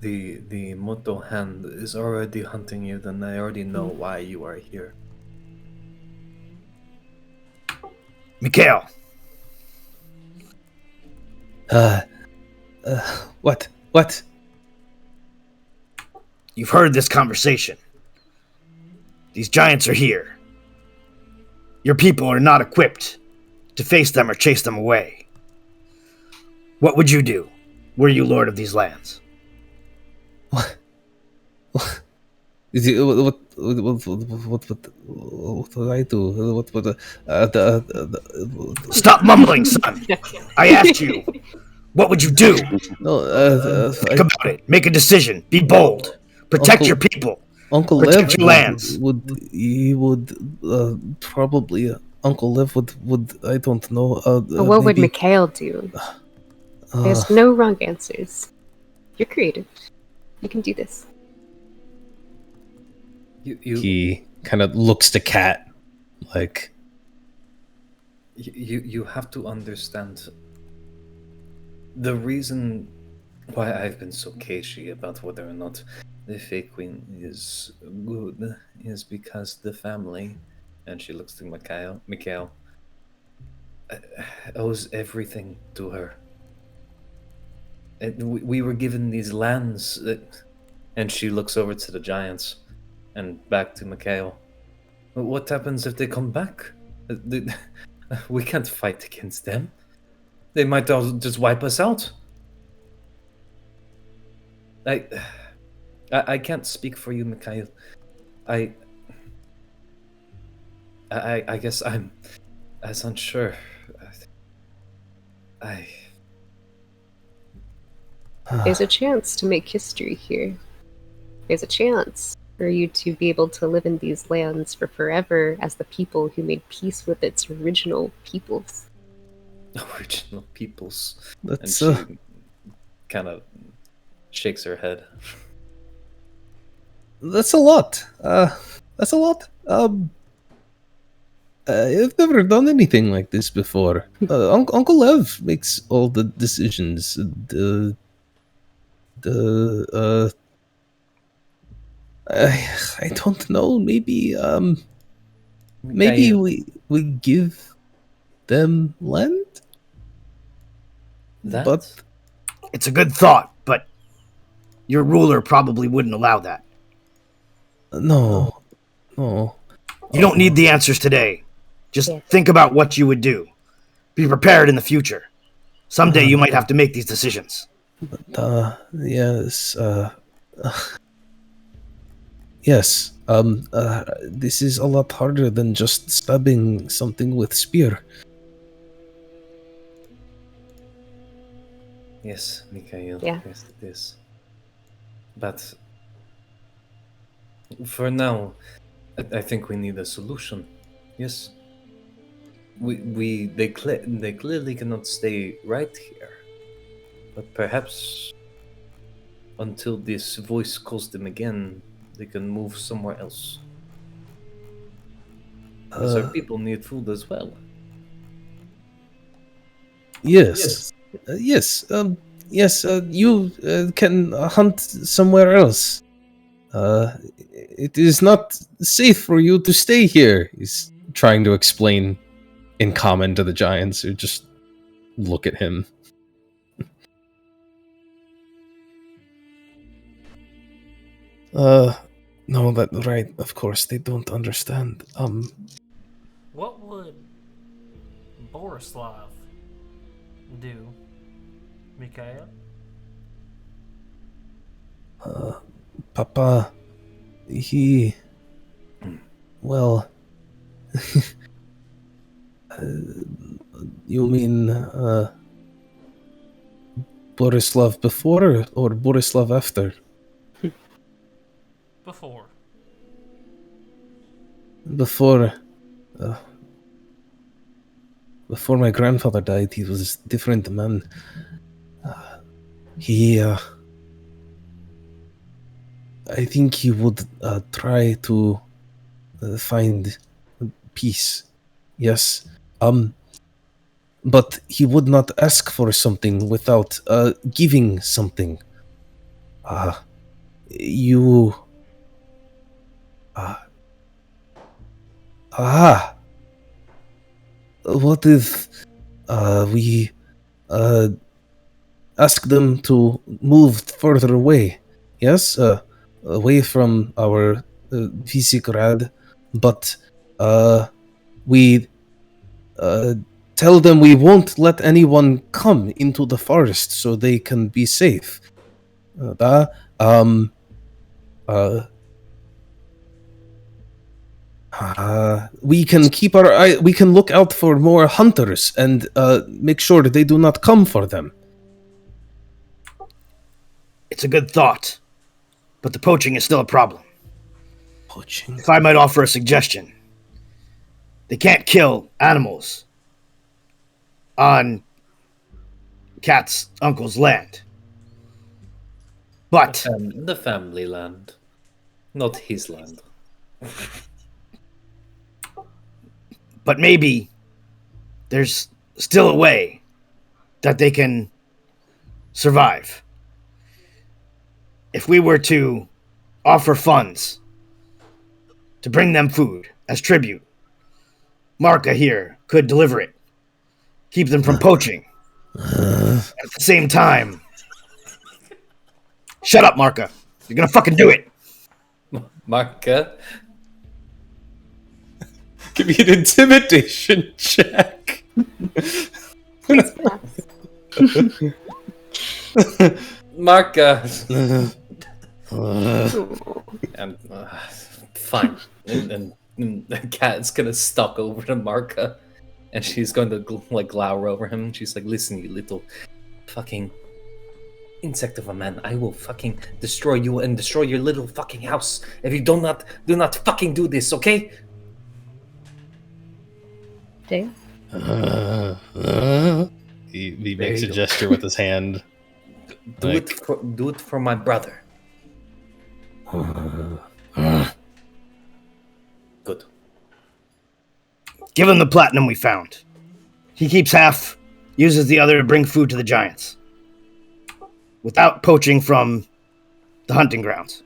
the Moto hand is already hunting you, then I already know why you are here. Mikhail, What? What? you've heard this conversation. These giants are here. Your people are not equipped to face them or chase them away. What would you do, were you lord of these lands? What? Is it, what do I do? Stop mumbling, son. I asked you, what would you do? No, Think about it. Make a decision. Be bold. Protect Uncle- your people. Uncle Protect Lev your lands. would probably Uncle Lev would I don't know. But what would maybe, Mikhail do? There's no wrong answers. You're creative. You can do this. He kind of looks to Cat, like, You have to understand the reason why I've been so cagey about whether or not the Fey Queen is good is because the family, and she looks to Mikhail, owes everything to her. And we were given these lands, and she looks over to the giants and back to Mikhail. What happens if they come back? We can't fight against them. They might all just wipe us out. I can't speak for you, Mikhail. I guess I'm as unsure. There's a chance to make history here. There's a chance for you to be able to live in these lands for forever as the people who made peace with its original peoples. Original peoples. That's And she kind of shakes her head. that's a lot. That's a lot. I've never done anything like this before. Uncle Lev makes all the decisions. I don't know. Maybe Mikhail, we give them land. that But It's a good thought, but your ruler probably wouldn't allow that. no. You don't need the answers today. Just Yes. think about what you would do. Be prepared in the future. Someday you might have to make these decisions. Yes. Yes. This is a lot harder than just stabbing something with spear. Yes, Mikhail. Yeah. Yes, it is. But for now, I think we need a solution. Yes. They clearly cannot stay right here. But perhaps until this voice calls them again, they can move somewhere else. Because our people need food as well. Yes. Yes. Yes. You can hunt somewhere else. It is not safe for you to stay here. He's trying to explain in common to the giants who just look at him. No, that right. Of course, they don't understand. What would Borislav do, Mikhail? Papa, he, well, you mean Borislav before or Borislav after? Before. Before my grandfather died, he was a different man. He, I think he would try to find peace. Yes. But he would not ask for something without giving something. You. What if we ask them to move further away? Yes, away from our Visegrad, but we tell them we won't let anyone come into the forest so they can be safe. We can keep our eye. We can look out for more hunters and make sure that they do not come for them. It's a good thought, but the poaching is still a problem. Poaching. If I might offer a suggestion, they can't kill animals on Cat's uncle's land. But The family land, not his land. But maybe there's still a way that they can survive. If we were to offer funds to bring them food as tribute, Marka here could deliver it, keep them from poaching. At the same time, shut up, Marka. You're gonna fucking do it. Marka? Give me an intimidation check. Please pass. Marka. And fine. And the cat's gonna stalk over to Marka, and she's going to glower over him. She's like, "Listen, you little fucking insect of a man! I will fucking destroy you and destroy your little fucking house if you do not fucking do this, okay?" Dave? He makes a gesture with his hand. Do it for my brother. Good. Give him the platinum we found. He keeps half, uses the other to bring food to the giants. Without poaching from the hunting grounds.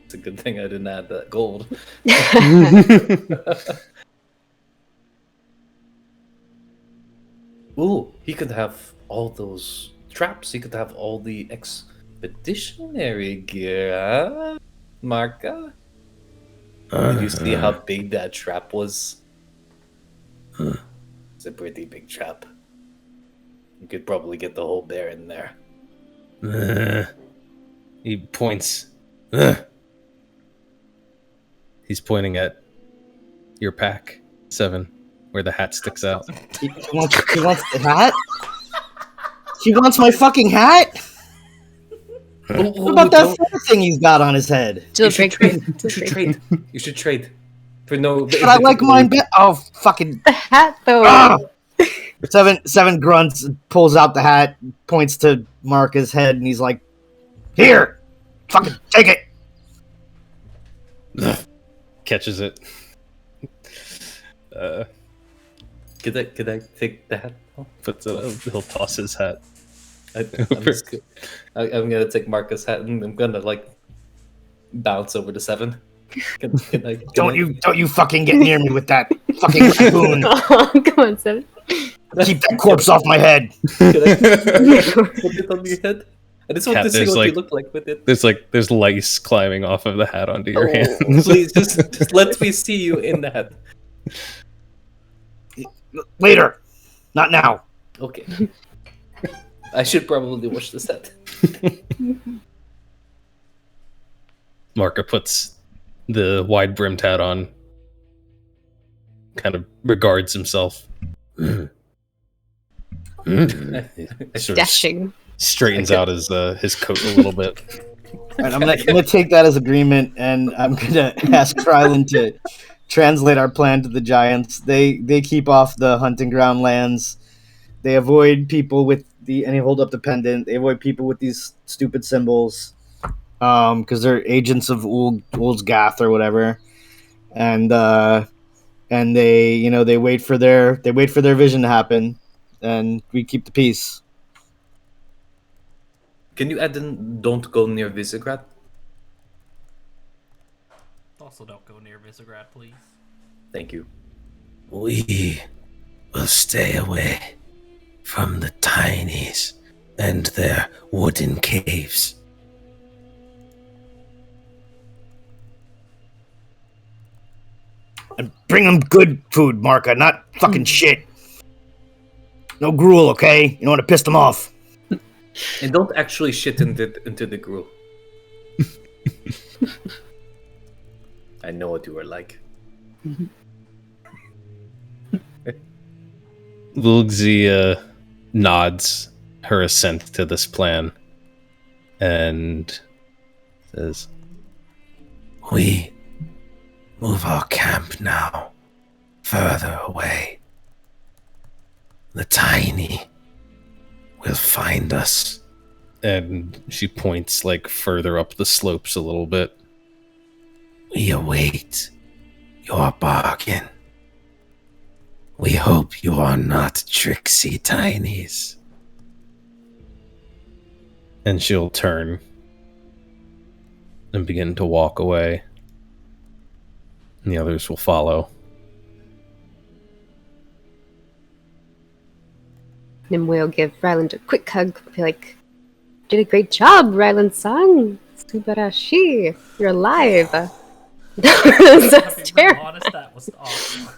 It's a good thing I didn't add that gold. Ooh, he could have all those traps. He could have all the expeditionary gear, huh? Marka? Did you see how big that trap was? It's a pretty big trap. You could probably get the whole bear in there. He points. He's pointing at your pack, 7, where the hat sticks out. He wants the hat? He wants my fucking hat? What about that fur thing he's got on his head? You should trade. You should trade. For no. But I like mine better. Oh, fucking. The hat, though. Ah! Seven grunts, pulls out the hat, points to Marka's head, and he's like, "Here! Fucking take it!" Catches it. Could I take the hat? Puts it up. He'll toss his hat. I'm gonna take Marka's hat and I'm gonna like bounce over to 7. Don't you fucking get near me with that fucking raccoon. Oh, come on, Seven. Keep that corpse off my head. Can I put it on your head? I just want Cat, to see there's, what like- you look like with it. There's lice climbing off of the hat onto your hand. Please, just let me see you in the hat. Later. Not now. Okay. I should probably wash this hat. Marka puts the wide brimmed hat on, kind of regards himself. Sort of Dashing. straightens out his coat a little bit. And I'm gonna take that as agreement, and I'm gonna ask Ryland to translate our plan to the giants. They keep off the hunting ground lands. They avoid people with and they hold up the pendant. They avoid people with these stupid symbols, because they're agents of Ulzgath or whatever, and they they wait for their vision to happen, and we keep the peace. Can you add in don't go near Visegrad? Also, don't go near Visegrad, please. Thank you. We will stay away from the tinies and their wooden caves. And bring them good food, Marka, not fucking shit. No gruel, okay? You don't want to piss them off. And don't actually shit into the gruel. I know what you were like. Vuglzi nods her assent to this plan and says, We move our camp now further away. The tiny will find us. and she points like further up the slopes a little bit. We await your bargain. We hope you are not tricksy tinies. And she'll turn and begin to walk away. And the others will follow. Nimue will give Ryland a quick hug. Be like, did a great job, Ryland-san. Subarashi. You're alive. That's To be real terrible. honest, that was awesome.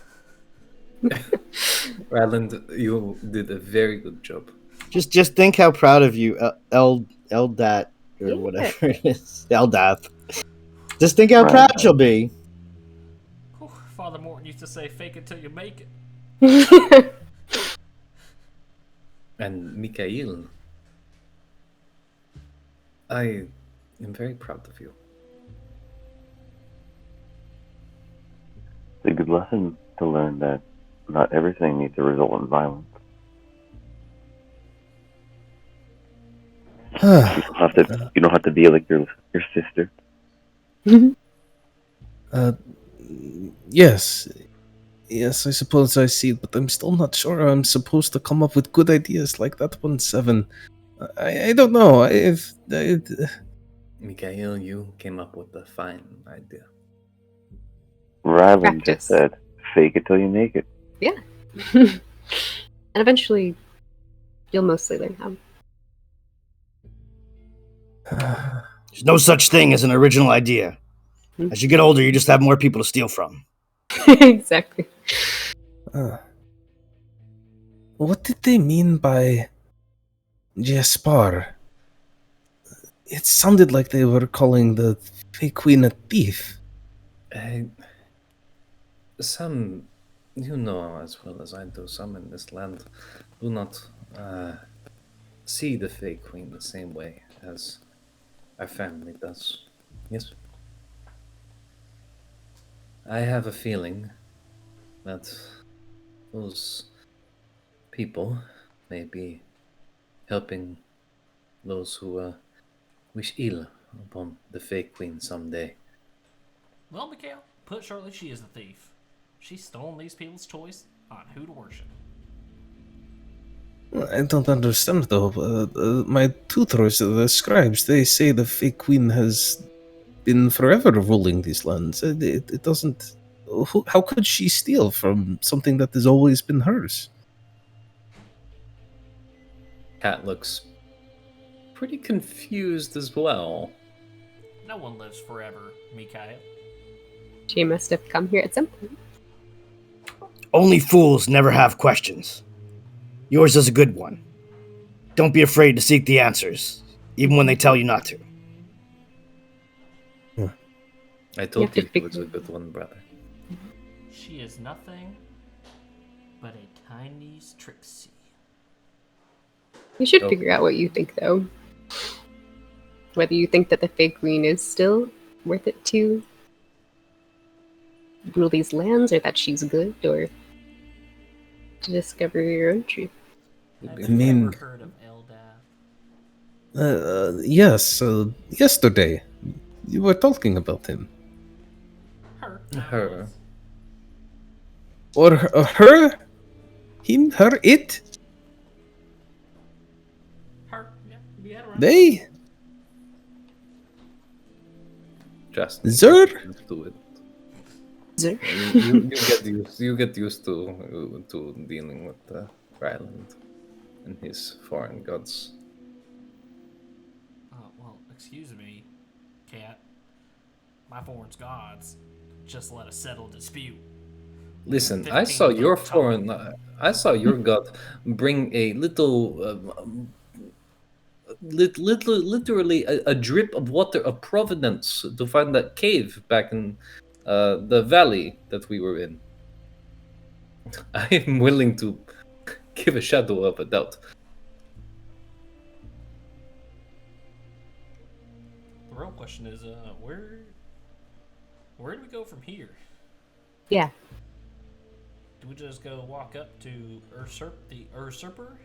Ryland, you did a very good job. Just think how proud of you, Eldat, or Yeah. whatever it is. Eldath. Just think how Right. proud she'll be. Whew, Father Morton used to say, fake it till you make it. And Mikhail, I am very proud of you. It's a good lesson to learn that not everything needs to result in violence. You don't have to be like your sister. Yes. Yes, I suppose I see, but I'm still not sure I'm supposed to come up with good ideas like that 1-7. I don't know. Mikhail, you came up with a fine idea. Ryland just Practice. said, fake it till you make it. And eventually, you'll mostly learn how. There's no such thing as an original idea. As you get older, you just have more people to steal from. Exactly. What did they mean by Jaspar? It sounded like they were calling the Fey Queen a thief. Some, you know as well as I do, some in this land do not see the Fey Queen the same way as our family does. Yes? I have a feeling that those people may be helping those who wish ill upon the Fey Queen someday. Well, Mikhail, put shortly, she is a thief. She's stolen these people's toys, on who to worship. I don't understand though. My tutors, the scribes, they say the Fey Queen has been forever ruling these lands. It doesn't. How could she steal from something that has always been hers? Cat looks pretty confused as well. No one lives forever, Mikhail. She must have come here at some point. Only fools never have questions. Yours is a good one. Don't be afraid to seek the answers, even when they tell you not to. I told you to it was a figure- good one, brother. She is nothing but a tiny tricksy. You should Oh. figure out what you think, though. Whether you think that the Fey Queen is still worth it to rule these lands, or that she's good, or to discover your own truth. Have I you mean- ever heard of Eldad? Yes. Yesterday, you were talking about him, Her. or her, him, her, it, Her. Yeah, we had her on. they, Just Zur. get used to it. Zer. You get used to dealing with Ryland and his foreign gods. Well, excuse me, Cat. My foreign gods just let us settle dispute. Listen, 15 foot tall. I saw your god bring a little, literally a drip of water of providence to find that cave back in the valley that we were in. I am willing to give a shadow of a doubt. The real question is, where do we go from here? Yeah. Do we just go walk up to the usurper?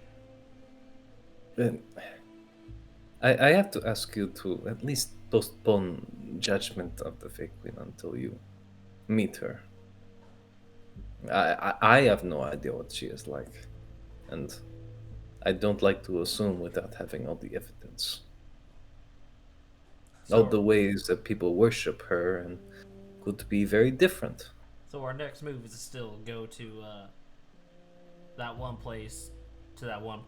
And I have to ask you to at least postpone judgment of the Fey Queen until you meet her. I have no idea what she is like, and I don't like to assume without having all the evidence. All the ways that people worship her and could be very different. So our next move is to still go to that one place, to that one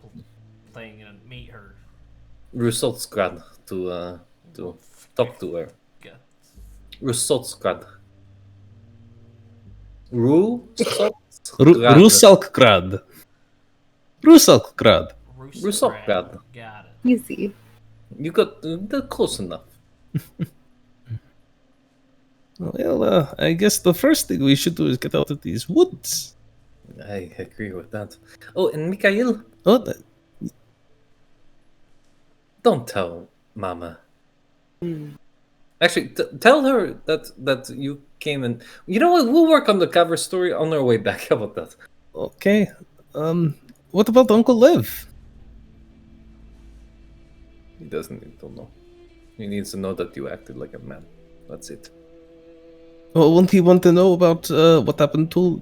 thing, and meet her. Rusalkgrad to talk to her. Yeah. Rusalkgrad. Rusalkgrad. Rusalkgrad. Rusalkgrad. Got it. Easy. You got close enough. Well, I guess the first thing we should do is get out of these woods. I agree with that. Oh, and Mikhail, Oh, don't tell Mama. Actually, tell her that you came and... You know what? We'll work on the cover story on our way back. How about that? okay. What about Uncle Lev? He doesn't need to know. He needs to know that you acted like a man. That's it. Well, won't he want to know about what happened to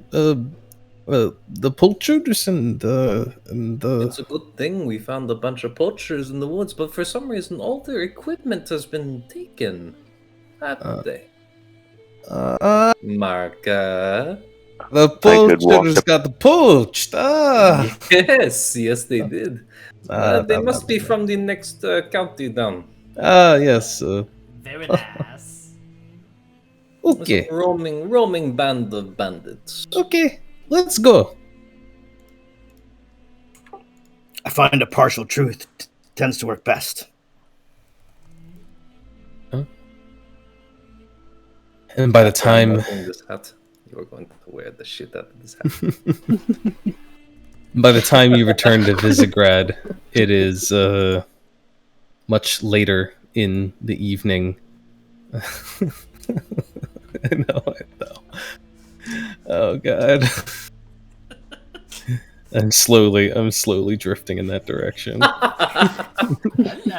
the poachers and It's a good thing we found a bunch of poachers in the woods, but for some reason all their equipment has been taken. Haven't they? Marka. the could walk poachers up- got poached? Yes, they did. They must be from the next county down. Yes. Very nice. It's Okay. a roaming band of bandits. Okay. Let's go. I find a partial truth tends to work best. And by the I'm time not wearing this hat, you're going to wear the shit out of this hat. you return to Visegrad, it is much later in the evening. I know. Oh god. I'm slowly drifting in that direction.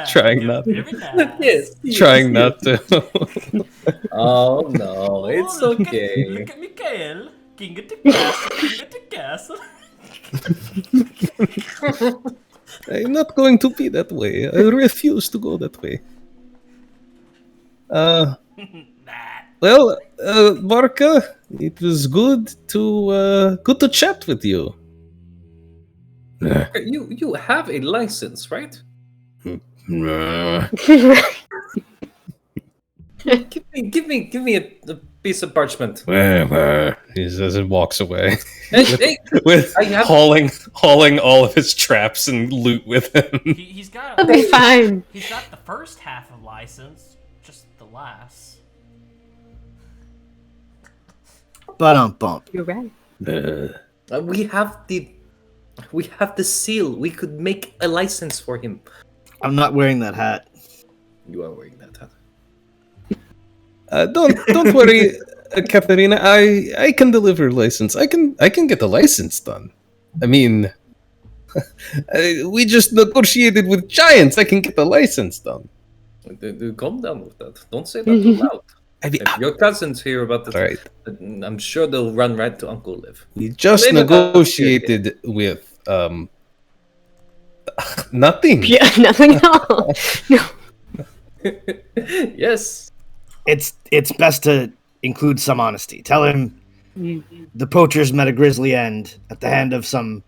Trying not to. Very nice. Yes. Trying not to. Oh no, it's Oh, look okay. Look at Mikhail. King of the castle. I'm not going to be that way. I refuse to go that way. Nah. Well, Marka, it was good to chat with you. You have a license, right? Give me a piece of parchment. He says and walks away Hey, with I have- hauling all of his traps and loot with him. He's got. It'll be fine. He's got the first half of license, just the last. Bump. You're right. we have the seal. We could make a license for him. I'm not wearing that hat. You are wearing that hat. Don't worry, Katerina. I can deliver license. I can get the license done. I mean, we just negotiated with giants. I can get the license done. Calm down with that. Don't say that too loud. I mean, If your cousins hear about this, all right. I'm sure they'll run right to Uncle Liv. We just Maybe that's negotiated with nothing. Yeah, nothing at all. No. Yes. It's best to include some honesty. Tell him the poachers met a grisly end at the hand of some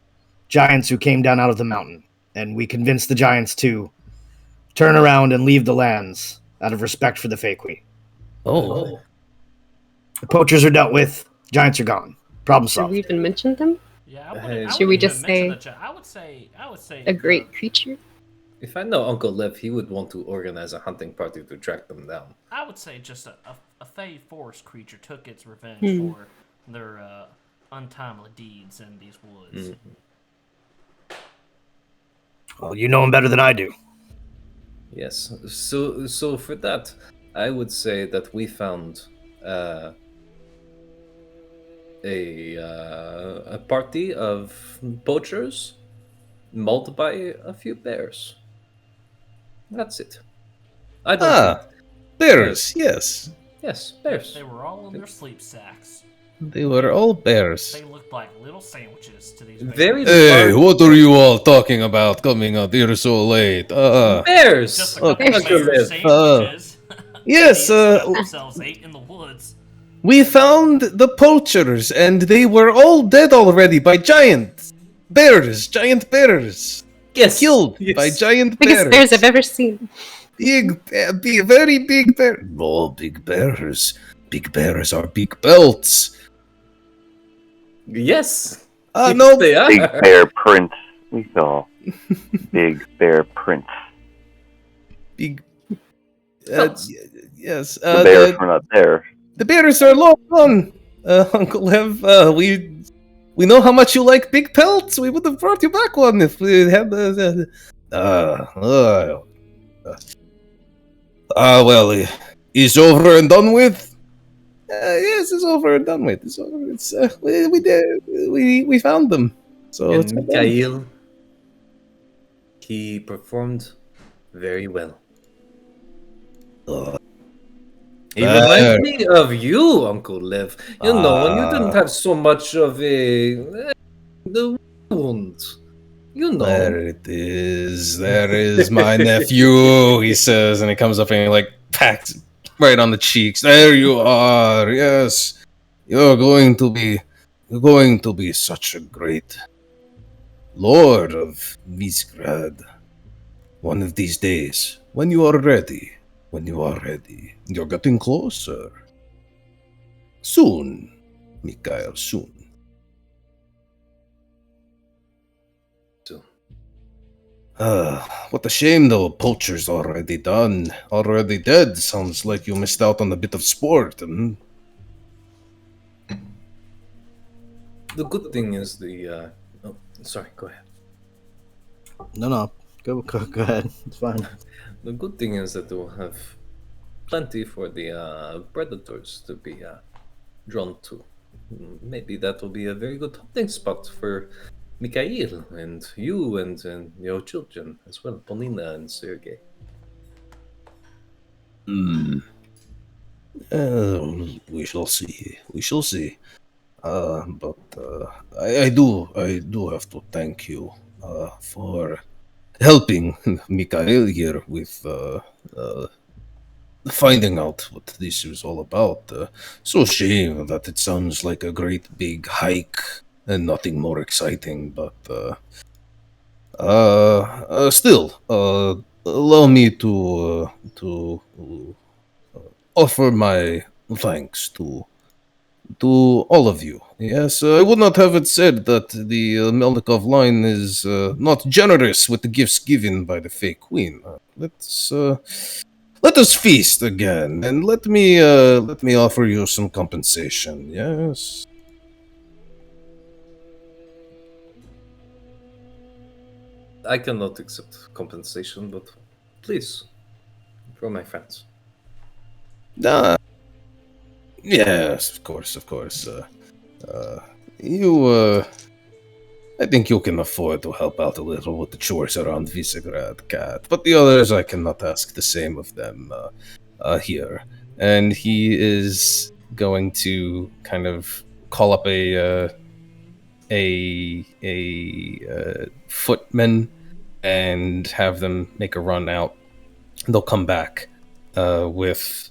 giants who came down out of the mountain, and we convinced the giants to turn around and leave the lands out of respect for the Fey Queen. Oh, The poachers are dealt with. Giants are gone. Problem Should solved. we even mention them? Yeah, Should we just say I would say a great creature? If I know Uncle Liv, he would want to organize a hunting party to track them down. I would say just a Fey forest creature took its revenge for their untimely deeds in these woods. Well, you know him better than I do. Yes. So for that, I would say that we found a party of poachers mauled by a few bears. That's it. I don't. bears. Yes, Yes, bears. They were all in their sleep sacks. they were all bears. They looked like little sandwiches to these Very Hey, large what are you all talking about coming out here so late? bears. Just a couple Okay. of bear sandwiches. Yes, themselves ate in the woods. we found the poachers, and they were all dead already by giant bears. Giant bears Yes, killed yes. by giant Biggest bears. bears I've ever seen. Big, very big bears. Oh, big bears. Big bears are big belts. Yes. Ah, no, they are. Big bear prints. We saw big bear prints. big. Belts. Yes, The bears were not there. the bears are long gone. Uncle Lev, we know how much you like big pelts. We would have brought you back one if we had well, it's over and done with. Yes, it's over and done with. It's over. It's we did. We found them. So it's And Mikhail, he performed very well. He reminds me of you, Uncle Liv. You know, when you didn't have so much of the wound. You know. There it is. There is my nephew, he says, and he comes up and he like pats right on the cheeks. There you are. Yes. You're going to be such a great lord of Visegrad. One of these days, when you are ready. You're getting closer. Soon, Mikhail, soon. What a shame though, poacher's already done. Already dead. Sounds like you missed out on a bit of sport. The good thing is the. Oh, sorry. Go ahead. No. Go ahead. It's fine. The good thing is that we'll have plenty for the predators to be drawn to. Maybe that will be a very good hunting spot for Mikhail and you and your children as well, Polina and Sergei. We shall see. I do have to thank you for helping Mikhail here with finding out what this is all about. So shame that it sounds like a great big hike and nothing more exciting, but still, allow me to offer my thanks to all of you. Yes, I would not have it said that the Melnikov line is not generous with the gifts given by the Fey Queen. Let us feast again, and let me offer you some compensation. Yes. I cannot accept compensation, but please, for my friends. Uh, yes, of course, of course. You, I think you can afford to help out a little with the chores around Visegrad, Cat. But the others, I cannot ask the same of them here. And he is going to kind of call up a footman and have them make a run out. They'll come back with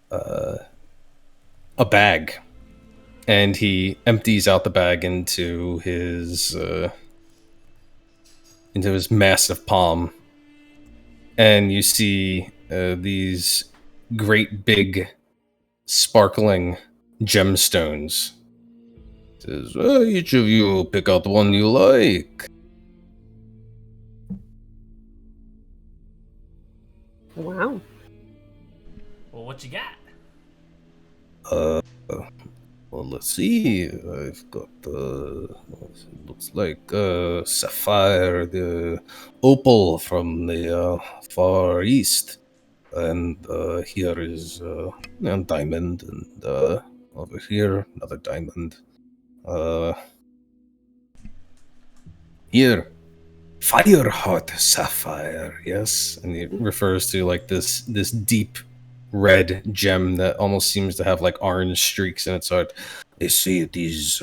a bag, and he empties out the bag into his massive palm, and you see these great big sparkling gemstones. Says, each of you pick out one you like. Wow. Well, what you got? Well, let's see. I've got looks like sapphire, the opal from the far east, and here is a diamond, and over here another diamond. Here, fire hot sapphire. Yes, and he refers to like this deep red gem that almost seems to have like orange streaks in its heart. They say it is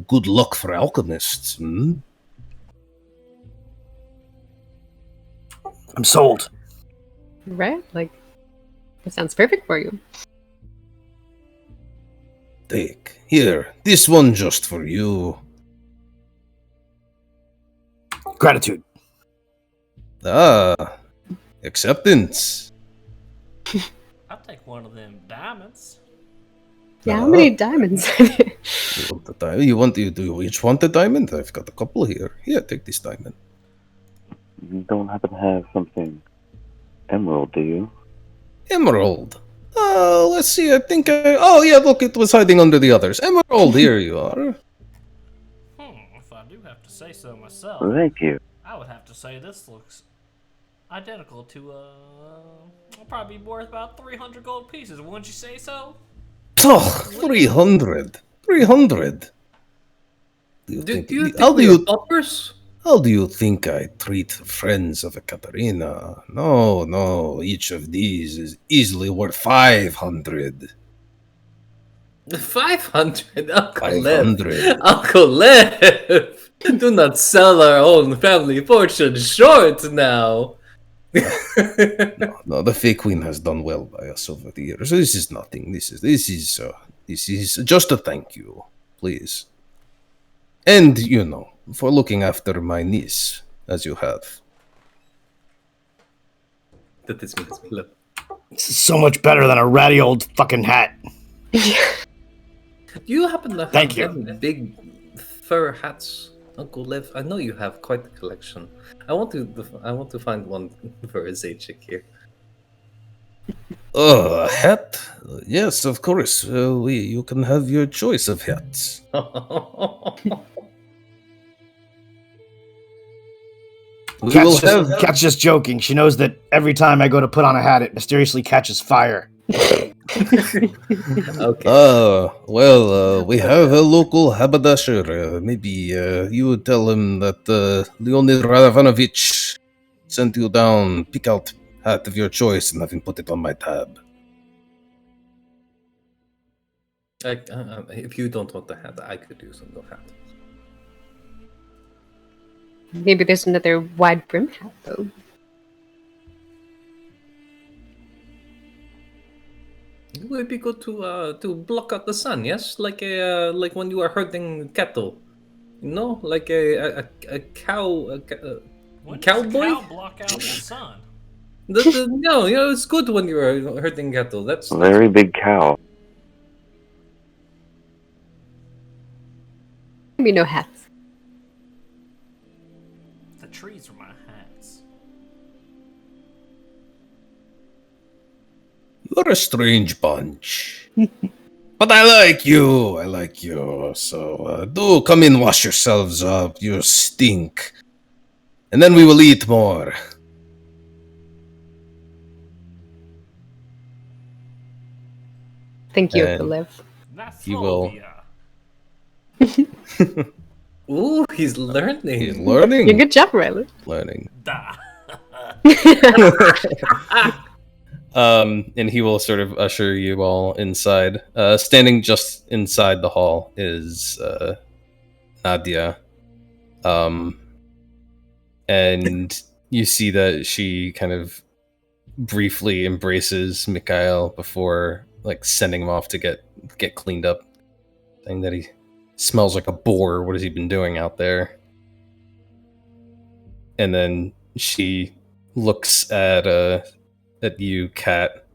good luck for alchemists. Hmm? I'm sold. Right? Like, it sounds perfect for you. Take here, this one just for you. Gratitude. Ah, acceptance. I'll take one of them diamonds. Yeah, how many diamonds are there? You want the diamond? Do you each want a diamond? I've got a couple here. Here, take this diamond. You don't happen to have something emerald, do you? Emerald. Let's see. I think. Oh yeah, look, it was hiding under the others. Emerald, here you are. If I do have to say so myself, Thank you. I would have to say this looks identical to probably worth about 300 gold pieces. Wouldn't you say so? Oh, 300. 300. Do you think we're paupers? How do you think I treat friends of Ekaterina? No, each of these is easily worth 500. 500? Uncle 500. Lev. Uncle Lev! Do not sell our own family fortune short now. No, the Fey Queen has done well by us over the years. This is nothing. This is just a thank you, please. And, for looking after my niece, as you have. That is means Lev. This is so much better than a ratty old fucking hat. Do you happen to Thank have you. any big fur hats, Uncle Lev? I know you have quite a collection. I want to find one for Zajic here. A hat? Yes, of course. You can have your choice of hats. Cat's just joking. She knows that every time I go to put on a hat, it mysteriously catches fire. Okay. We have a local haberdasher. Maybe you would tell him that Leonid Radovanovich sent you down. Pick out hat of your choice and have him put it on my tab. If you don't want the hat, I could use the hat. Maybe there's another wide brim hat, though. It would be good to block out the sun. Yes, like when you are herding cattle. You know, like a cow. When does Cowboy? a cow block out the sun? No, it's good when you are herding cattle. That's Very big cow. Maybe no hats. The trees are my hats. You're a strange bunch. But I like you. So do come in, wash yourselves up. You stink. And then we will eat more. Thank you, And- Uglamog. You will- Nathrovia. Ooh, he's learning. He's learning. Yeah, good job, Ryland. Learning. Da. And he will sort of usher you all inside. Standing just inside the hall is Nadia. And you see that she kind of briefly embraces Mikhail before like sending him off to get cleaned up, saying that he smells like a boar. What has he been doing out there? And then she looks at you, Kat.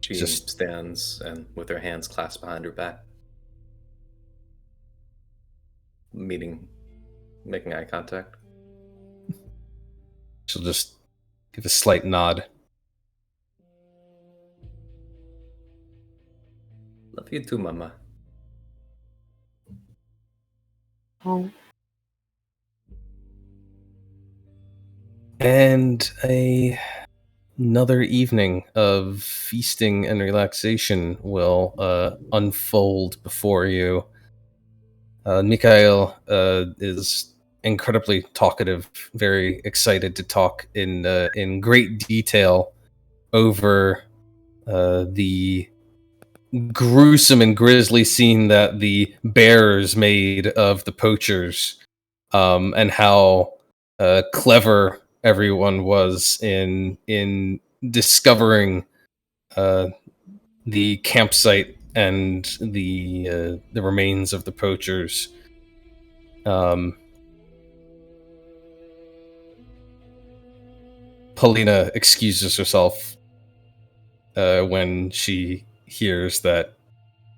She Just- stands and with her hands clasped behind her back, making eye contact. She'll just give a slight nod. Love you too, Mama. Oh. And another evening of feasting and relaxation will unfold before you. Mikhail is incredibly talkative, very excited to talk in great detail over the gruesome and grisly scene that the bears made of the poachers, and how clever everyone was in discovering the campsite and the remains of the poachers. Polina excuses herself when she hears that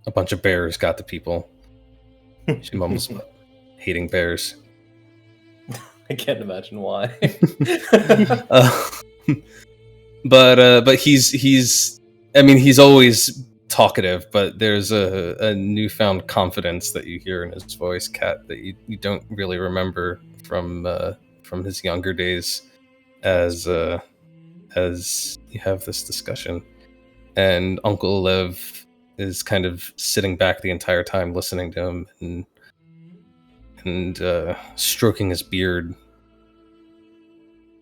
a bunch of bears got the people. She mumbles about hating bears. I can't imagine why. Uh, but he's I mean, he's always talkative, but there's a newfound confidence that you hear in his voice, Kat, that you don't really remember from his younger days as you have this discussion. And Uncle Lev is kind of sitting back the entire time listening to him and stroking his beard,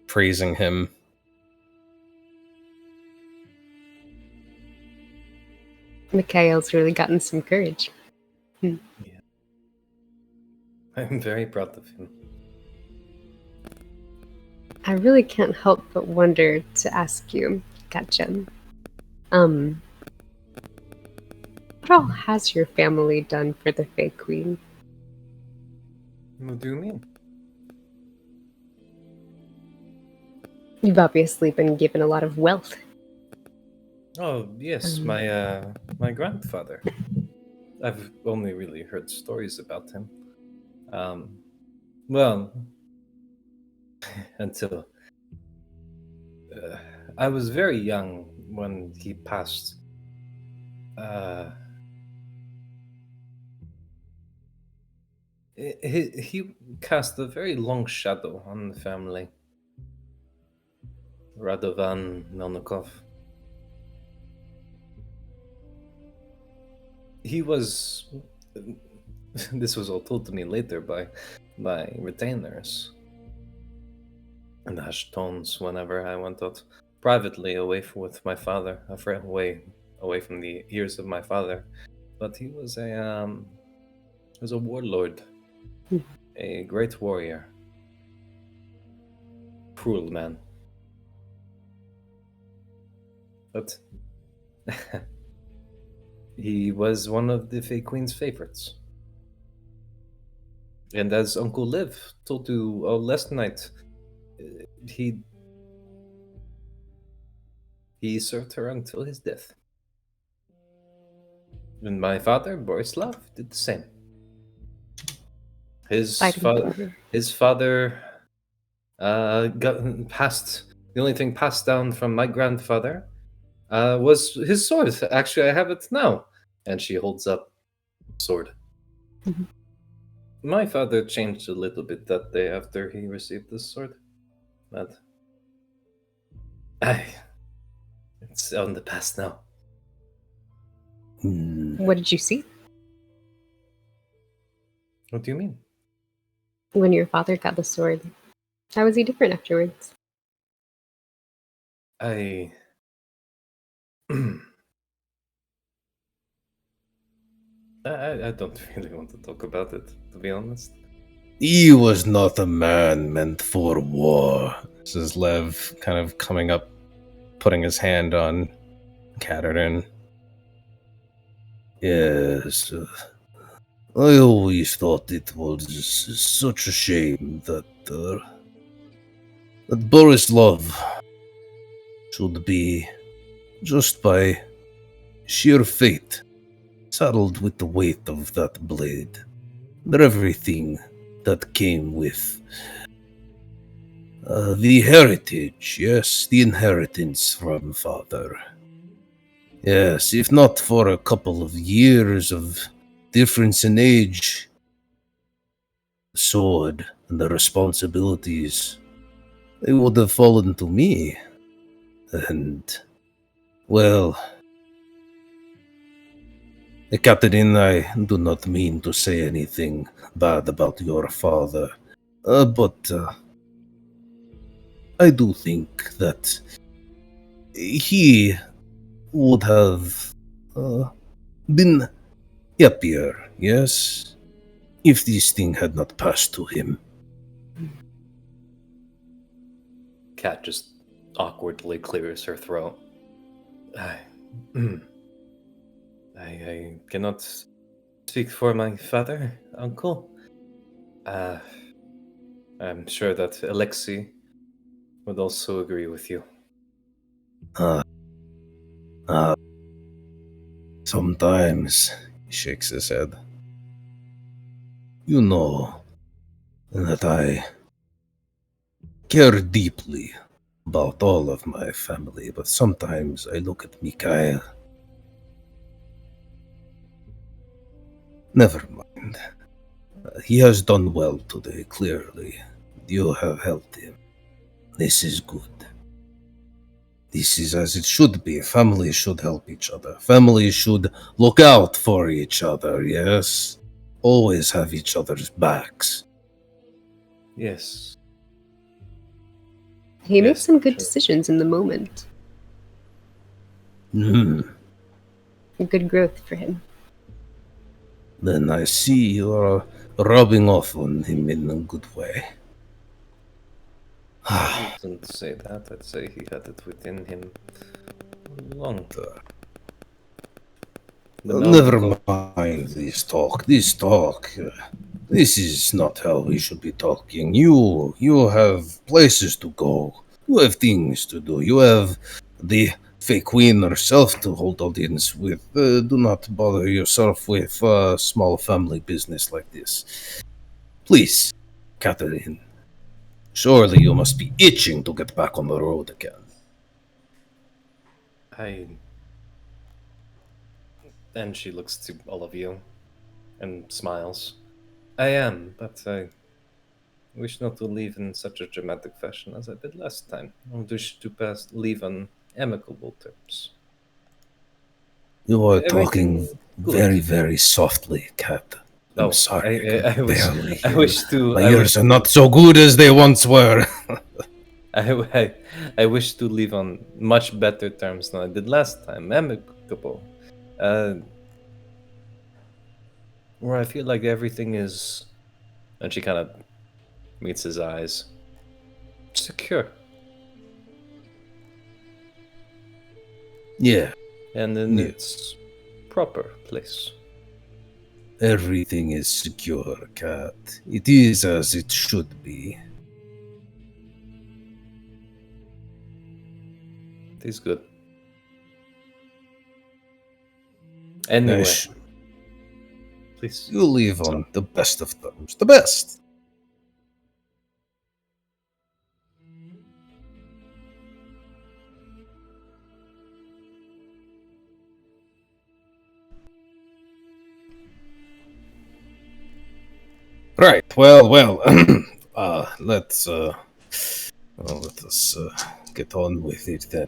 praising him. Mikhail's really gotten some courage. I'm very proud of him. I really can't help but wonder to ask you, Gotcha. What all has your family done for the Fey Queen? What do you mean? You've obviously been given a lot of wealth. Oh yes, my grandfather. I've only really heard stories about him. Well, until I was very young when he passed. He cast a very long shadow on the family. Melnikov. He was. This was all told to me later by retainers and hushed tones whenever I went out privately away with my father, away away from the ears of my father, but he was a warlord, a great warrior, cruel man. But he was one of the Fey Queen's favorites. And as Uncle Liv told you last night, he served her until his death. And my father, Borislav, did the same. His father got passed. The only thing passed down from my grandfather was his sword. Actually, I have it now. And she holds up sword. Mhm. My father changed a little bit that day after he received this sword. But it's on the past now. What did you see What do you mean? when your father got the sword? How was he different afterwards? I don't really want to talk about it, to be honest. He was not a man meant for war. Says Lev, kind of coming up, putting his hand on Katerin. Yes, I always thought it was such a shame that Borislav should be, just by sheer fate, saddled with the weight of that blade, and everything that came with the heritage, yes, the inheritance from father. Yes, if not for a couple of years of difference in age, the sword and the responsibilities, they would have fallen to me. And, well, Catherine, I do not mean to say anything bad about your father, but I do think that he would have been happier, yes, if this thing had not passed to him. Cat just awkwardly clears her throat. I cannot speak for my father, uncle. I'm sure that Alexei would also agree with you. Sometimes, he shakes his head. You know that I care deeply about all of my family, but sometimes I look at Mikhail. Never mind. He has done well today, clearly. You have helped him. This is good. This is as it should be. Families should help each other. Families should look out for each other, yes? Always have each other's backs. Yes. He made Yes, some good sure. decisions in the moment. Good growth for him. Then I see you are rubbing off on him in a good way. I wouldn't say that. I'd say he had it within him long time. But now Never go- mind this talk. This is not how we should be talking. You have places to go. You have things to do. You have the Fey Queen herself to hold audience with. Do not bother yourself with a small family business like this. Please, Catherine. Surely you must be itching to get back on the road again. And she looks to all of you and smiles. I am, but I wish not to leave in such a dramatic fashion as I did last time. I wish to leave on amicable terms. You are Everything talking good. very, very softly, Cat. I'm sorry. I barely I hear wish you. to. My I ears wish, are not so good as they once were. I wish to leave on much better terms than I did last time. Amicable amicable. Where I feel like everything is, and she kind of meets his eyes, secure. Yeah, And in Yeah. its proper place. everything is secure, cat. It is as it should be. It is good. Anyway, Nice. please. You leave on the best of terms. The best. Right. Well. Let us get on with it then.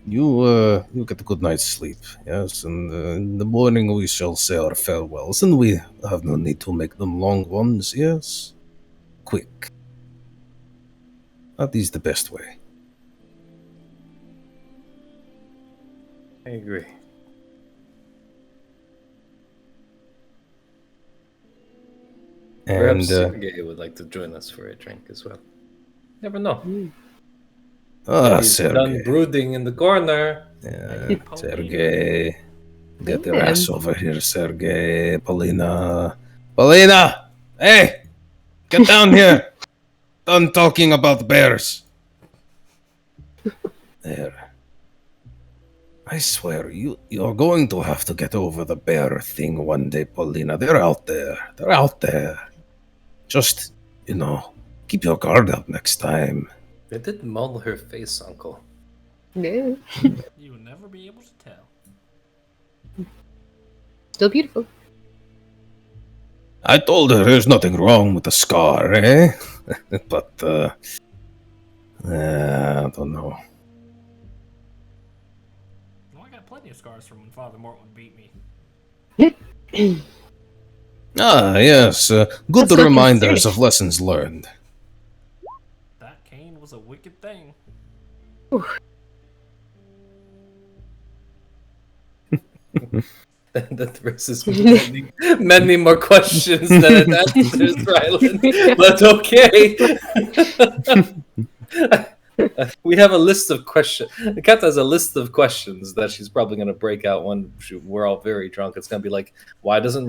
You get a good night's sleep, yes, and in the morning we shall say our farewells, and we have no need to make them long ones, yes? Quick. That is the best way. I agree. Perhaps And, Sergei would like to join us for a drink as well. Never know. He's done Sergey. brooding in the corner. Yeah, Sergey. Get your Yeah. ass over here, Sergey. Polina. Polina! Hey! Get down here! Done talking about bears. There. I swear, you're going to have to get over the bear thing one day, Polina. They're out there. They're out there. Just, keep your guard up next time. They did mull her face, Uncle. No. You will never be able to tell. Still beautiful. I told her there's nothing wrong with the scar, eh? But, I don't know. Well, I got plenty of scars from when Father Morton beat me. Ah, yes. Good That's not reminders serious. of lessons learned. That cane was a wicked thing. That raises many more questions than it answers, Ryland. But okay. We have a list of questions. The cat has a list of questions that she's probably going to break out when we're all very drunk. It's going to be like, why doesn't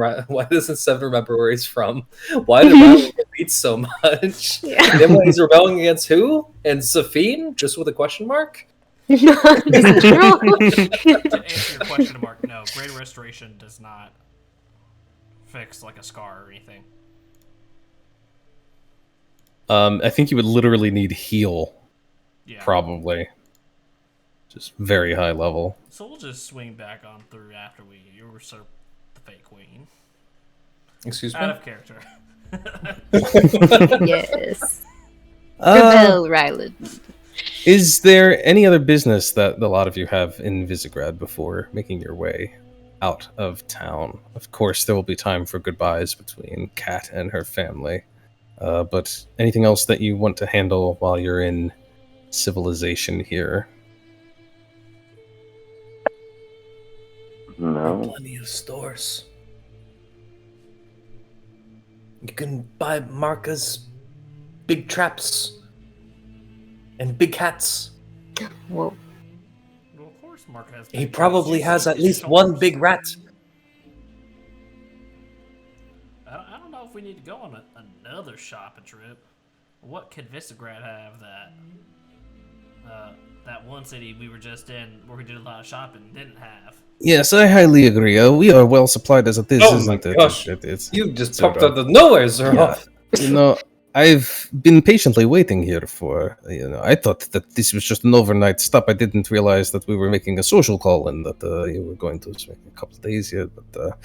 Seven remember where he's from? Why did Ryland get beat so much? Yeah. Then when he's rebelling against who? And Safine? Just with a question mark? It's true. To answer your question, Mark, no, Greater Restoration does not fix like a scar or anything. I think you would literally need heal, Yeah. probably. Just very high level. So we'll just swing back on through after we usurp the Fey Queen. Excuse me? Out of character. Yes. Rebel, Ryland. Is there any other business that a lot of you have in Visegrad before making your way out of town? Of course, there will be time for goodbyes between Kat and her family. But anything else that you want to handle while you're in civilization here? No. Plenty of stores. You can buy Marka's big traps and big hats. Whoa. Well, of course, Mark has. He probably has at least one big rat. I don't know if we need to go on another shopping trip. What could Visegrad have that that one city we were just in, where we did a lot of shopping, didn't have? Yes, I highly agree. We are well supplied as it is, Oh my isn't it? gosh. It's, You just Zhurov. popped out of nowhere, Zhurov. I've been patiently waiting here for, I thought that this was just an overnight stop. I didn't realize that we were making a social call and that you were going to spend a couple of days here, but,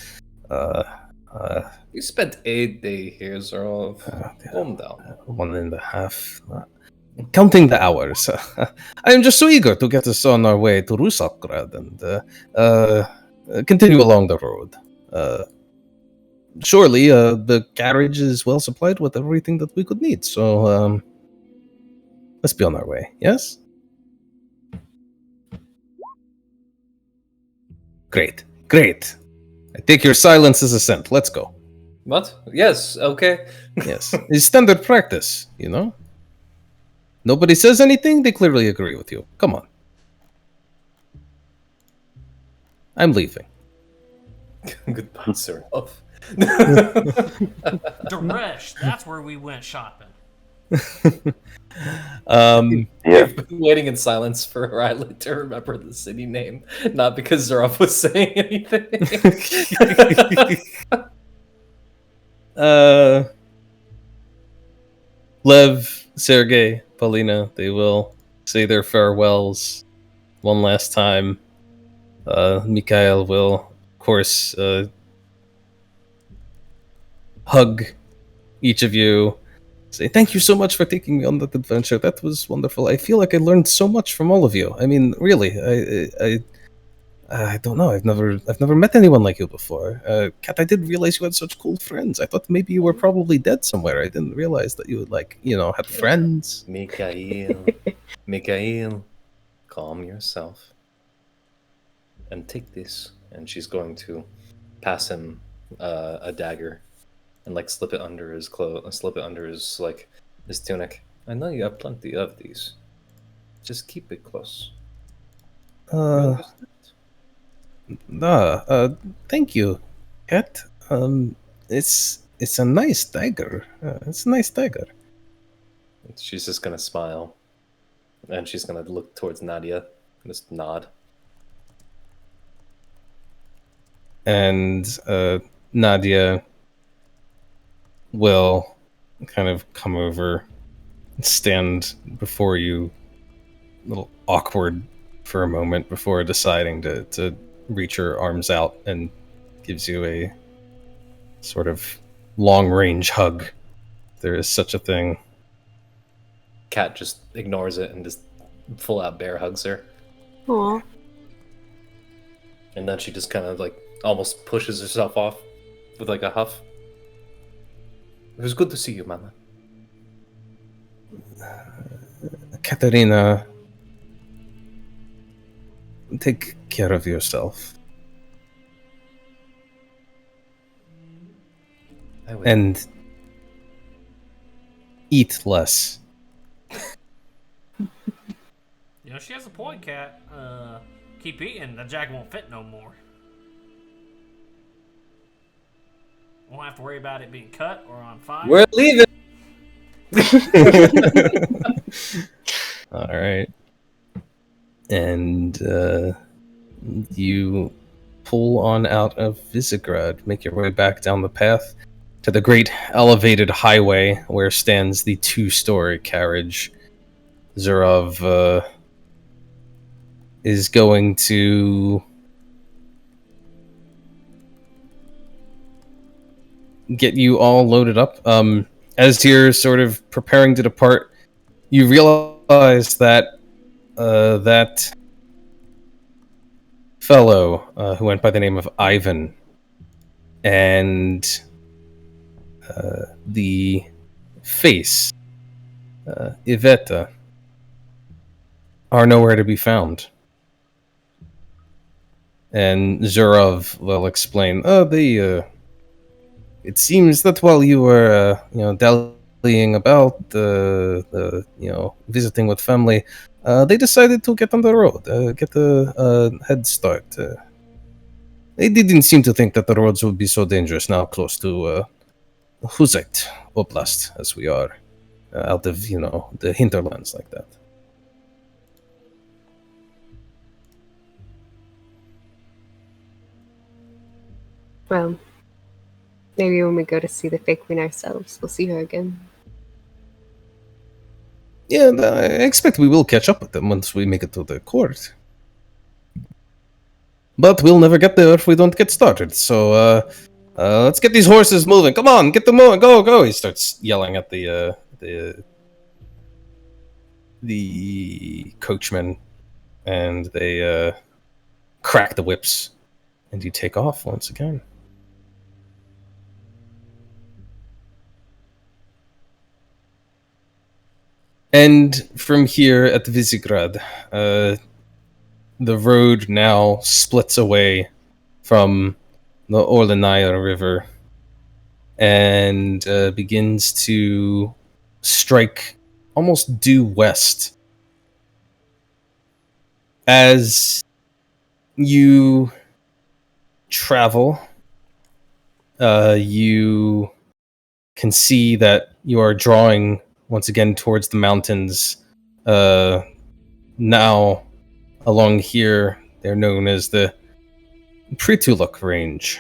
You spent a day here, Zhurov. Calm down. 1.5. Counting the hours. I am just so eager to get us on our way to Rusalkgrad and continue along the road. Surely the carriage is well supplied with everything that we could need, so let's be on our way, yes? Great. I take your silence as assent. Let's go. What? Yes, okay. Yes. It's standard practice, you know? Nobody says anything, they clearly agree with you. Come on. I'm leaving. Goodbye, Zhurov. Daresh, that's where we went shopping. Yeah. We've been waiting in silence for Ryland to remember the city name, not because Zhurov was saying anything. Lev, Sergei, Paulina, they will say their farewells one last time. Mikhail will, of course, hug each of you, say thank you so much for taking me on that adventure. That was wonderful. I feel like I learned so much from all of you. I mean, really, I don't know. I've never met anyone like you before. Kat, I didn't realize you had such cool friends. I thought maybe you were probably dead somewhere. I didn't realize that you had friends. Mikhail, calm yourself and take this. And she's going to pass him a dagger and slip it under his his tunic. I know you have plenty of these. Just keep it close. You understand? Thank you, Kat. It's a nice dagger. It's a nice dagger. She's just gonna smile, and she's gonna look towards Nadia and just nod. And Nadia will kind of come over and stand before you, a little awkward for a moment before deciding to reach her arms out, and gives you a sort of long-range hug. There is such a thing. Kat just ignores it and just full-out bear hugs her. Aw. And then she just kind of almost pushes herself off with a huff. It was good to see you, Mama. Katerina, take care of yourself. I will. And eat less. You know, she has a point, Cat. Keep eating, the jack won't fit no more. Won't have to worry about it being cut or on fire. We're leaving! All right. And you pull on out of Visegrad, make your way back down the path to the great elevated highway where stands the two-story carriage. Zhurov is going to get you all loaded up. As you're sort of preparing to depart, you realize that that fellow who went by the name of Ivan and the face, Iveta, are nowhere to be found. And Zhurov will explain, it seems that while you were, dallying about, visiting with family, they decided to get on the road, get a head start. They didn't seem to think that the roads would be so dangerous now close to Huzet Oblast, as we are, out of, the hinterlands like that. Well, maybe when we go to see the Fey Queen ourselves, we'll see her again. Yeah, I expect we will catch up with them once we make it to the court. But we'll never get there if we don't get started, so let's get these horses moving. Come on, get them moving. Go, go. He starts yelling at the coachman, and they crack the whips, and you take off once again. And from here at Visegrad, the road now splits away from the Orlenaya River and begins to strike almost due west. As you travel, you can see that you are drawing once again towards the mountains. Now, along here, they're known as the Prituluk Range.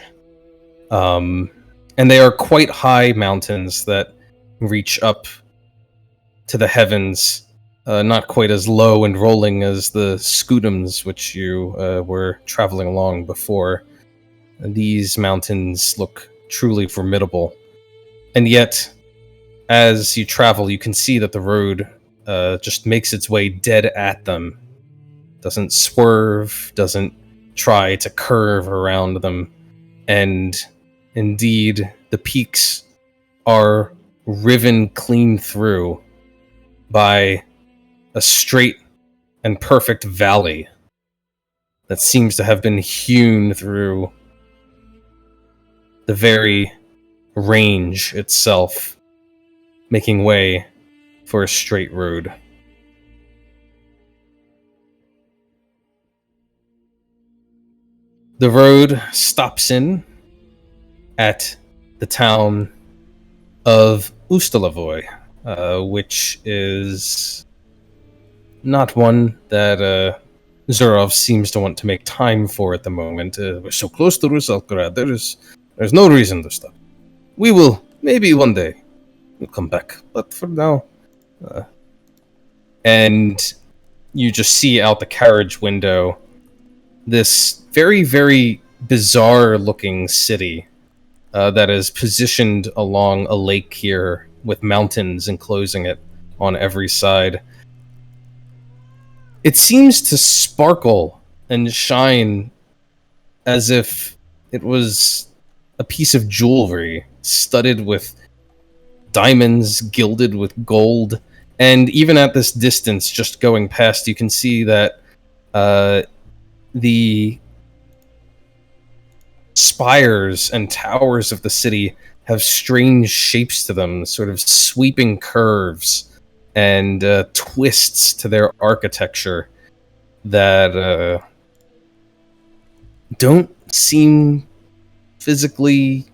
And they are quite high mountains that reach up to the heavens, not quite as low and rolling as the Scudums, which you were traveling along before. These mountains look truly formidable. And yet, as you travel, you can see that the road just makes its way dead at them. Doesn't swerve, doesn't try to curve around them. And indeed, the peaks are riven clean through by a straight and perfect valley that seems to have been hewn through the very range itself, making way for a straight road. The road stops in at the town of Ustalavoy, which is not one that Zhurov seems to want to make time for at the moment. We're so close to Rusalkgrad, there's no reason to stop. We will, maybe one day, we'll come back, but for now... And you just see out the carriage window this very, very bizarre-looking city that is positioned along a lake here with mountains enclosing it on every side. It seems to sparkle and shine as if it was a piece of jewelry studded with diamonds, gilded with gold. And even at this distance, just going past, you can see that the spires and towers of the city have strange shapes to them, sort of sweeping curves and twists to their architecture that don't seem physically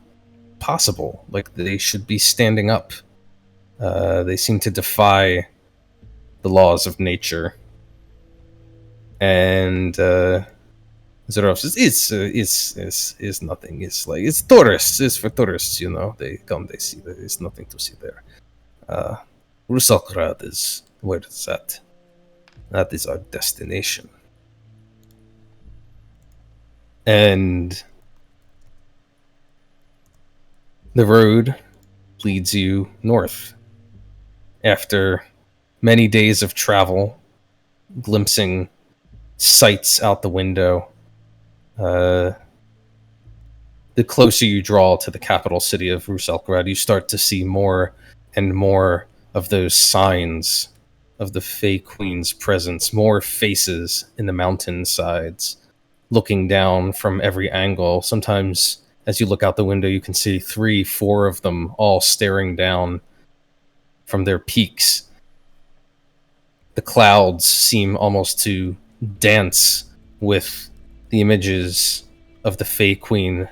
possible, like they should be standing up. They seem to defy the laws of nature. And Zhurov says, it's nothing. It's like, it's tourists. It's for tourists, you know. They come, they see. There's nothing to see there. Rusalkgrad is where it's at. That is our destination. And the road leads you north. After many days of travel, glimpsing sights out the window, the closer you draw to the capital city of Rusalkgrad, you start to see more and more of those signs of the Fey Queen's presence, more faces in the mountainsides, looking down from every angle. Sometimes, as you look out the window, you can see 3, 4 of them all staring down from their peaks. The clouds seem almost to dance with the images of the Fey Queen,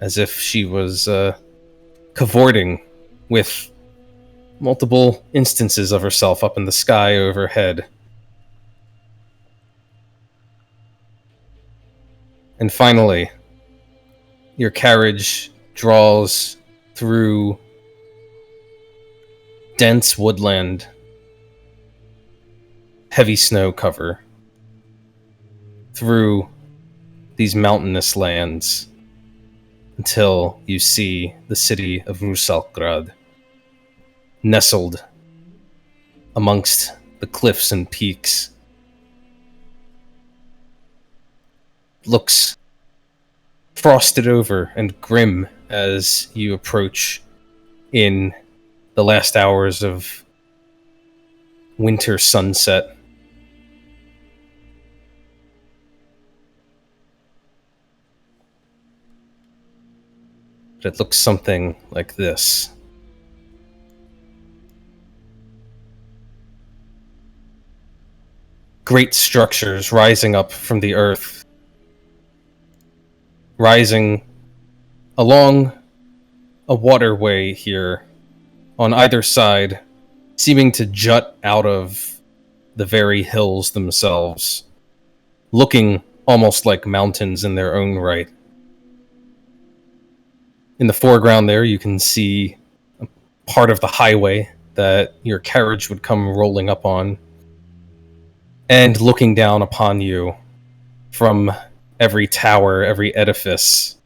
as if she was cavorting with multiple instances of herself up in the sky overhead. And finally, your carriage draws through dense woodland, heavy snow cover, through these mountainous lands, until you see the city of Rusalkgrad, nestled amongst the cliffs and peaks. Looks frosted over and grim as you approach in the last hours of winter sunset. It looks something like this. Great structures rising up from the earth, rising along a waterway here on either side, seeming to jut out of the very hills themselves, looking almost like mountains in their own right. In the foreground there, you can see a part of the highway that your carriage would come rolling up on. And looking down upon you from every tower, every edifice,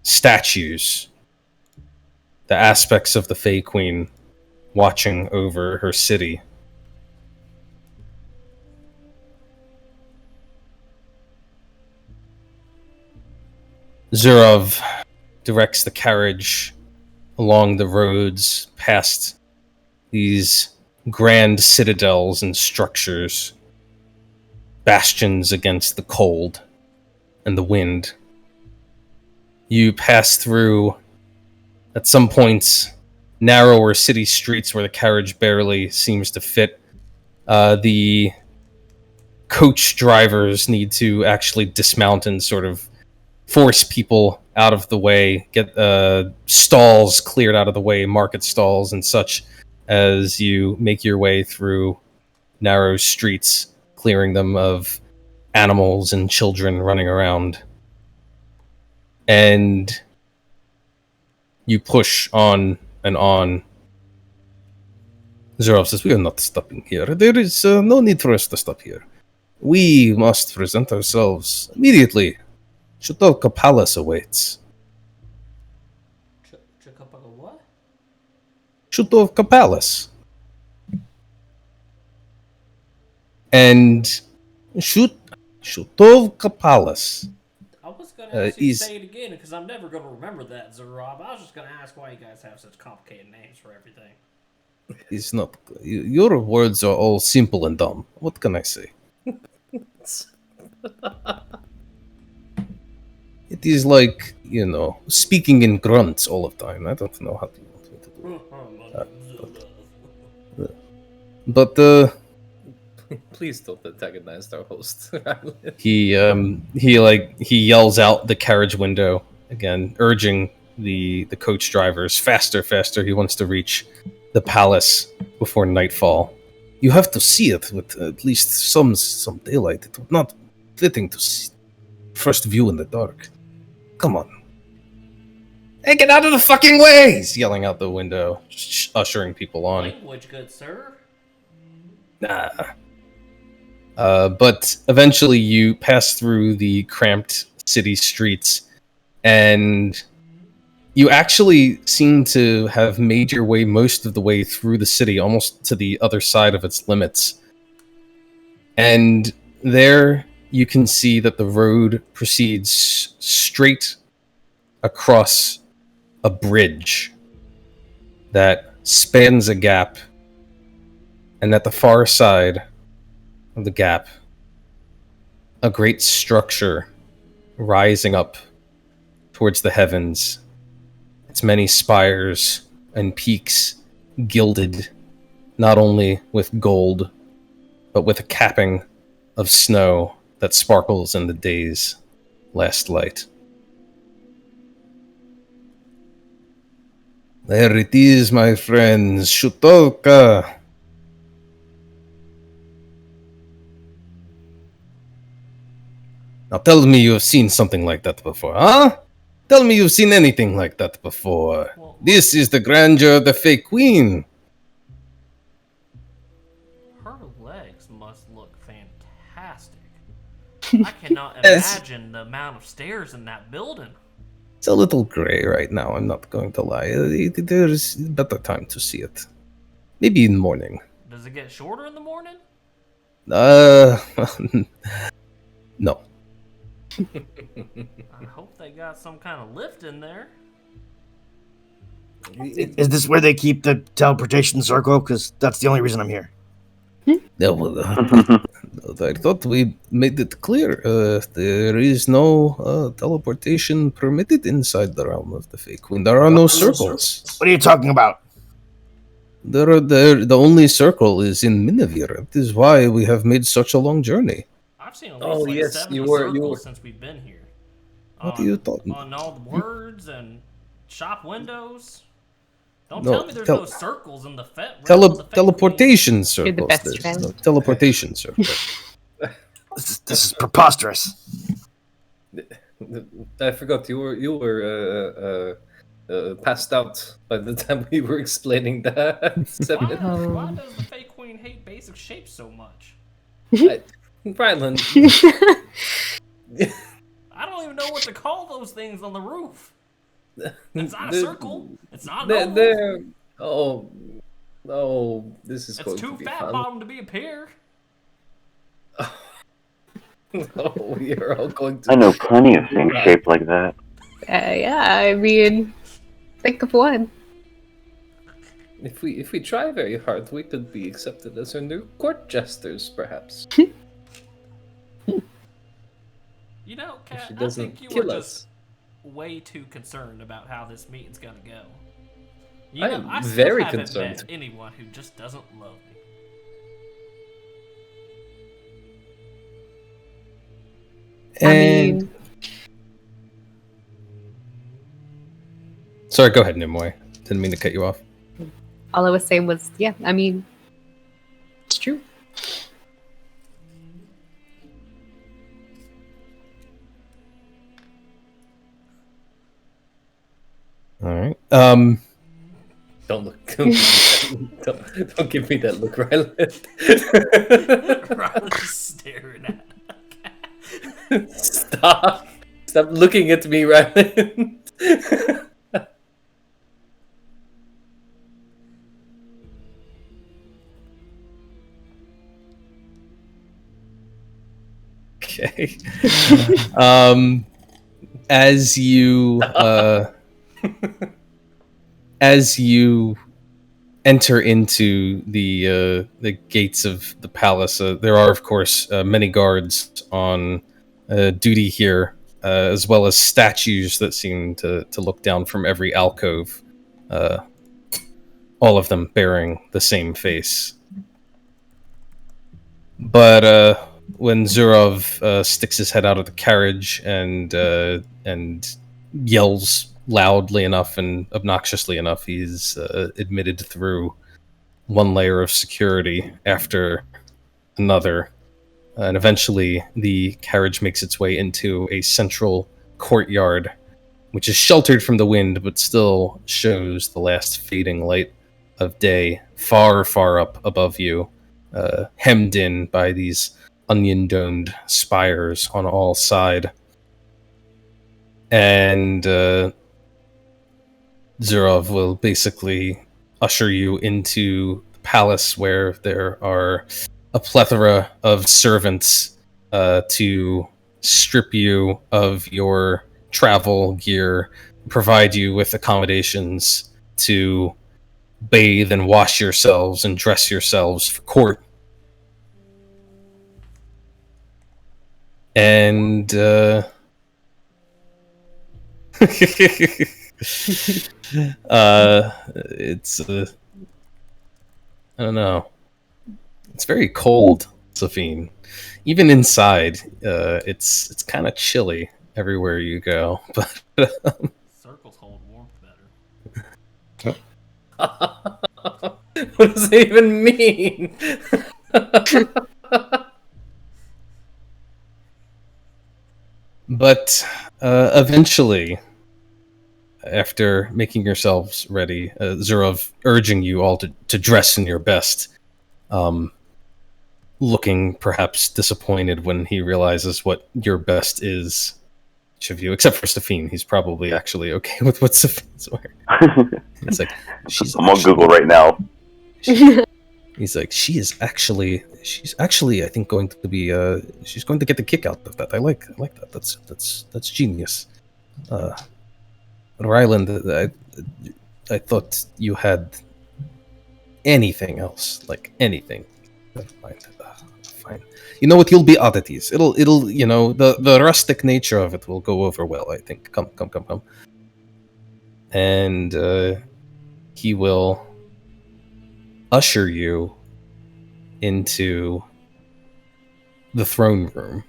statues, the aspects of the Fey Queen watching over her city. Zhurov directs the carriage along the roads past these grand citadels and structures, bastions against the cold and the wind. You pass through, at some points, narrower city streets where the carriage barely seems to fit. The coach drivers need to actually dismount and sort of force people out of the way, get stalls cleared out of the way, market stalls and such, as you make your way through narrow streets, clearing them of animals and children running around. And you push on and on. Zhurov says, "We are not stopping here. There is no need for us to stop here. We must present ourselves immediately. Shutovka Palace awaits." What? Shutovka Palace. And Shutovka Palace. I was going to ask you to say it again, because I'm never going to remember that, Zhurov. I was just going to ask why you guys have such complicated names for everything. It's not. Your words are all simple and dumb. What can I say? It is like, speaking in grunts all the time. I don't know how to do it. But Please don't antagonize our host. he yells out the carriage window again, urging the coach drivers faster. He wants to reach the palace before nightfall. You have to see it with at least some daylight. It would not fitting to see first view in the dark. Come on. Hey, get out of the fucking way! He's yelling out the window, ushering people on. Language, good sir. Nah. But eventually you pass through the cramped city streets, and you actually seem to have made your way most of the way through the city, almost to the other side of its limits. And there you can see that the road proceeds straight across a bridge that spans a gap, and at the far side of the gap, a great structure rising up towards the heavens, its many spires and peaks gilded not only with gold, but with a capping of snow that sparkles in the day's last light. There it is, my friends, Shutovka. Now tell me you have seen something like that before, huh? Tell me you've seen anything like that before. Well, This is the grandeur of the Fey Queen. her legs must look fantastic. I cannot imagine the amount of stairs in that building. It's a little gray right now, I'm not going to lie. There's better time to see it. Maybe in the morning. Does it get shorter in the morning? No. I hope they got some kind of lift in there. Is this where they keep the teleportation circle? Because that's the only reason I'm here. Yeah, well, I thought we made it clear. There is no teleportation permitted inside the realm of the Fey Queen. There are no circles. What are you talking about? The only circle is in Minavir. That is why we have made such a long journey. I've seen at Oh, least like yes, 70 you were- circles since we've been here. What are you talking? On all the words and shop windows. Don't No, tell me there's no circles in the teleportation You're the circles. best There's friend. no teleportation circle. This is preposterous. I forgot you were passed out by the time we were explaining that. Why does the Fey Queen hate basic shapes so much? Ryland. I don't even know what to call those things on the roof. It's not a The- circle. It's not an they're, oval. this is It's going too to be fat fun. bottom to be a pier. Oh, we are all going to. I know plenty of things shaped like that. Yeah, I mean, think of one. If we try very hard, we could be accepted as our new court jesters, perhaps. You know, Kat, she I doesn't think you kill were us. just way too concerned about how this meeting's gonna go. I am I still very haven't concerned. met anyone who just doesn't love me. I mean, Sorry, go ahead, Nimue. Didn't mean to cut you off. all I was saying was, yeah, I mean, it's true. All right. Don't look. Don't give me that look, Ryland. Ryland's just staring at Stop looking at me, Ryland. Okay. As you enter into the gates of the palace, there are of course many guards on duty here, as well as statues that seem to look down from every alcove. All of them bearing the same face. But when Zhurov sticks his head out of the carriage and yells loudly enough and obnoxiously enough, he's admitted through one layer of security after another. And eventually the carriage makes its way into a central courtyard, which is sheltered from the wind, but still shows the last fading light of day far, far up above you, hemmed in by these onion-domed spires on all sides. And Zhurov will basically usher you into the palace, where there are a plethora of servants to strip you of your travel gear, provide you with accommodations to bathe and wash yourselves and dress yourselves for court. And it's I don't know. It's very cold, Safine. Even inside, it's kind of chilly everywhere you go. But circles hold warmth better. What does it even mean? But eventually, after making yourselves ready, Zhurov urging you all to dress in your best, looking perhaps disappointed when he realizes what your best is, each of you, except for Safine. He's probably actually okay with what Safine's wearing. It's like, I'm on Google right now. He's like, she's actually, I think, going to be, she's going to get the kick out of that. I like that. That's genius. Ryland, I thought you had anything else, like anything. Never mind. Fine. You know what? You'll be oddities. It'll. The rustic nature of it will go over well. I think. Come. And he will usher you into the throne room.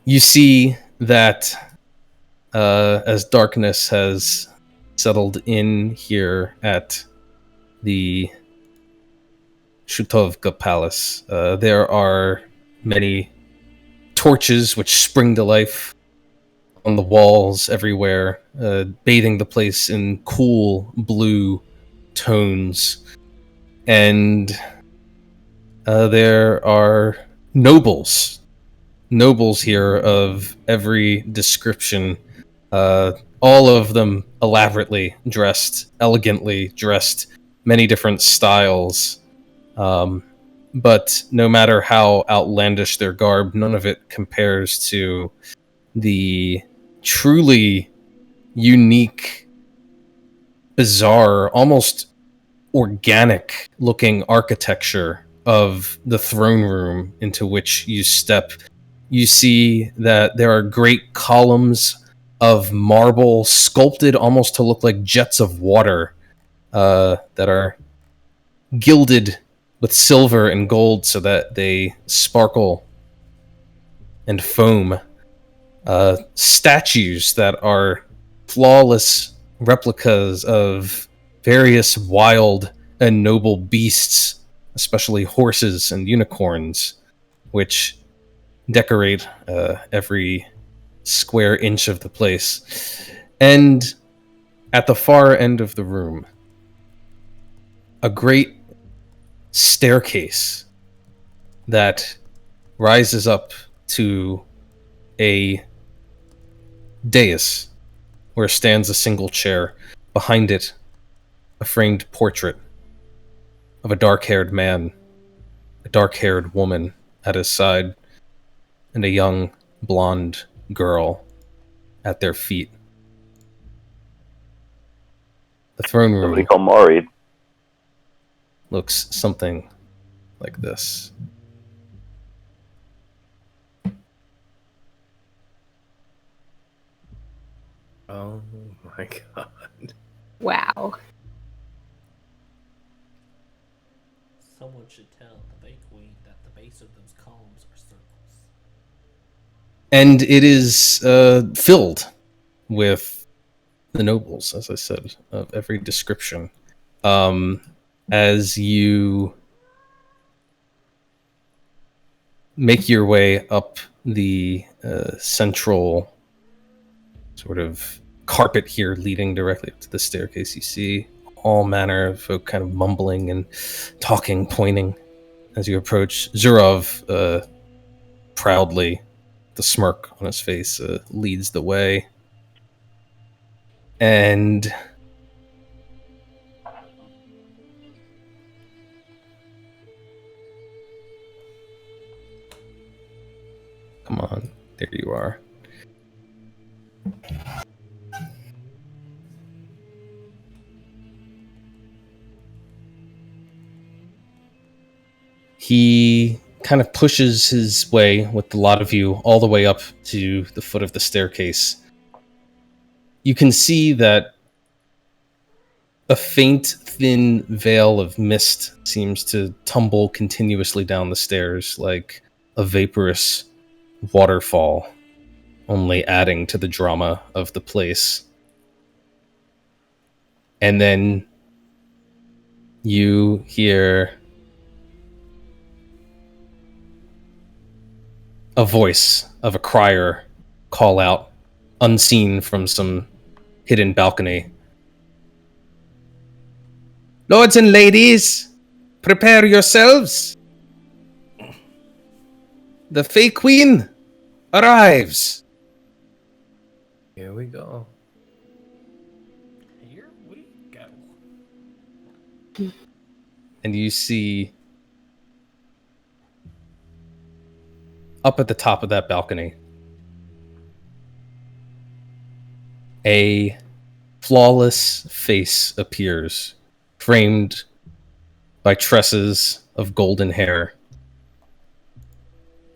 You see that as darkness has settled in here at the Shutovka Palace, there are many torches which spring to life on the walls everywhere, bathing the place in cool blue tones. And there are nobles here of every description, all of them elaborately dressed, elegantly dressed, many different styles. But no matter how outlandish their garb, none of it compares to the truly unique, bizarre, almost organic looking architecture of the throne room into which you step. You see that there are great columns of marble sculpted almost to look like jets of water that are gilded with silver and gold so that they sparkle and foam. Statues that are flawless replicas of various wild and noble beasts, especially horses and unicorns, which decorate every square inch of the place. And at the far end of the room, a great staircase that rises up to a dais where stands a single chair. Behind it, a framed portrait of a dark-haired man, a dark-haired woman at his side, and a young blonde girl at their feet. The throne room Somebody call Mari. looks something like this. Oh my god. Wow. Someone should tell the Fey Queen that the base of those columns are circles. And it is filled with the nobles, as I said, of every description. As you make your way up the central sort of carpet here leading directly up to the staircase, you see all manner of folk kind of mumbling and talking, pointing as you approach. Zhurov, proudly, the smirk on his face, leads the way. And come on, there you are. He kind of pushes his way with a lot of you all the way up to the foot of the staircase. You can see that a faint, thin veil of mist seems to tumble continuously down the stairs like a vaporous waterfall, only adding to the drama of the place. And then you hear a voice of a crier call out, unseen from some hidden balcony. "Lords and ladies, prepare yourselves. The Fey Queen arrives." Here we go. Here we go. And you see up at the top of that balcony a flawless face appears, framed by tresses of golden hair.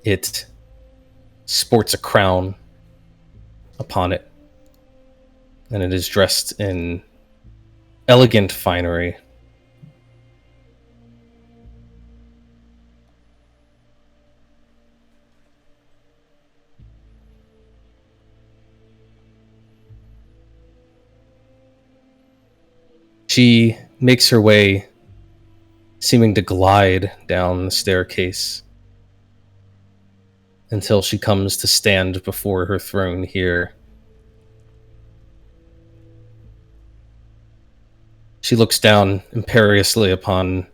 It sports a crown upon it, and it is dressed in elegant finery. She makes her way, seeming to glide down the staircase until she comes to stand before her throne here. She looks down imperiously upon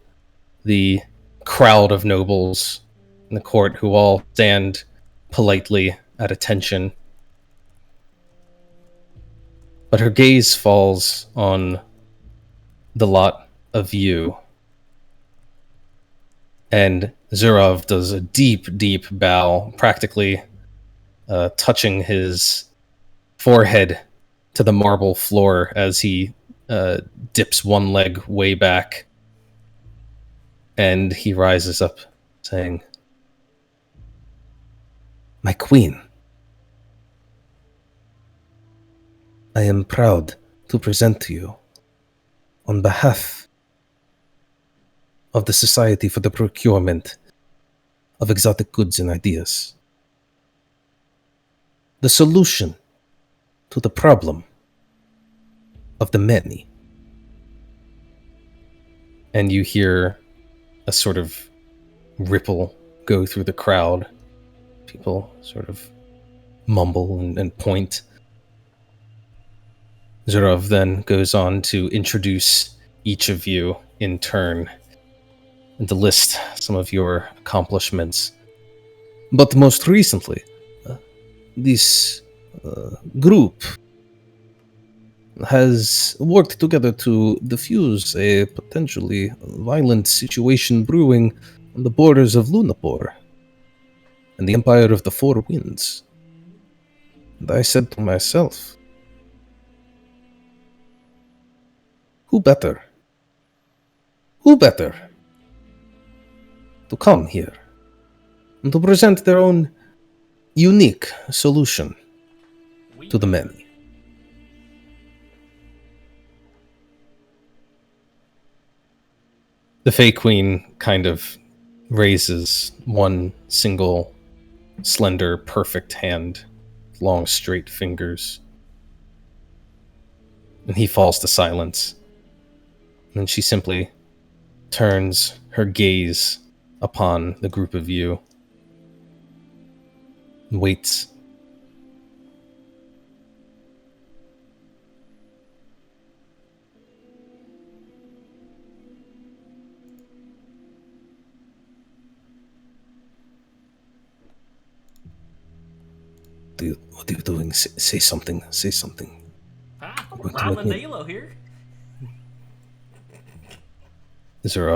the crowd of nobles in the court who all stand politely at attention. But her gaze falls on the lot of you. And Zhurov does a deep, deep bow, practically touching his forehead to the marble floor as he dips one leg way back. And he rises up, saying, "My queen, I am proud to present to you, on behalf of the Society for the Procurement of Exotic Goods and Ideas, the solution to the problem of the many." And you hear a sort of ripple go through the crowd. People sort of mumble and point. Zhurov then goes on to introduce each of you in turn and to list some of your accomplishments. But most recently, this group has worked together to defuse a potentially violent situation brewing on the borders of Lunapur and the Empire of the Four Winds. And I said to myself, who better to come here and to present their own unique solution to the many? The Fey Queen kind of raises one single, slender, perfect hand, long, straight fingers. And he falls to silence. And then she simply turns her gaze upon the group of you and waits. What are you doing? Say something. Say something. Ah, Ryland Halo here. Is there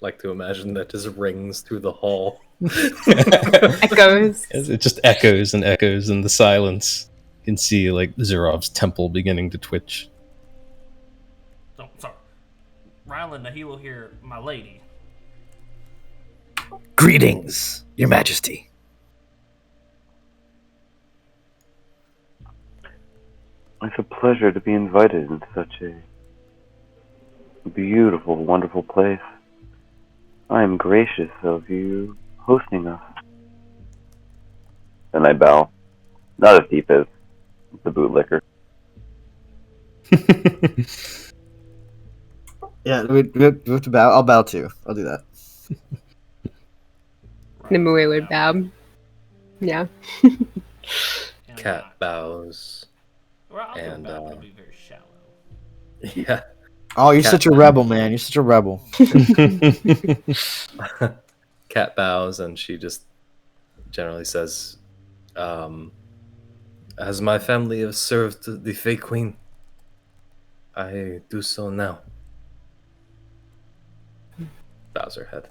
like to imagine that just rings through the hall. Echoes. It just echoes and echoes in the silence. You can see like Zhurov's temple beginning to twitch. Oh, sorry. Ryland Halo here, my lady. Greetings, Your Majesty. It's a pleasure to be invited into such a beautiful, wonderful place. I am gracious of you hosting us. And I bow. Not as deep as the bootlicker. Yeah, we have to bow. I'll bow too. I'll do that. Nimue would bow. Yeah. Cat bows. Well, I'll And, go back to be very shallow. Yeah. Oh, you're Cat such a rebel, man. You're such a rebel. Cat bows and she just generally says, as my family has served the Fey Queen, I do so now. Bows her head.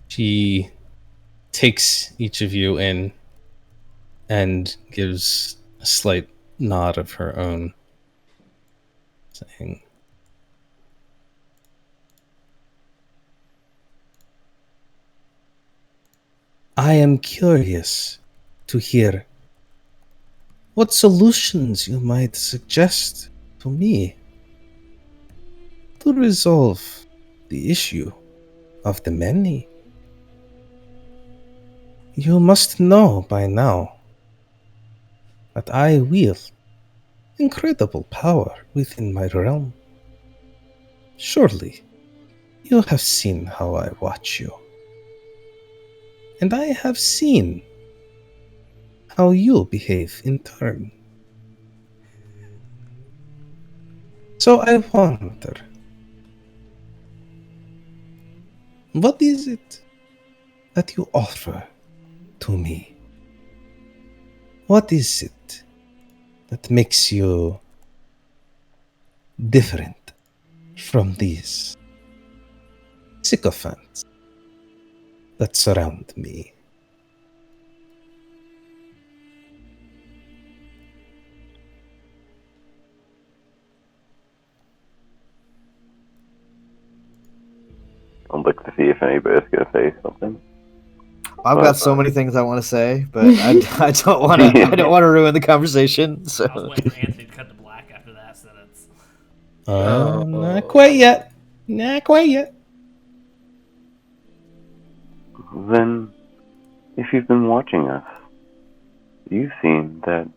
She takes each of you in and gives a slight nod of her own, saying, I am curious to hear what solutions you might suggest to me to resolve the issue of the many. You must know by now that I wield incredible power within my realm. Surely you have seen how I watch you. And I have seen how you behave in turn. So I wonder, what is it that you offer to me? What is it that makes you different from these sycophants that surround me? I'd like to see if anybody's going to say something. I've got so many things I want to say, but I don't want to. I don't want to ruin the conversation. So I was waiting for Anthony to cut to black after that sentence. Not quite yet. Not quite yet. Then, if you've been watching us, you've seen that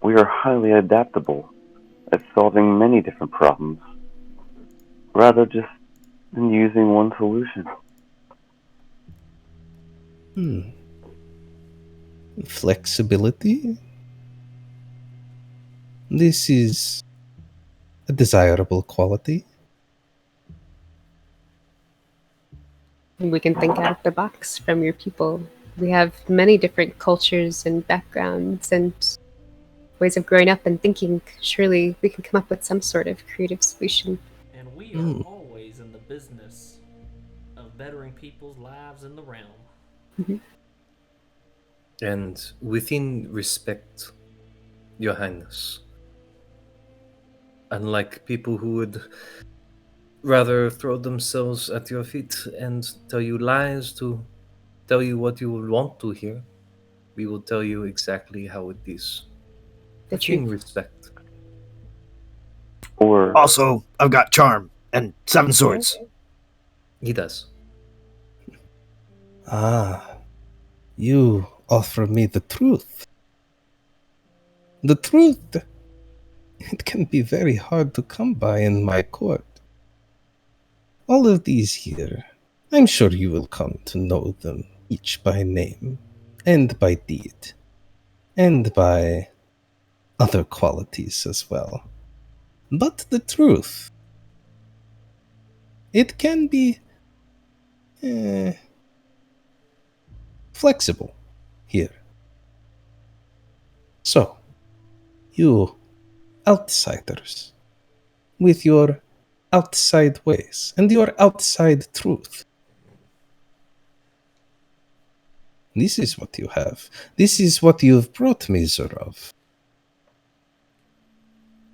we are highly adaptable at solving many different problems, rather just than using one solution. Flexibility? This is a desirable quality. We can think out of the box from your people. We have many different cultures and backgrounds and ways of growing up and thinking. Surely we can come up with some sort of creative solution. And we are always in the business of bettering people's lives in the realm. Mm-hmm. And within respect, Your Highness, unlike people who would rather throw themselves at your feet and tell you lies to tell you what you would want to hear, we will tell you exactly how it is. The Within truth. respect. Or also, I've got charm and 7 swords. He does. You offer me the truth. The truth, it can be very hard to come by in my court. All of these here, I'm sure you will come to know them each by name, and by deed, and by other qualities as well. But the truth, it can be flexible here. So, you outsiders, with your outside ways and your outside truth, this is what you have. This is what you've brought me, Zhurov.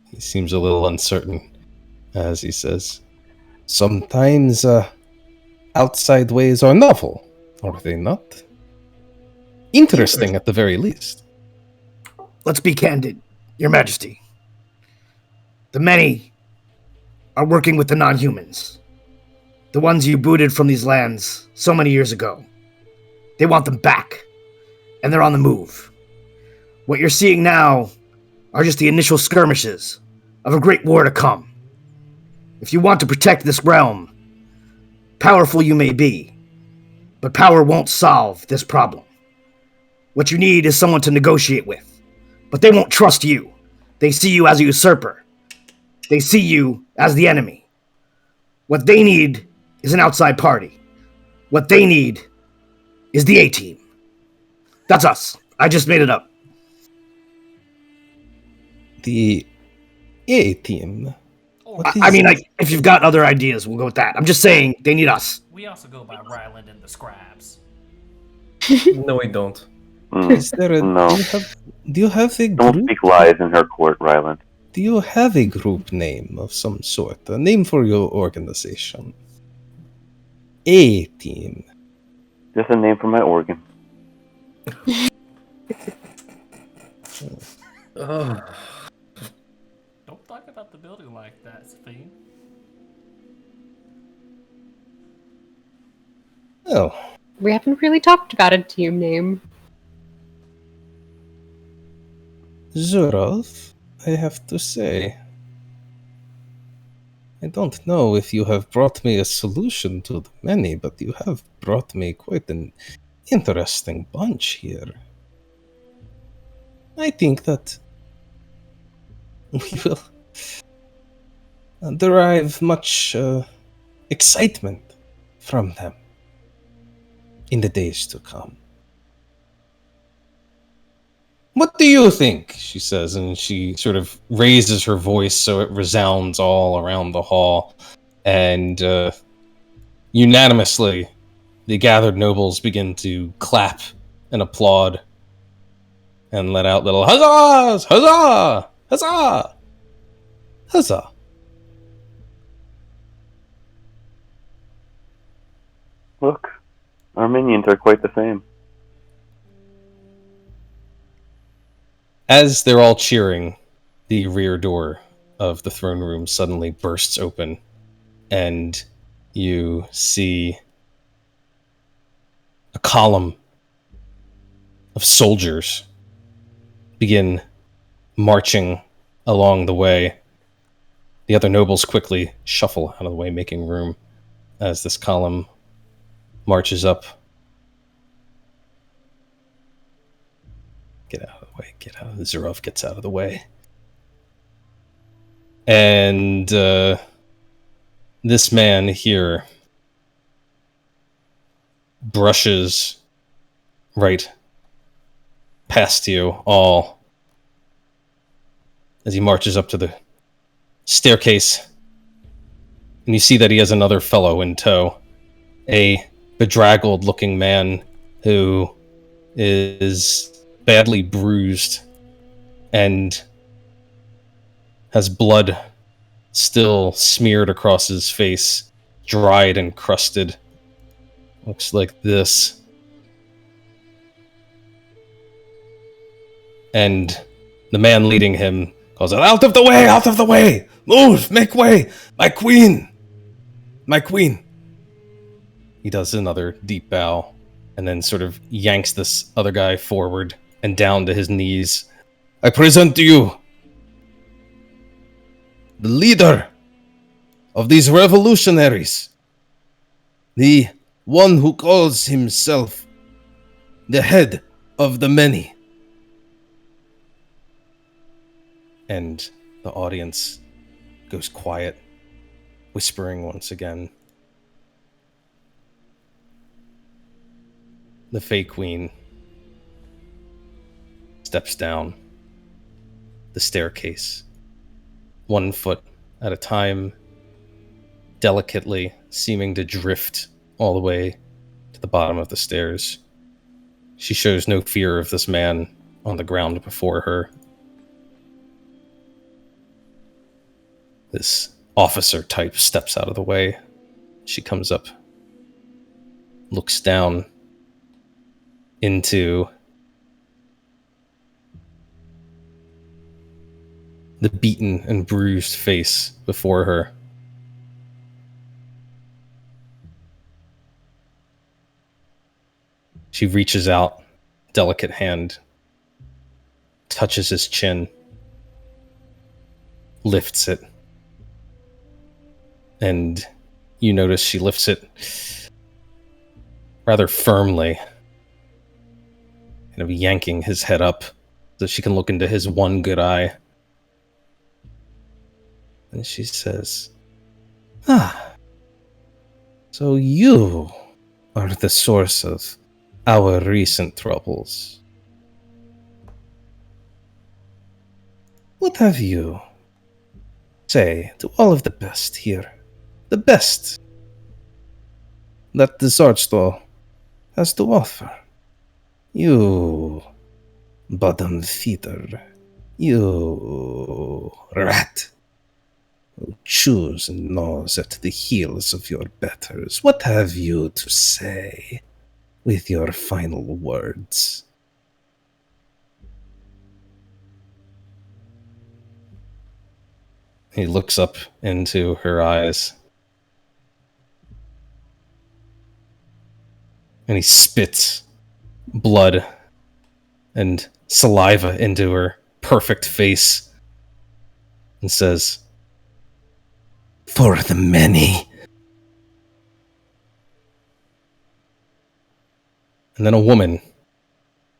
He seems a little uncertain as he says, sometimes outside ways are novel, are they not? Interesting at the very least. Let's be candid, Your Majesty. The many are working with the non-humans. The ones you booted from these lands so many years ago. They want them back, and they're on the move. What you're seeing now are just the initial skirmishes of a great war to come. If you want to protect this realm, powerful you may be, but power won't solve this problem. What you need is someone to negotiate with, but they won't trust you. They see you as a usurper. They see you as the enemy. What they need is an outside party. What they need is the A-team. That's us. I just made it up. The A-team? I mean, if you've got other ideas, we'll go with that. I'm just saying, they need us. We also go by Ryland and the Scribes. No, we don't. Is there a No. do you have a Don't group? speak lies in her court, Ryland. Do you have a group name of some sort? A name for your organization? A team. Just a name for my organ. Oh, Don't talk about the building like that, Sophie. Oh, We haven't really talked about a team name. Zhurov, I have to say, I don't know if you have brought me a solution to the many, but you have brought me quite an interesting bunch here. I think that we will derive much excitement from them in the days to come. What do you think? She says, and she sort of raises her voice so it resounds all around the hall. And unanimously, the gathered nobles begin to clap and applaud and let out little huzzahs! Huzzah! Huzzah! Huzzah! Look, our minions are quite the same. As they're all cheering, the rear door of the throne room suddenly bursts open, and you see a column of soldiers begin marching along the way. The other nobles quickly shuffle out of the way, making room as this column marches up. Get out of the way. Get out. Zhurov gets out of the way. And this man here brushes right past you all as he marches up to the staircase. And you see that he has another fellow in tow. A bedraggled looking man who is badly bruised and has blood still smeared across his face, dried and crusted. Looks like this. And the man leading him calls out, "Out of the way! Out of the way! Move! Make way! My queen! My queen!" He does another deep bow and then sort of yanks this other guy forward and down to his knees. "I present to you the leader of these revolutionaries, the one who calls himself the head of the many." And the audience goes quiet, whispering once again. The Fey Queen steps down the staircase, 1 foot at a time, delicately seeming to drift all the way to the bottom of the stairs. She shows no fear of this man on the ground before her. This officer type steps out of the way. She comes up, looks down into the beaten and bruised face before her. She reaches out, delicate hand, touches his chin, lifts it, and you notice she lifts it rather firmly, kind of yanking his head up so she can look into his one good eye. And she says, "Ah, so you are the source of our recent troubles. What have you say to all of the best here? The best that the Zardstal has to offer. You bottom feeder. You rat. Who chews and gnaws at the heels of your betters. What have you to say with your final words? He looks up into her eyes. And he spits blood and saliva into her perfect face and says, "For the many." And then a woman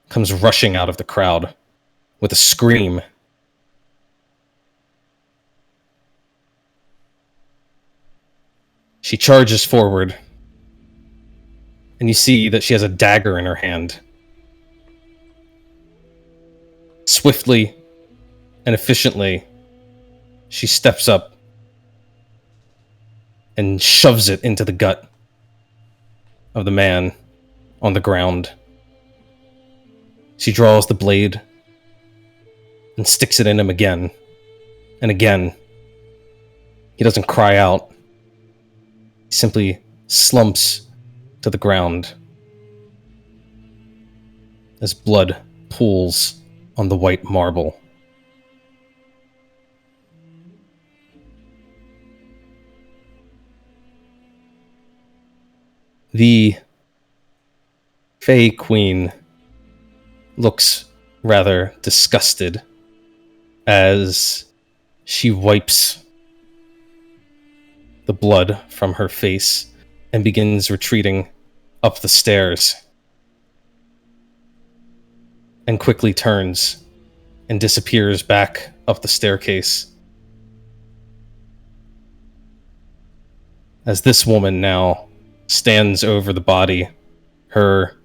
comes rushing out of the crowd with a scream. She charges forward, and you see that she has a dagger in her hand. Swiftly and efficiently, she steps up and shoves it into the gut of the man on the ground. She draws the blade and sticks it in him again and again. He doesn't cry out. He simply slumps to the ground as blood pools on the white marble. The Fey Queen looks rather disgusted as she wipes the blood from her face and begins retreating up the stairs, and quickly turns and disappears back up the staircase. As this woman now stands over the body, her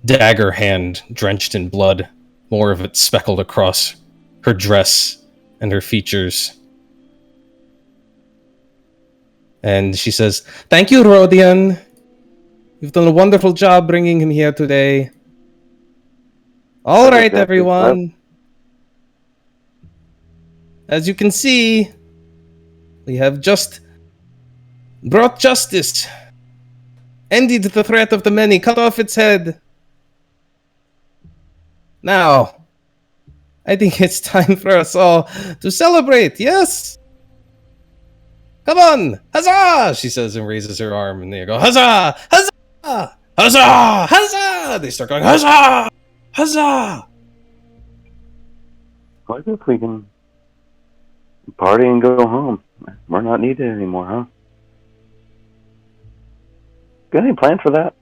dagger hand drenched in blood, more of it speckled across her dress and her features. And she says, "Thank you, Rodion. You've done a wonderful job bringing him here today. All right, Exactly. everyone. As you can see, we have just brought justice, ended the threat of the many, cut off its head. Now, I think it's time for us all to celebrate, yes? Come on! Huzzah! She says and raises her arm, and they go, "Huzzah! Huzzah! Huzzah! Huzzah!" They start going, "Huzzah! Huzzah!" I guess we can party and go home. We're not needed anymore, huh? Got any plans for that?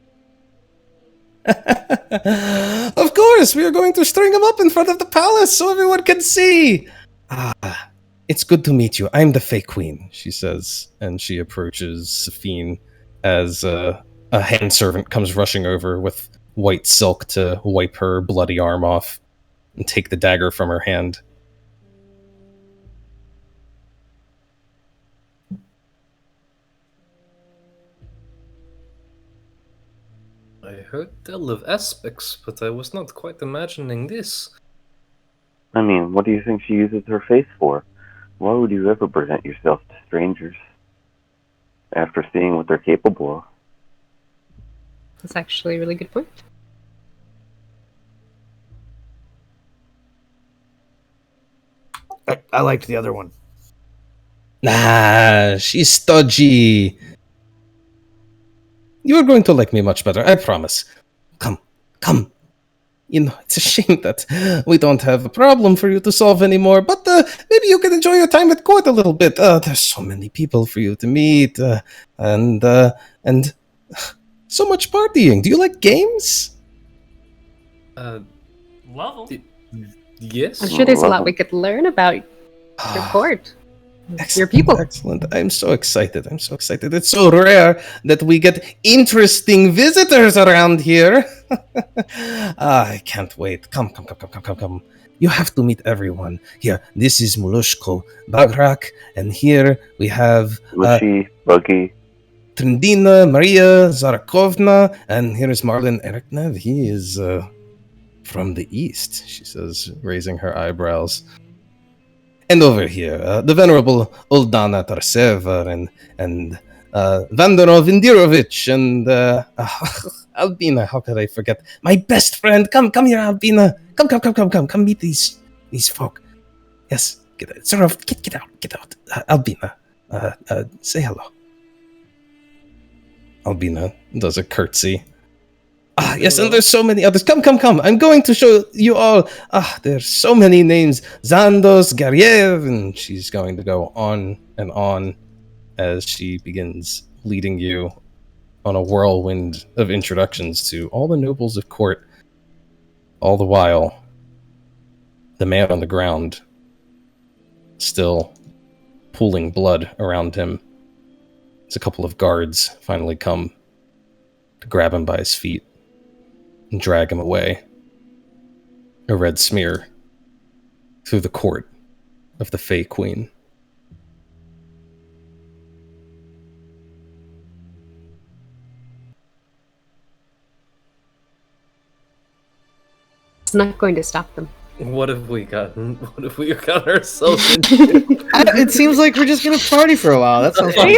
Of course, we are going to string him up in front of the palace so everyone can see. Ah, it's good to meet you. I'm the Fey Queen, she says, and she approaches Safine as a hand servant comes rushing over with white silk to wipe her bloody arm off and take the dagger from her hand. I heard tell of aspects, but I was not quite imagining this. I mean, what do you think she uses her face for? Why would you ever present yourself to strangers after seeing what they're capable of? That's actually a really good point. I liked the other one. Nah, she's stodgy. You're going to like me much better, I promise. Come, come. You know, it's a shame that we don't have a problem for you to solve anymore, but maybe you can enjoy your time at court a little bit. There's so many people for you to meet, and so much partying. Do you like games? Love them. Yes. I'm sure there's a lot we could learn about your court. Your people. Excellent. I'm so excited. I'm so excited. It's so rare that we get interesting visitors around here. I can't wait. Come. You have to meet everyone. Here, this is Mulushko, Bagrak, and here we have... Mushy, Buggy. Trindina, Maria, Zarakovna, and here is Marlin Eriknev. He is from the east, she says, raising her eyebrows. And over here, the venerable Uldana Tarseva and Vandarov Indirovich and Albina. How could I forget? My best friend. Come here, Albina. Come meet these folk. Yes, get out. Albina, say hello. Albina does a curtsy. Yes, and there's so many others. Come. I'm going to show you all. There's so many names. Zandos, Gariev, and she's going to go on and on as she begins leading you on a whirlwind of introductions to all the nobles of court. All the while, the man on the ground, still pooling blood around him, as a couple of guards finally come to grab him by his feet and drag him away. A red smear through the court of the Fey Queen. It's not going to stop them. What have we gotten ourselves into? It seems like we're just gonna party for a while. That sounds fun.